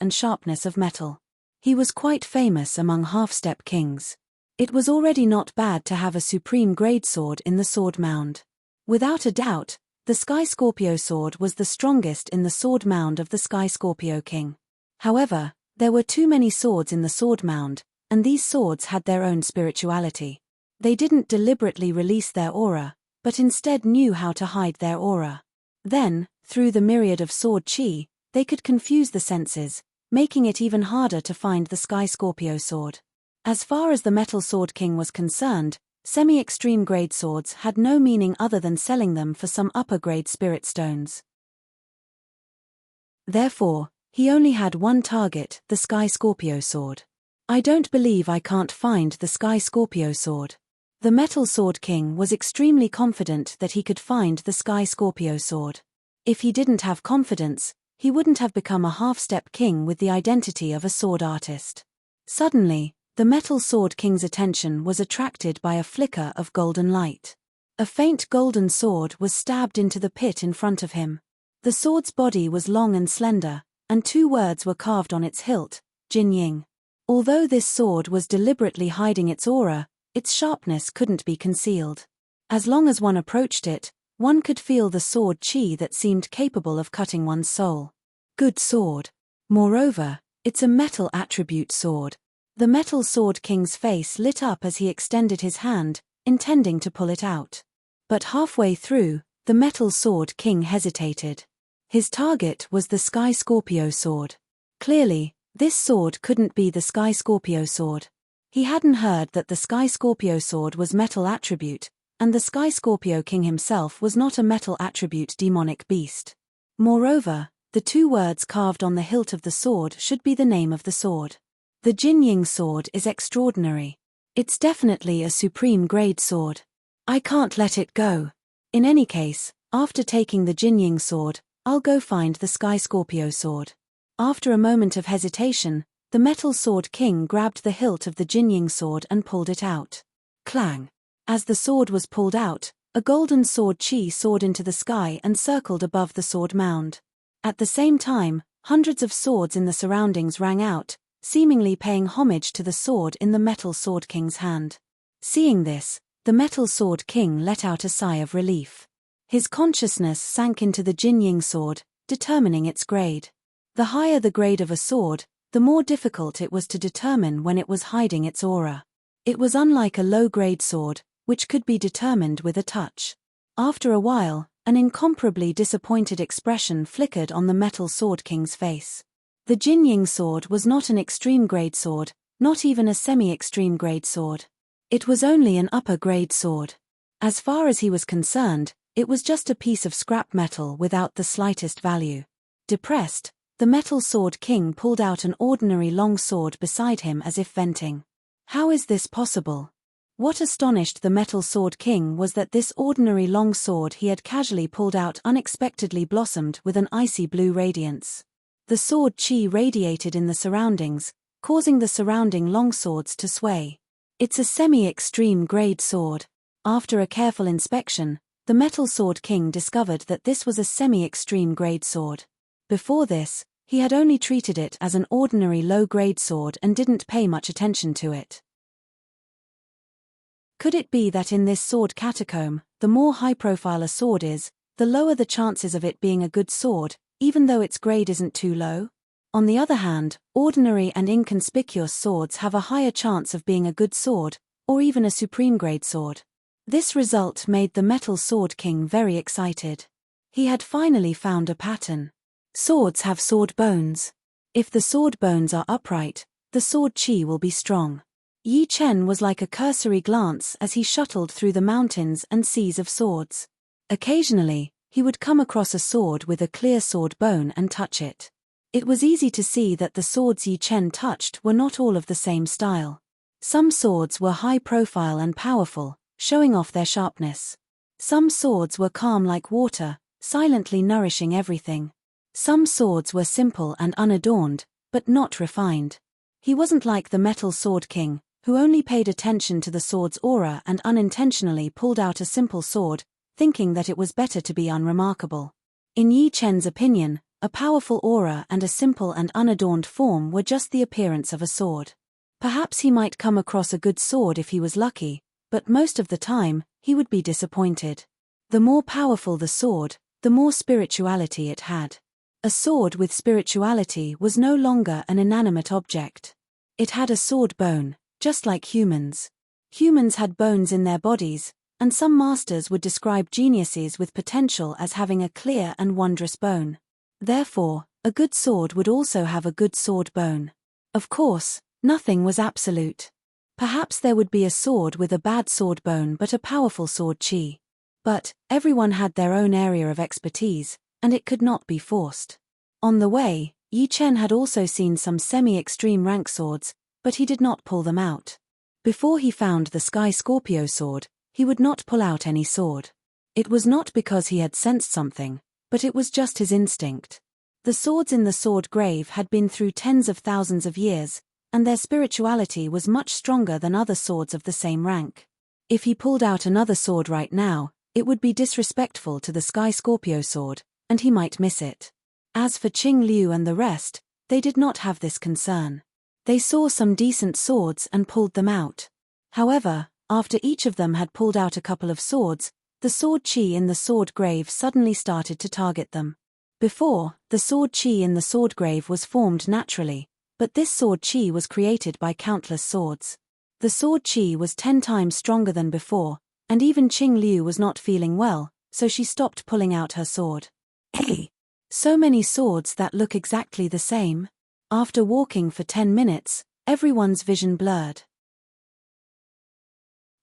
of metal. He was quite famous among half-step kings. It was already not bad to have a supreme grade sword in the sword mound. Without a doubt, the Sky Scorpio sword was the strongest in the sword mound of the Sky Scorpio King. However, there were too many swords in the sword mound, and these swords had their own spirituality. They didn't deliberately release their aura, but instead knew how to hide their aura. Then, through the myriad of sword chi, they could confuse the senses, making it even harder to find the Sky Scorpio sword. As far as the Metal Sword King was concerned, semi-extreme grade swords had no meaning other than selling them for some upper-grade spirit stones. Therefore, he only had one target, the Sky Scorpio sword. I don't believe I can't find the Sky Scorpio sword. The Metal Sword King was extremely confident that he could find the Sky Scorpio sword. If he didn't have confidence, he wouldn't have become a half-step king with the identity of a sword artist. Suddenly, the Metal Sword King's attention was attracted by a flicker of golden light. A faint golden sword was stabbed into the pit in front of him. The sword's body was long and slender, and 2 words were carved on its hilt, Jin Ying. Although this sword was deliberately hiding its aura, its sharpness couldn't be concealed. As long as one approached it, one could feel the sword chi that seemed capable of cutting one's soul. Good sword. Moreover, it's a metal attribute sword. The Metal Sword King's face lit up as he extended his hand, intending to pull it out. But halfway through, the Metal Sword King hesitated. His target was the Sky Scorpio sword. Clearly, this sword couldn't be the Sky Scorpio sword. He hadn't heard that the Sky Scorpio sword was metal attribute, and the Sky Scorpio King himself was not a metal attribute demonic beast. Moreover, the 2 words carved on the hilt of the sword should be the name of the sword. The Jin Ying sword is extraordinary. It's definitely a supreme grade sword. I can't let it go. In any case, after taking the Jin Ying sword, I'll go find the Sky Scorpio sword. After a moment of hesitation, the Metal Sword King grabbed the hilt of the Jin Ying sword and pulled it out. Clang! As the sword was pulled out, a golden sword chi soared into the sky and circled above the sword mound. At the same time, hundreds of swords in the surroundings rang out, seemingly paying homage to the sword in the Metal Sword King's hand. Seeing this, the Metal Sword King let out a sigh of relief. His consciousness sank into the Jin Ying sword, determining its grade. The higher the grade of a sword, the more difficult it was to determine when it was hiding its aura. It was unlike a low-grade sword, which could be determined with a touch. After a while, an incomparably disappointed expression flickered on the Metal Sword King's face. The Jin Ying sword was not an extreme-grade sword, not even a semi-extreme grade sword. It was only an upper-grade sword. As far as he was concerned, it was just a piece of scrap metal without the slightest value. Depressed, the Metal Sword King pulled out an ordinary long sword beside him as if venting. How is this possible? What astonished the Metal Sword King was that this ordinary long sword he had casually pulled out unexpectedly blossomed with an icy blue radiance. The sword chi radiated in the surroundings, causing the surrounding longswords to sway. It's a semi-extreme grade sword. After a careful inspection, the Metal Sword King discovered that this was a semi-extreme grade sword. Before this, he had only treated it as an ordinary low-grade sword and didn't pay much attention to it. Could it be that in this sword catacomb, the more high-profile a sword is, the lower the chances of it being a good sword, even though its grade isn't too low? On the other hand, ordinary and inconspicuous swords have a higher chance of being a good sword, or even a supreme grade sword. This result made the Metal Sword King very excited. He had finally found a pattern. Swords have sword bones. If the sword bones are upright, the sword chi will be strong. Yi Chen was like a cursory glance as he shuttled through the mountains and seas of swords. Occasionally, he would come across a sword with a clear sword bone and touch it. It was easy to see that the swords Yi Chen touched were not all of the same style. Some swords were high profile and powerful, showing off their sharpness. Some swords were calm like water, silently nourishing everything. Some swords were simple and unadorned, but not refined. He wasn't like the Metal Sword King, who only paid attention to the sword's aura and unintentionally pulled out a simple sword, thinking that it was better to be unremarkable. In Yi Chen's opinion, a powerful aura and a simple and unadorned form were just the appearance of a sword. Perhaps he might come across a good sword if he was lucky, but most of the time, he would be disappointed. The more powerful the sword, the more spirituality it had. A sword with spirituality was no longer an inanimate object. It had a sword bone, just like humans. Humans had bones in their bodies, and some masters would describe geniuses with potential as having a clear and wondrous bone. Therefore, a good sword would also have a good sword bone. Of course, nothing was absolute. Perhaps there would be a sword with a bad sword bone but a powerful sword chi. But, everyone had their own area of expertise, and it could not be forced. On the way, Yi Chen had also seen some semi-extreme rank swords, but he did not pull them out. Before he found the Sky Scorpio sword, he would not pull out any sword. It was not because he had sensed something, but it was just his instinct. The swords in the sword grave had been through tens of thousands of years, and their spirituality was much stronger than other swords of the same rank. If he pulled out another sword right now, it would be disrespectful to the Sky Scorpio sword, and he might miss it. As for Qing Liu and the rest, they did not have this concern. They saw some decent swords and pulled them out. However, after each of them had pulled out a couple of swords, the sword chi in the sword grave suddenly started to target them. Before, the sword chi in the sword grave was formed naturally, but this sword chi was created by countless swords. The sword chi was 10 times stronger than before, and even Qing Liu was not feeling well, so she stopped pulling out her sword. Hey! So many swords that look exactly the same. After walking for 10 minutes, everyone's vision blurred.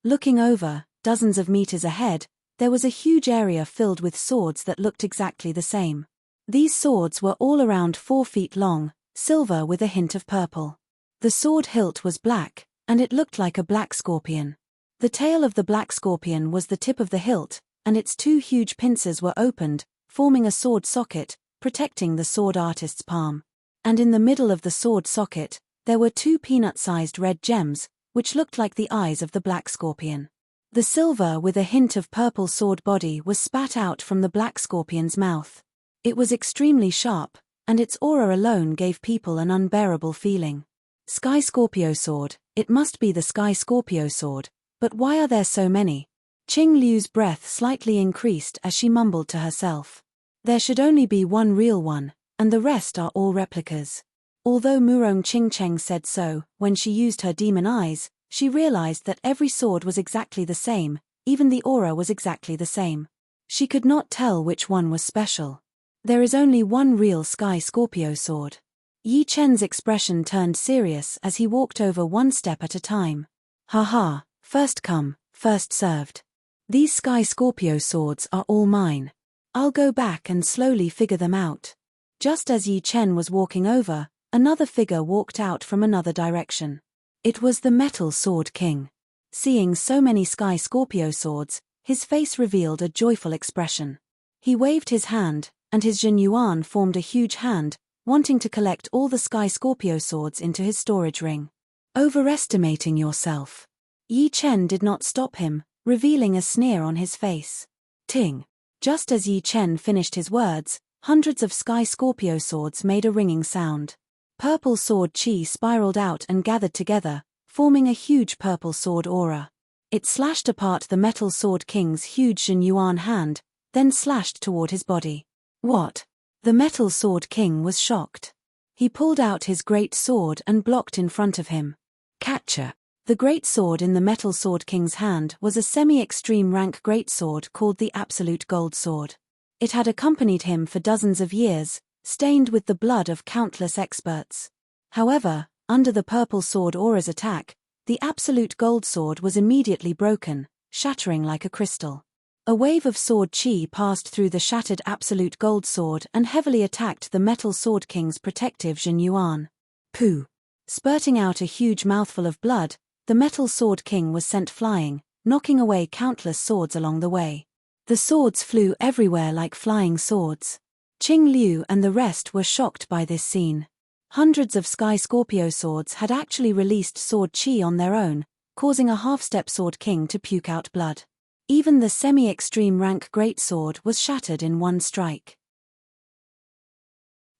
Looking over, dozens of meters ahead, there was a huge area filled with swords that looked exactly the same. These swords were all around 4 feet long, silver with a hint of purple. The sword hilt was black, and it looked like a black scorpion. The tail of the black scorpion was the tip of the hilt, and its 2 huge pincers were opened, forming a sword socket, protecting the sword artist's palm. And in the middle of the sword socket, there were 2 peanut-sized red gems, which looked like the eyes of the black scorpion. The silver with a hint of purple sword body was spat out from the black scorpion's mouth. It was extremely sharp, and its aura alone gave people an unbearable feeling. Sky Scorpio sword, it must be the Sky Scorpio sword, but why are there so many? Qing Liu's breath slightly increased as she mumbled to herself. There should only be one real one, and the rest are all replicas. Although Murong Qingcheng said so, when she used her demon eyes, she realized that every sword was exactly the same, even the aura was exactly the same. She could not tell which one was special. There is only one real Sky Scorpio sword. Yi Chen's expression turned serious as he walked over one step at a time. Haha, first come, first served. These Sky Scorpio swords are all mine. I'll go back and slowly figure them out. Just as Yi Chen was walking over, another figure walked out from another direction. It was the Metal Sword King. Seeing so many Sky Scorpio swords, his face revealed a joyful expression. He waved his hand, and his Jin Yuan formed a huge hand, wanting to collect all the Sky Scorpio swords into his storage ring. Overestimating yourself. Yi Chen did not stop him, revealing a sneer on his face. Ting. Just as Yi Chen finished his words, hundreds of Sky Scorpio swords made a ringing sound. Purple sword chi spiraled out and gathered together, forming a huge purple sword aura. It slashed apart the Metal Sword King's huge Jin Yuan hand, then slashed toward his body. What? The Metal Sword King was shocked. He pulled out his great sword and blocked in front of him. Catcher. The great sword in the Metal Sword King's hand was a semi-extreme rank greatsword called the Absolute Gold Sword. It had accompanied him for dozens of years, stained with the blood of countless experts. However, under the Purple Sword Aura's attack, the Absolute Gold Sword was immediately broken, shattering like a crystal. A wave of sword chi passed through the shattered Absolute Gold Sword and heavily attacked the Metal Sword King's protective Jin Yuan. Pooh! Spurting out a huge mouthful of blood, the Metal Sword King was sent flying, knocking away countless swords along the way. The swords flew everywhere like flying swords. Qing Liu and the rest were shocked by this scene. Hundreds of Sky Scorpio swords had actually released sword chi on their own, causing a half-step Sword King to puke out blood. Even the semi-extreme rank greatsword was shattered in one strike.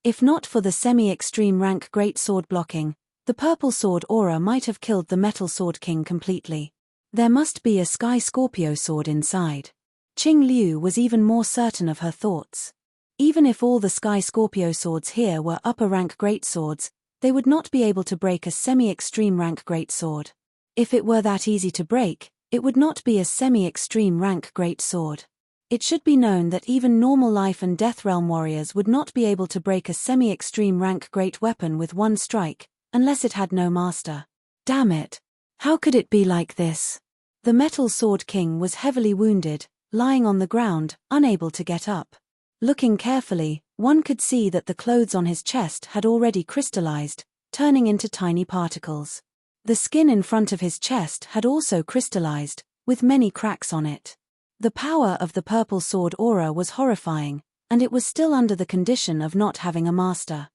If not for the semi-extreme rank greatsword blocking, the Purple Sword Aura might have killed the Metal Sword King completely. There must be a Sky Scorpio sword inside. Qing Liu was even more certain of her thoughts. Even if all the Sky Scorpio swords here were upper rank greatswords, they would not be able to break a semi-extreme rank greatsword. If it were that easy to break, it would not be a semi-extreme rank greatsword. It should be known that even normal life and death realm warriors would not be able to break a semi-extreme rank great weapon with one strike, unless it had no master. Damn it! How could it be like this? The Metal Sword King was heavily wounded, lying on the ground, unable to get up. Looking carefully, one could see that the clothes on his chest had already crystallized, turning into tiny particles. The skin in front of his chest had also crystallized, with many cracks on it. The power of the Purple Sword Aura was horrifying, and it was still under the condition of not having a master.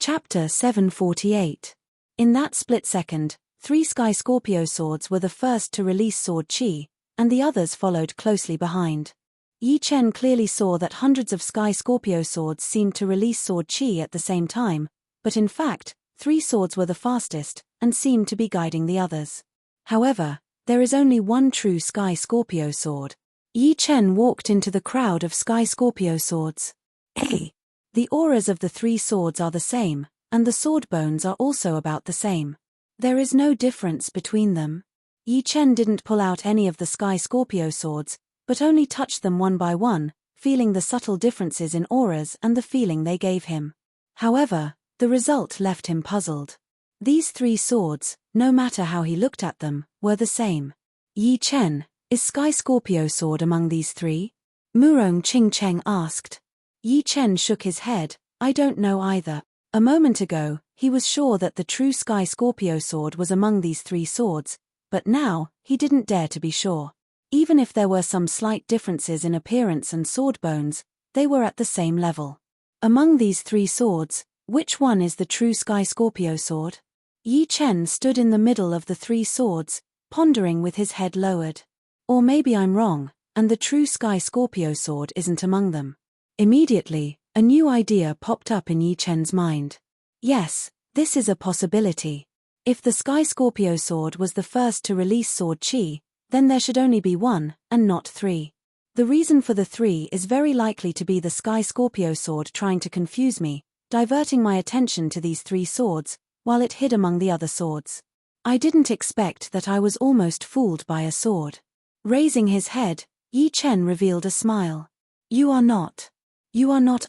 Chapter 748. In that split second, 3 Sky Scorpio swords were the first to release sword chi, and the others followed closely behind. Yi Chen clearly saw that hundreds of Sky Scorpio swords seemed to release sword chi at the same time, but in fact, 3 swords were the fastest, and seemed to be guiding the others. However, there is only one true Sky Scorpio sword. Yi Chen walked into the crowd of Sky Scorpio swords. Hey! The auras of the 3 swords are the same, and the sword bones are also about the same. There is no difference between them. Yi Chen didn't pull out any of the Sky Scorpio swords, but only touched them one by one, feeling the subtle differences in auras and the feeling they gave him. However, the result left him puzzled. These 3 swords, no matter how he looked at them, were the same. Yi Chen, is Sky Scorpio sword among these 3? Murong Qingcheng asked. Yi Chen shook his head, I don't know either. A moment ago, he was sure that the true Sky Scorpio sword was among these 3 swords, but now, he didn't dare to be sure. Even if there were some slight differences in appearance and sword bones, they were at the same level. Among these 3 swords, which one is the true Sky Scorpio sword? Yi Chen stood in the middle of the 3 swords, pondering with his head lowered. Or maybe I'm wrong, and the true Sky Scorpio sword isn't among them. Immediately, a new idea popped up in Yi Chen's mind. Yes, this is a possibility. If the Sky Scorpio sword was the first to release sword chi, then there should only be 1, and not 3. The reason for the 3 is very likely to be the Sky Scorpio sword trying to confuse me, diverting my attention to these 3 swords, while it hid among the other swords. I didn't expect that I was almost fooled by a sword. Raising his head, Yi Chen revealed a smile. You are not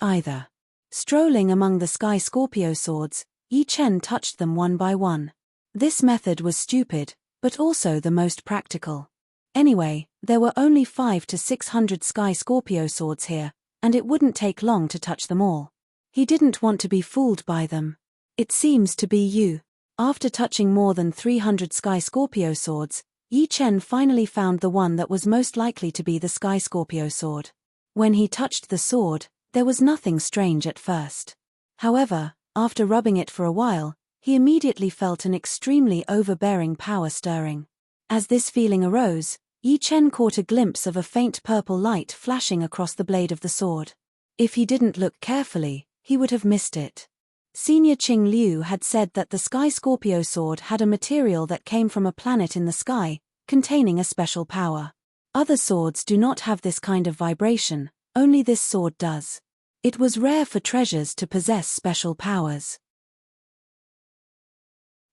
either. Strolling among the Sky Scorpio swords, Yi Chen touched them one by one. This method was stupid, but also the most practical. Anyway, there were only 500 to 600 Sky Scorpio swords here, and it wouldn't take long to touch them all. He didn't want to be fooled by them. It seems to be you. After touching more than 300 Sky Scorpio swords, Yi Chen finally found the one that was most likely to be the Sky Scorpio sword. When he touched the sword, there was nothing strange at first. However, after rubbing it for a while, he immediately felt an extremely overbearing power stirring. As this feeling arose, Yi Chen caught a glimpse of a faint purple light flashing across the blade of the sword. If he didn't look carefully, he would have missed it. Senior Qing Liu had said that the Sky Scorpio sword had a material that came from a planet in the sky, containing a special power. Other swords do not have this kind of vibration, Only this sword does. It was rare for treasures to possess special powers.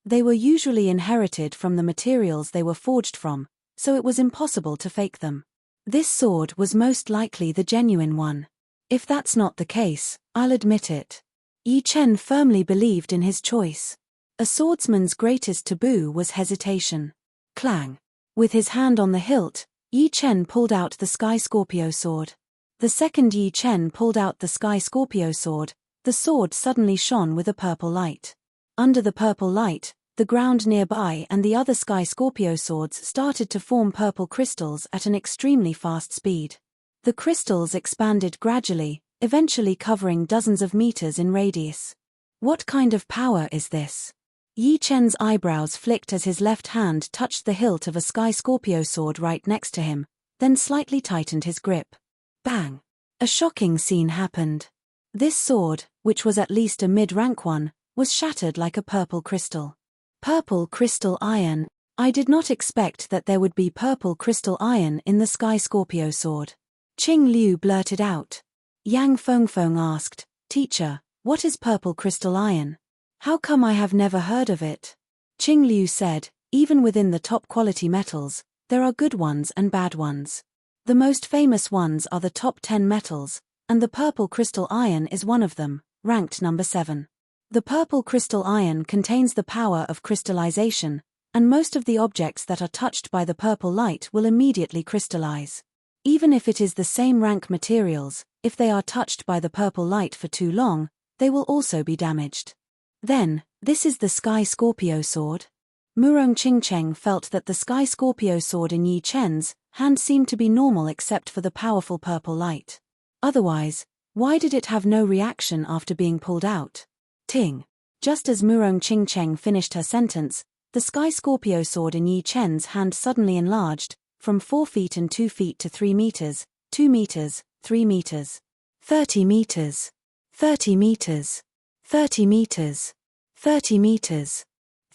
They were usually inherited from the materials they were forged from, so it was impossible to fake them. This sword was most likely the genuine one. If that's not the case, I'll admit it. Yi Chen firmly believed in his choice. A swordsman's greatest taboo was hesitation. Clang. With his hand on the hilt, Yi Chen pulled out the Sky Scorpio sword. The second Yi Chen pulled out the Sky Scorpio sword, the sword suddenly shone with a purple light. Under the purple light, the ground nearby and the other Sky Scorpio swords started to form purple crystals at an extremely fast speed. The crystals expanded gradually, eventually covering dozens of meters in radius. What kind of power is this? Yi Chen's eyebrows flicked as his left hand touched the hilt of a Sky Scorpio sword right next to him, then slightly tightened his grip. Bang! A shocking scene happened. This sword, which was at least a mid-rank one, was shattered like a purple crystal. Purple crystal iron. I did not expect that there would be purple crystal iron in the Sky Scorpio sword. Qing Liu blurted out. Yang Fengfeng asked, "Teacher, what is purple crystal iron? How come I have never heard of it?" Qing Liu said, "Even within the top quality metals, there are good ones and bad ones. The most famous ones are the top 10 metals, and the purple crystal iron is one of them, ranked number 7. The purple crystal iron contains the power of crystallization, and most of the objects that are touched by the purple light will immediately crystallize. Even if it is the same rank materials, if they are touched by the purple light for too long, they will also be damaged." Then, this is the Sky Scorpio sword? Murong Qingcheng felt that the Sky Scorpio sword in Yi Chen's hand seemed to be normal except for the powerful purple light. Otherwise, why did it have no reaction after being pulled out? Ting. Just as Murong Qingcheng finished her sentence, the Sky Scorpio sword in Yi Chen's hand suddenly enlarged, from 4 feet and 2 feet to 3 meters, 2 meters, 3 meters, 30 meters, 30 meters, 30 meters, 30 meters,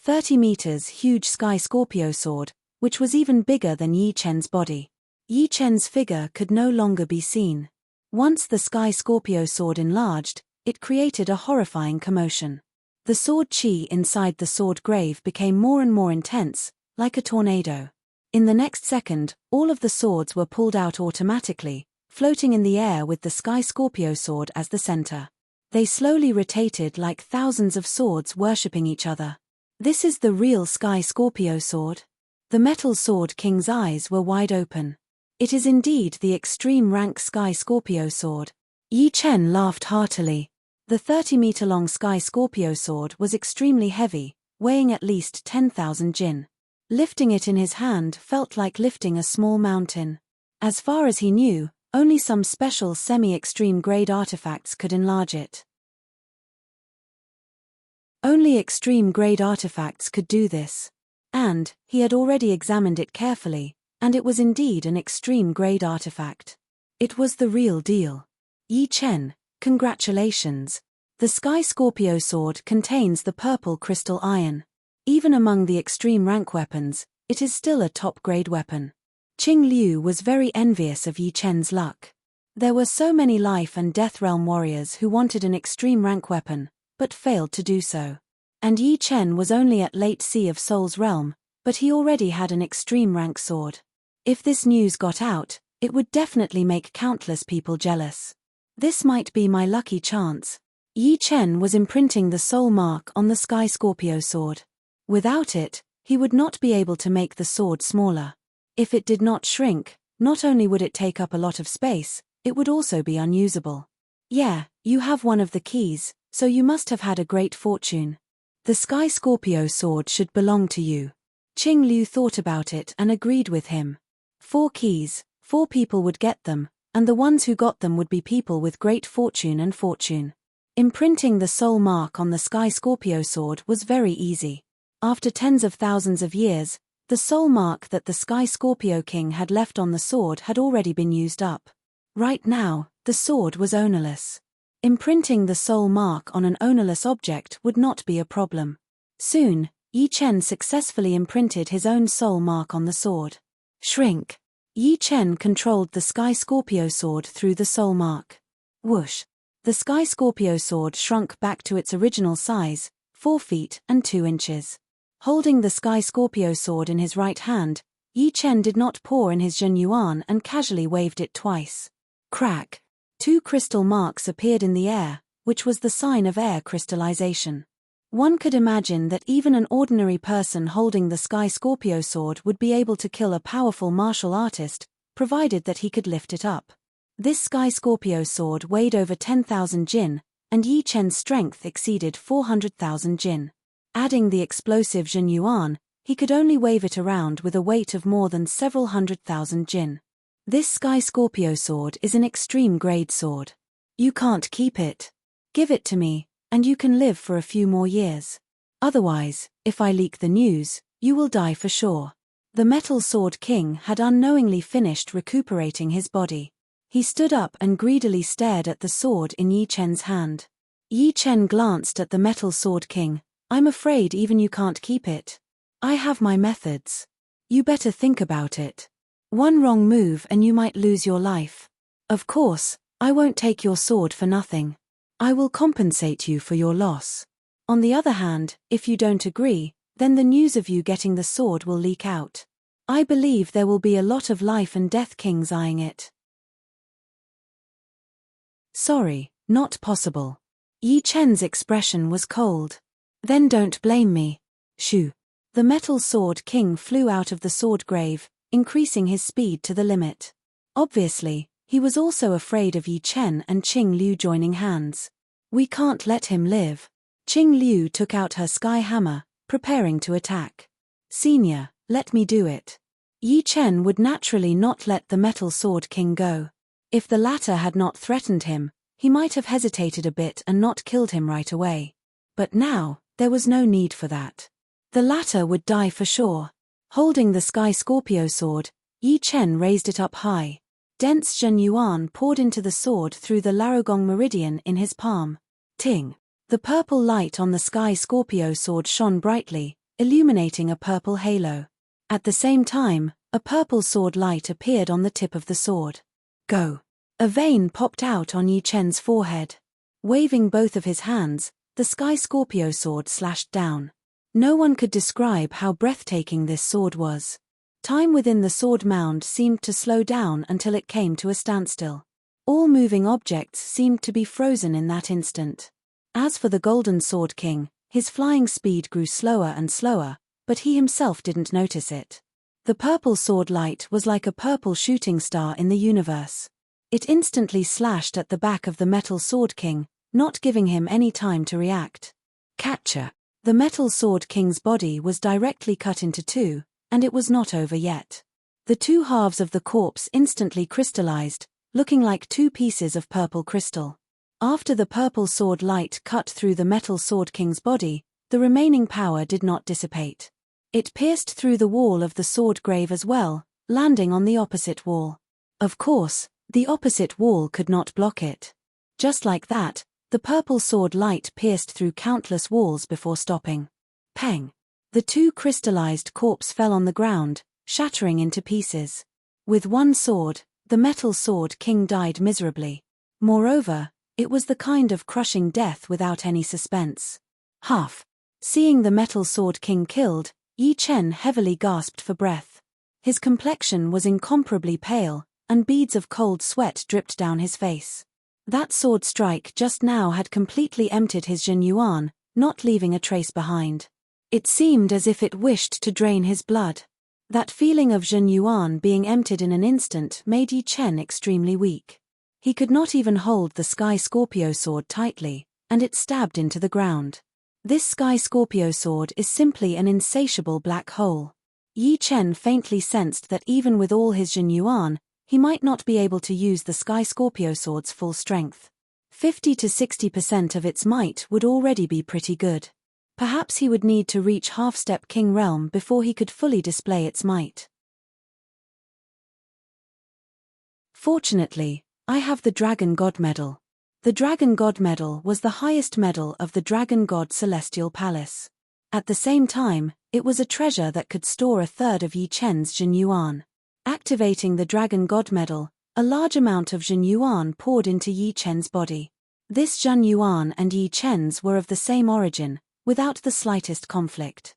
30 meters huge Sky Scorpio sword, which was even bigger than Yi Chen's body. Yi Chen's figure could no longer be seen. Once the Sky Scorpio sword enlarged, it created a horrifying commotion. The sword chi inside the sword grave became more and more intense, like a tornado. In the next second, all of the swords were pulled out automatically, floating in the air with the Sky Scorpio sword as the center. They slowly rotated like thousands of swords worshipping each other. This is the real Sky Scorpio sword? The metal sword king's eyes were wide open. It is indeed the extreme rank Sky Scorpio sword. Yi Chen laughed heartily. The 30-meter-long Sky Scorpio sword was extremely heavy, weighing at least 10,000 jin. Lifting it in his hand felt like lifting a small mountain. As far as he knew, only some special semi-extreme grade artifacts could enlarge it. Only extreme grade artifacts could do this. And, he had already examined it carefully, and it was indeed an extreme grade artifact. It was the real deal. Yi Chen, congratulations. The Sky Scorpio sword contains the purple crystal iron. Even among the extreme rank weapons, it is still a top-grade weapon. Qing Liu was very envious of Yi Chen's luck. There were so many life and death realm warriors who wanted an extreme rank weapon, but failed to do so. And Yi Chen was only at late sea of Soul's realm, but he already had an extreme rank sword. If this news got out, it would definitely make countless people jealous. This might be my lucky chance. Yi Chen was imprinting the soul mark on the Sky Scorpio sword. Without it, he would not be able to make the sword smaller. If it did not shrink, not only would it take up a lot of space, it would also be unusable. Yeah, you have one of the keys, so you must have had a great fortune. The Sky Scorpio sword should belong to you. Qing Liu thought about it and agreed with him. 4 keys, 4 people would get them, and the ones who got them would be people with great fortune and fortune. Imprinting the soul mark on the Sky Scorpio sword was very easy. After tens of thousands of years, the soul mark that the Sky Scorpio King had left on the sword had already been used up. Right now, the sword was ownerless. Imprinting the soul mark on an ownerless object would not be a problem. Soon, Yi Chen successfully imprinted his own soul mark on the sword. Shrink. Yi Chen controlled the Sky Scorpio sword through the soul mark. Whoosh! The Sky Scorpio sword shrunk back to its original size, 4 feet and 2 inches. Holding the Sky Scorpio sword in his right hand, Yi Chen did not pour in his Zhen Yuan and casually waved it twice. Crack! 2 crystal marks appeared in the air, which was the sign of air crystallization. One could imagine that even an ordinary person holding the Sky Scorpio sword would be able to kill a powerful martial artist, provided that he could lift it up. This Sky Scorpio sword weighed over 10,000 jin, and Yi Chen's strength exceeded 400,000 jin. Adding the explosive Zhen Yuan, he could only wave it around with a weight of more than several 100,000 jin. This Sky Scorpio sword is an extreme grade sword. You can't keep it. Give it to me, and you can live for a few more years. Otherwise, if I leak the news, you will die for sure. The Metal Sword King had unknowingly finished recuperating his body. He stood up and greedily stared at the sword in Yi Chen's hand. Yi Chen glanced at the Metal Sword King. I'm afraid even you can't keep it. I have my methods. You better think about it. One wrong move and you might lose your life. Of course, I won't take your sword for nothing. I will compensate you for your loss. On the other hand, if you don't agree, then the news of you getting the sword will leak out. I believe there will be a lot of life and death kings eyeing it. Sorry, not possible. Yi Chen's expression was cold. Then don't blame me. Shoo. The Metal Sword King flew out of the sword grave, increasing his speed to the limit. Obviously, he was also afraid of Yi Chen and Qing Liu joining hands. We can't let him live. Qing Liu took out her sky hammer, preparing to attack. Senior, let me do it. Yi Chen would naturally not let the Metal Sword King go. If the latter had not threatened him, he might have hesitated a bit and not killed him right away. But now, there was no need for that. The latter would die for sure. Holding the Sky Scorpio sword, Yi Chen raised it up high. Dense Zhen Yuan poured into the sword through the Larogong meridian in his palm. Ting! The purple light on the Sky Scorpio sword shone brightly, illuminating a purple halo. At the same time, a purple sword light appeared on the tip of the sword. Go! A vein popped out on Yi Chen's forehead. Waving both of his hands, the Sky Scorpio sword slashed down. No one could describe how breathtaking this sword was. Time within the sword mound seemed to slow down until it came to a standstill. All moving objects seemed to be frozen in that instant. As for the Golden Sword King, his flying speed grew slower and slower, but he himself didn't notice it. The purple sword light was like a purple shooting star in the universe. It instantly slashed at the back of the Metal Sword King, not giving him any time to react. Catcher! The Metal Sword King's body was directly cut into two, and it was not over yet. The two halves of the corpse instantly crystallized, looking like two pieces of purple crystal. After the purple sword light cut through the Metal Sword King's body, the remaining power did not dissipate. It pierced through the wall of the sword grave as well, landing on the opposite wall. Of course, the opposite wall could not block it. Just like that, the purple sword light pierced through countless walls before stopping. Peng! The two crystallized corpse fell on the ground, shattering into pieces. With one sword, the Metal Sword King died miserably. Moreover, it was the kind of crushing death without any suspense. Huff! Seeing the Metal Sword King killed, Yi Chen heavily gasped for breath. His complexion was incomparably pale, and beads of cold sweat dripped down his face. That sword strike just now had completely emptied his Zhen Yuan, not leaving a trace behind. It seemed as if it wished to drain his blood. That feeling of Zhen Yuan being emptied in an instant made Yi Chen extremely weak. He could not even hold the Sky Scorpio sword tightly, and it stabbed into the ground. This Sky Scorpio sword is simply an insatiable black hole. Yi Chen faintly sensed that even with all his Zhen Yuan, he might not be able to use the Sky Scorpio sword's full strength. 50 to 60% of its might would already be pretty good. Perhaps he would need to reach half-step King Realm before he could fully display its might. Fortunately, I have the Dragon God Medal. The Dragon God Medal was the highest medal of the Dragon God Celestial Palace. At the same time, it was a treasure that could store a third of Yi Chen's Zhen Yuan. Activating the Dragon God Medal, a large amount of Zhen Yuan poured into Yi Chen's body. This Zhen Yuan and Yi Chen's were of the same origin, without the slightest conflict.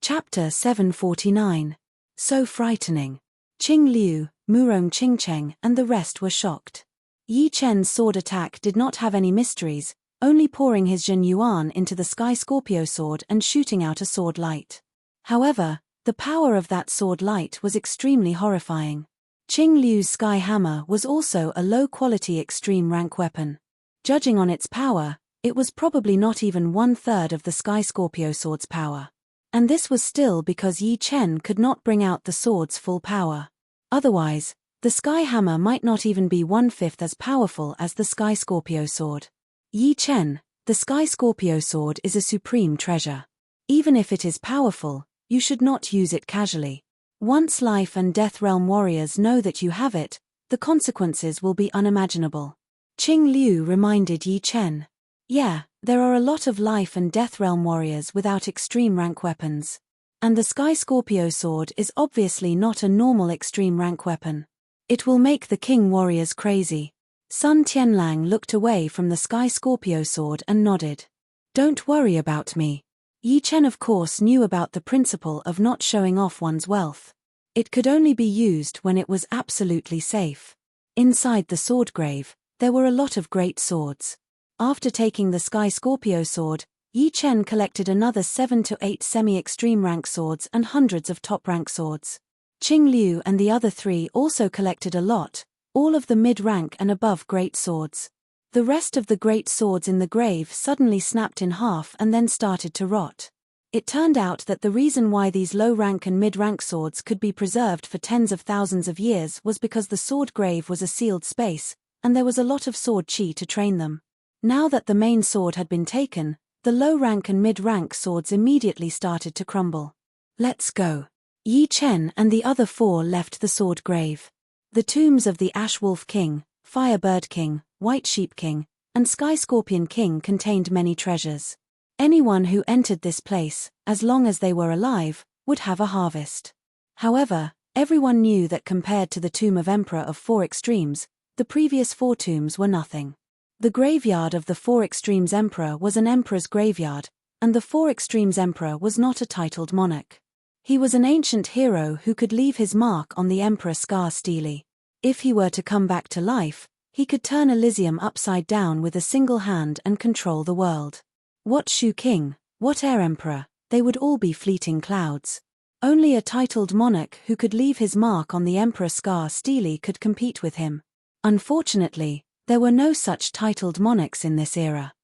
Chapter 749. So frightening. Qing Liu, Murong Qingcheng and the rest were shocked. Yi Chen's sword attack did not have any mysteries, only pouring his Zhen Yuan into the Sky Scorpio sword and shooting out a sword light. However, the power of that sword light was extremely horrifying. Qing Liu's Sky Hammer was also a low-quality extreme rank weapon. Judging on its power, it was probably not even 1/3 of the Sky Scorpio sword's power. And this was still because Yi Chen could not bring out the sword's full power. Otherwise, the Sky Hammer might not even be 1/5 as powerful as the Sky Scorpio sword. Yi Chen, the Sky Scorpio sword is a supreme treasure. Even if it is powerful, you should not use it casually. Once Life and Death Realm warriors know that you have it, the consequences will be unimaginable. Qing Liu reminded Yi Chen. Yeah, there are a lot of Life and Death Realm warriors without extreme rank weapons. And the Sky Scorpio sword is obviously not a normal extreme rank weapon. It will make the King warriors crazy. Sun Tianlang looked away from the Sky Scorpio sword and nodded. Don't worry about me. Yi Chen of course knew about the principle of not showing off one's wealth. It could only be used when it was absolutely safe. Inside the sword grave, there were a lot of great swords. After taking the Sky Scorpio sword, Yi Chen collected another 7 to 8 semi-extreme rank swords and hundreds of top-rank swords. Qing Liu and the other 3 also collected a lot, all of the mid-rank and above great swords. The rest of the great swords in the grave suddenly snapped in half and then started to rot. It turned out that the reason why these low-rank and mid-rank swords could be preserved for tens of thousands of years was because the sword grave was a sealed space, and there was a lot of sword chi to train them. Now that the main sword had been taken, the low-rank and mid-rank swords immediately started to crumble. Let's go. Yi Chen and the other 4 left the sword grave. The tombs of the Ash Wolf King, Firebird King, White Sheep King, and Sky Scorpion King contained many treasures. Anyone who entered this place, as long as they were alive, would have a harvest. However, everyone knew that compared to the Tomb of Emperor of 4 Extremes, the previous 4 tombs were nothing. The graveyard of the 4 Extremes Emperor was an emperor's graveyard, and the 4 Extremes Emperor was not a titled monarch. He was an ancient hero who could leave his mark on the Emperor Scar Steely. If he were to come back to life, he could turn Elysium upside down with a single hand and control the world. What Shu King, what Air Emperor, they would all be fleeting clouds. Only a titled monarch who could leave his mark on the Emperor Scar Steely could compete with him. Unfortunately, there were no such titled monarchs in this era.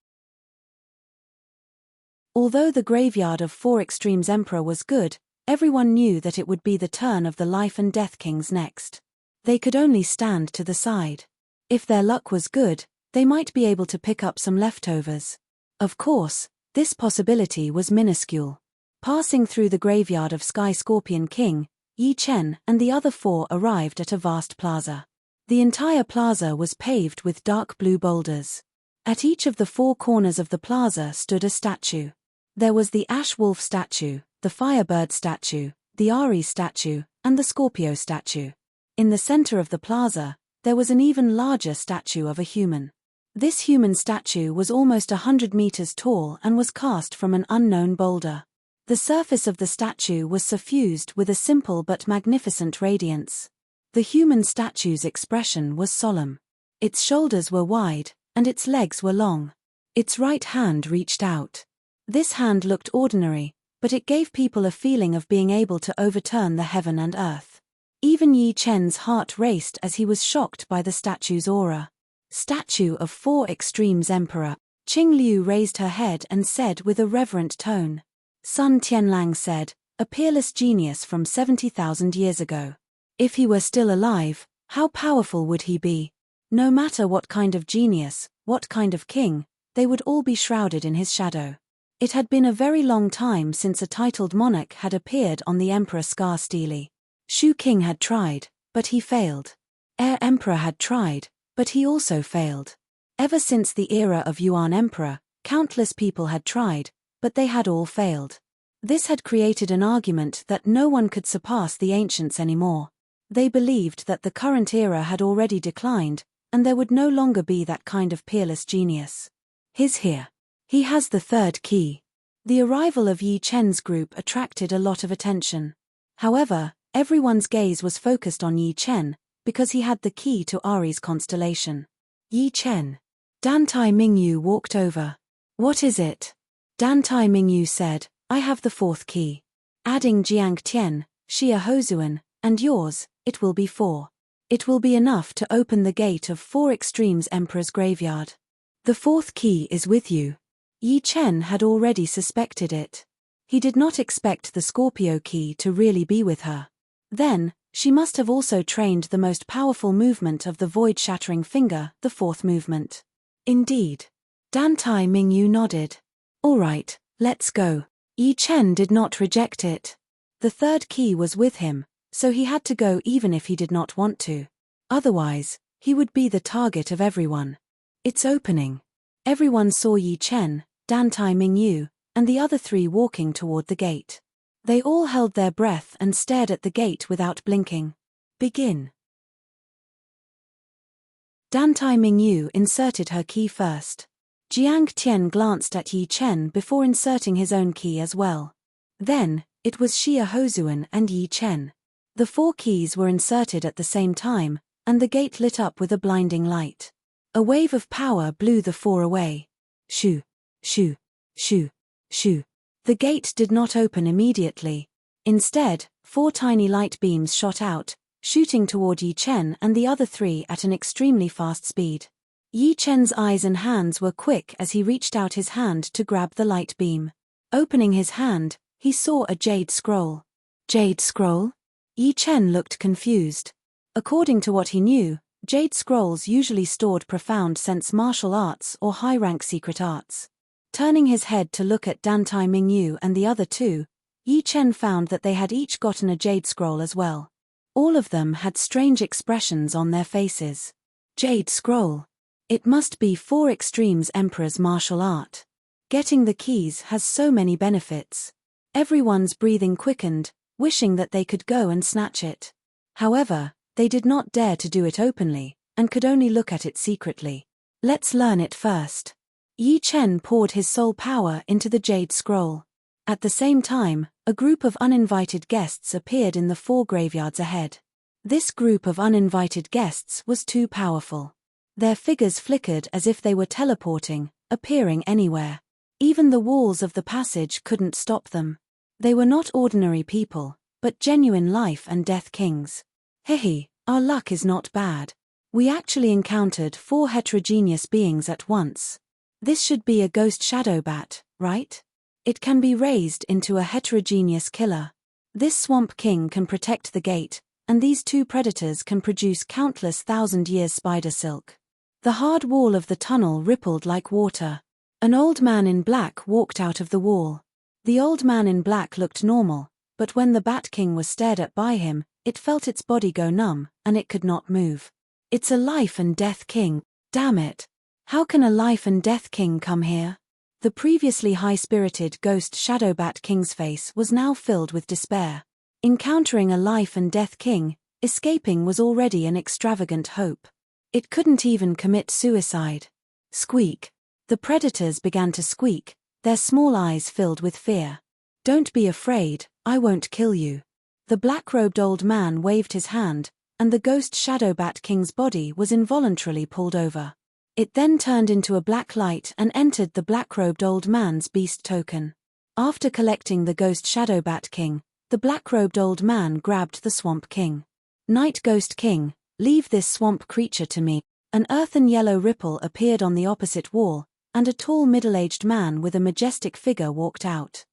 Although the graveyard of 4 Extremes Emperor was good, everyone knew that it would be the turn of the Life and Death Kings next. They could only stand to the side. If their luck was good, they might be able to pick up some leftovers. Of course, this possibility was minuscule. Passing through the graveyard of Sky Scorpion King, Yi Chen and the other 4 arrived at a vast plaza. The entire plaza was paved with dark blue boulders. At each of the 4 corners of the plaza stood a statue. There was the Ash Wolf statue, the Firebird statue, the Aries statue, and the Scorpio statue. In the center of the plaza, there was an even larger statue of a human. This human statue was almost 100 meters tall and was cast from an unknown boulder. The surface of the statue was suffused with a simple but magnificent radiance. The human statue's expression was solemn. Its shoulders were wide, and its legs were long. Its right hand reached out. This hand looked ordinary, but it gave people a feeling of being able to overturn the heaven and earth. Even Yi Chen's heart raced as he was shocked by the statue's aura. Statue of 4 Extremes Emperor. Qing Liu raised her head and said with a reverent tone. Sun Tianlang said, a peerless genius from 70,000 years ago. If he were still alive, how powerful would he be? No matter what kind of genius, what kind of king, they would all be shrouded in his shadow. It had been a very long time since a titled monarch had appeared on the Emperor Scar Steely. Shu King had tried, but he failed. Air Emperor had tried, but he also failed. Ever since the era of Yuan Emperor, countless people had tried, but they had all failed. This had created an argument that no one could surpass the ancients anymore. They believed that the current era had already declined, and there would no longer be that kind of peerless genius. He's here. He has the third key. The arrival of Yi Chen's group attracted a lot of attention. However, everyone's gaze was focused on Yi Chen, because he had the key to Aries constellation. Yi Chen. Dan Tai Mingyu walked over. What is it? Dan Tai Mingyu said, I have the fourth key. Adding Jiang Tian, Xia Hozuan, and yours, it will be 4. It will be enough to open the gate of 4 Extremes Emperor's graveyard. The fourth key is with you. Yi Chen had already suspected it. He did not expect the Scorpio key to really be with her. Then, she must have also trained the most powerful movement of the void-shattering finger, the fourth movement. Indeed. Dan Tai Mingyu nodded. All right, let's go. Yi Chen did not reject it. The third key was with him, so he had to go even if he did not want to. Otherwise, he would be the target of everyone. It's opening. Everyone saw Yi Chen, Dan Tai Mingyu, and the other 3 walking toward the gate. They all held their breath and stared at the gate without blinking. Begin. Dan Tai Mingyu inserted her key first. Jiang Tian glanced at Yi Chen before inserting his own key as well. Then, it was Xia Hozuan and Yi Chen. The 4 keys were inserted at the same time, and the gate lit up with a blinding light. A wave of power blew the 4 away. Shoo, shoo, shoo, shoo. The gate did not open immediately. Instead, 4 tiny light beams shot out, shooting toward Yi Chen and the other 3 at an extremely fast speed. Yi Chen's eyes and hands were quick as he reached out his hand to grab the light beam. Opening his hand, he saw a jade scroll. Jade scroll? Yi Chen looked confused. According to what he knew, jade scrolls usually stored profound sense martial arts or high-rank secret arts. Turning his head to look at Dan Tai Mingyu and the other 2, Yi Chen found that they had each gotten a jade scroll as well. All of them had strange expressions on their faces. Jade scroll. It must be 4 Extremes Emperor's martial art. Getting the keys has so many benefits. Everyone's breathing quickened, wishing that they could go and snatch it. However, they did not dare to do it openly, and could only look at it secretly. Let's learn it first. Yi Chen poured his soul power into the jade scroll. At the same time, a group of uninvited guests appeared in the 4 graveyards ahead. This group of uninvited guests was too powerful. Their figures flickered as if they were teleporting, appearing anywhere. Even the walls of the passage couldn't stop them. They were not ordinary people, but genuine life and death kings. Hehe, our luck is not bad. We actually encountered 4 heterogeneous beings at once. This should be a ghost shadow bat, right? It can be raised into a heterogeneous killer. This swamp king can protect the gate, and these 2 predators can produce countless thousand-years spider silk. The hard wall of the tunnel rippled like water. An old man in black walked out of the wall. The old man in black looked normal, but when the Bat King was stared at by him, it felt its body go numb, and it could not move. It's a life and death king, damn it. How can a life and death king come here? The previously high-spirited ghost Shadow Bat King's face was now filled with despair. Encountering a life and death king, escaping was already an extravagant hope. It couldn't even commit suicide. Squeak. The predators began to squeak, their small eyes filled with fear. Don't be afraid, I won't kill you. The black-robed old man waved his hand, and the ghost Shadow Bat King's body was involuntarily pulled over. It then turned into a black light and entered the black-robed old man's beast token. After collecting the ghost Shadow Bat King, the black-robed old man grabbed the Swamp King. Night Ghost King, leave this swamp creature to me. An earthen yellow ripple appeared on the opposite wall, and a tall middle-aged man with a majestic figure walked out.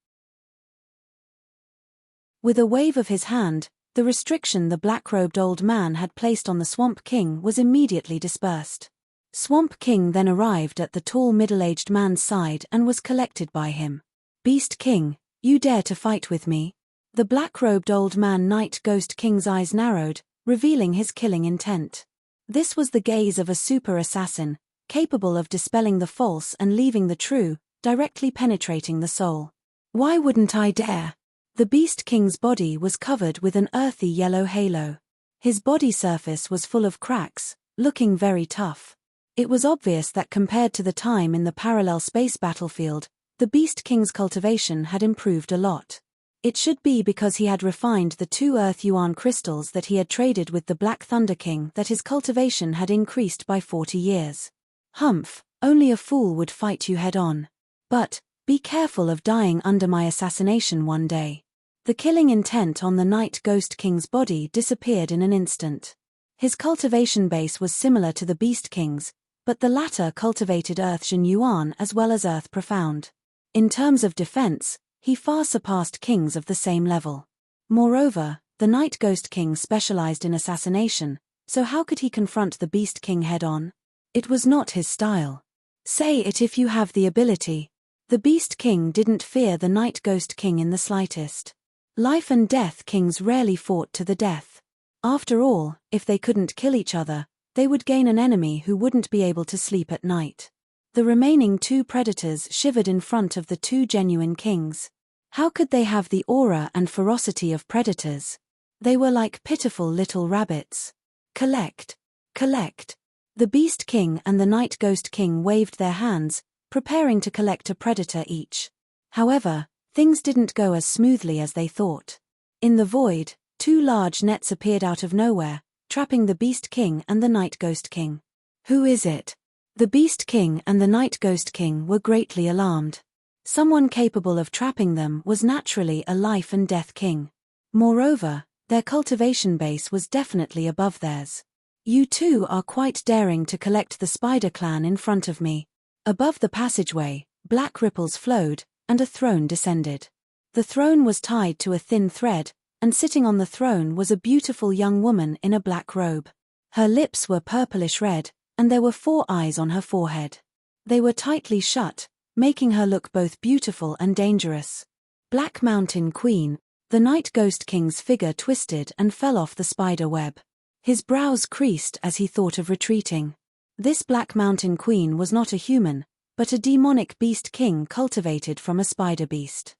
With a wave of his hand, the restriction the black-robed old man had placed on the Swamp King was immediately dispersed. Swamp King then arrived at the tall middle-aged man's side and was collected by him. Beast King, you dare to fight with me? The black-robed old man Night Ghost King's eyes narrowed, revealing his killing intent. This was the gaze of a super assassin, capable of dispelling the false and leaving the true, directly penetrating the soul. Why wouldn't I dare? The Beast King's body was covered with an earthy yellow halo. His body surface was full of cracks, looking very tough. It was obvious that compared to the time in the parallel space battlefield, the Beast King's cultivation had improved a lot. It should be because he had refined the 2 Earth Yuan crystals that he had traded with the Black Thunder King that his cultivation had increased by 40 years. Humph, only a fool would fight you head-on. But, be careful of dying under my assassination one day. The killing intent on the Night Ghost King's body disappeared in an instant. His cultivation base was similar to the Beast King's, but the latter cultivated Earth Zhen Yuan as well as Earth Profound. In terms of defense, he far surpassed kings of the same level. Moreover, the Night Ghost King specialized in assassination, so how could he confront the Beast King head-on? It was not his style. Say it if you have the ability. The Beast King didn't fear the Night Ghost King in the slightest. Life and death kings rarely fought to the death. After all, if they couldn't kill each other, they would gain an enemy who wouldn't be able to sleep at night. The remaining 2 predators shivered in front of the 2 genuine kings. How could they have the aura and ferocity of predators? They were like pitiful little rabbits. Collect. Collect. The Beast King and the Night Ghost King waved their hands, preparing to collect a predator each. However, things didn't go as smoothly as they thought. In the void, 2 large nets appeared out of nowhere, trapping the Beast King and the Night Ghost King. Who is it? The Beast King and the Night Ghost King were greatly alarmed. Someone capable of trapping them was naturally a life and death king. Moreover, their cultivation base was definitely above theirs. You 2 are quite daring to collect the Spider Clan in front of me. Above the passageway, black ripples flowed, and a throne descended. The throne was tied to a thin thread, and sitting on the throne was a beautiful young woman in a black robe. Her lips were purplish red, and there were 4 eyes on her forehead. They were tightly shut, making her look both beautiful and dangerous. Black Mountain Queen. The Night Ghost King's figure twisted and fell off the spider web. His brows creased as he thought of retreating. This Black Mountain Queen was not a human, but a demonic beast king cultivated from a spider beast.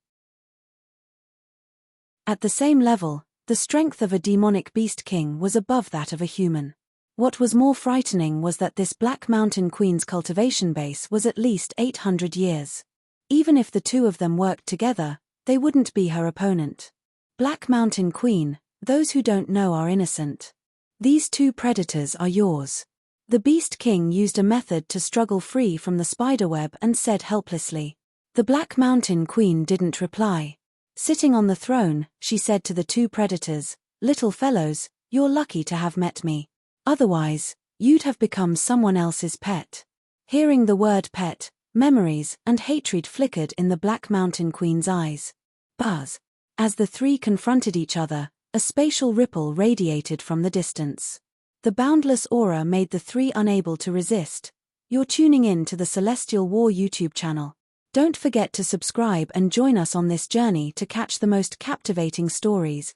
At the same level, the strength of a demonic beast king was above that of a human. What was more frightening was that this Black Mountain Queen's cultivation base was at least 800 years. Even if the 2 of them worked together, they wouldn't be her opponent. Black Mountain Queen, those who don't know are innocent. These 2 predators are yours. The Beast King used a method to struggle free from the spiderweb and said helplessly. The Black Mountain Queen didn't reply. Sitting on the throne, she said to the 2 predators, "Little fellows, you're lucky to have met me. Otherwise, you'd have become someone else's pet." Hearing the word pet, memories and hatred flickered in the Black Mountain Queen's eyes. Buzz. As the 3 confronted each other, a spatial ripple radiated from the distance. The boundless aura made the 3 unable to resist. You're tuning in to the Celestial War YouTube channel. Don't forget to subscribe and join us on this journey to catch the most captivating stories,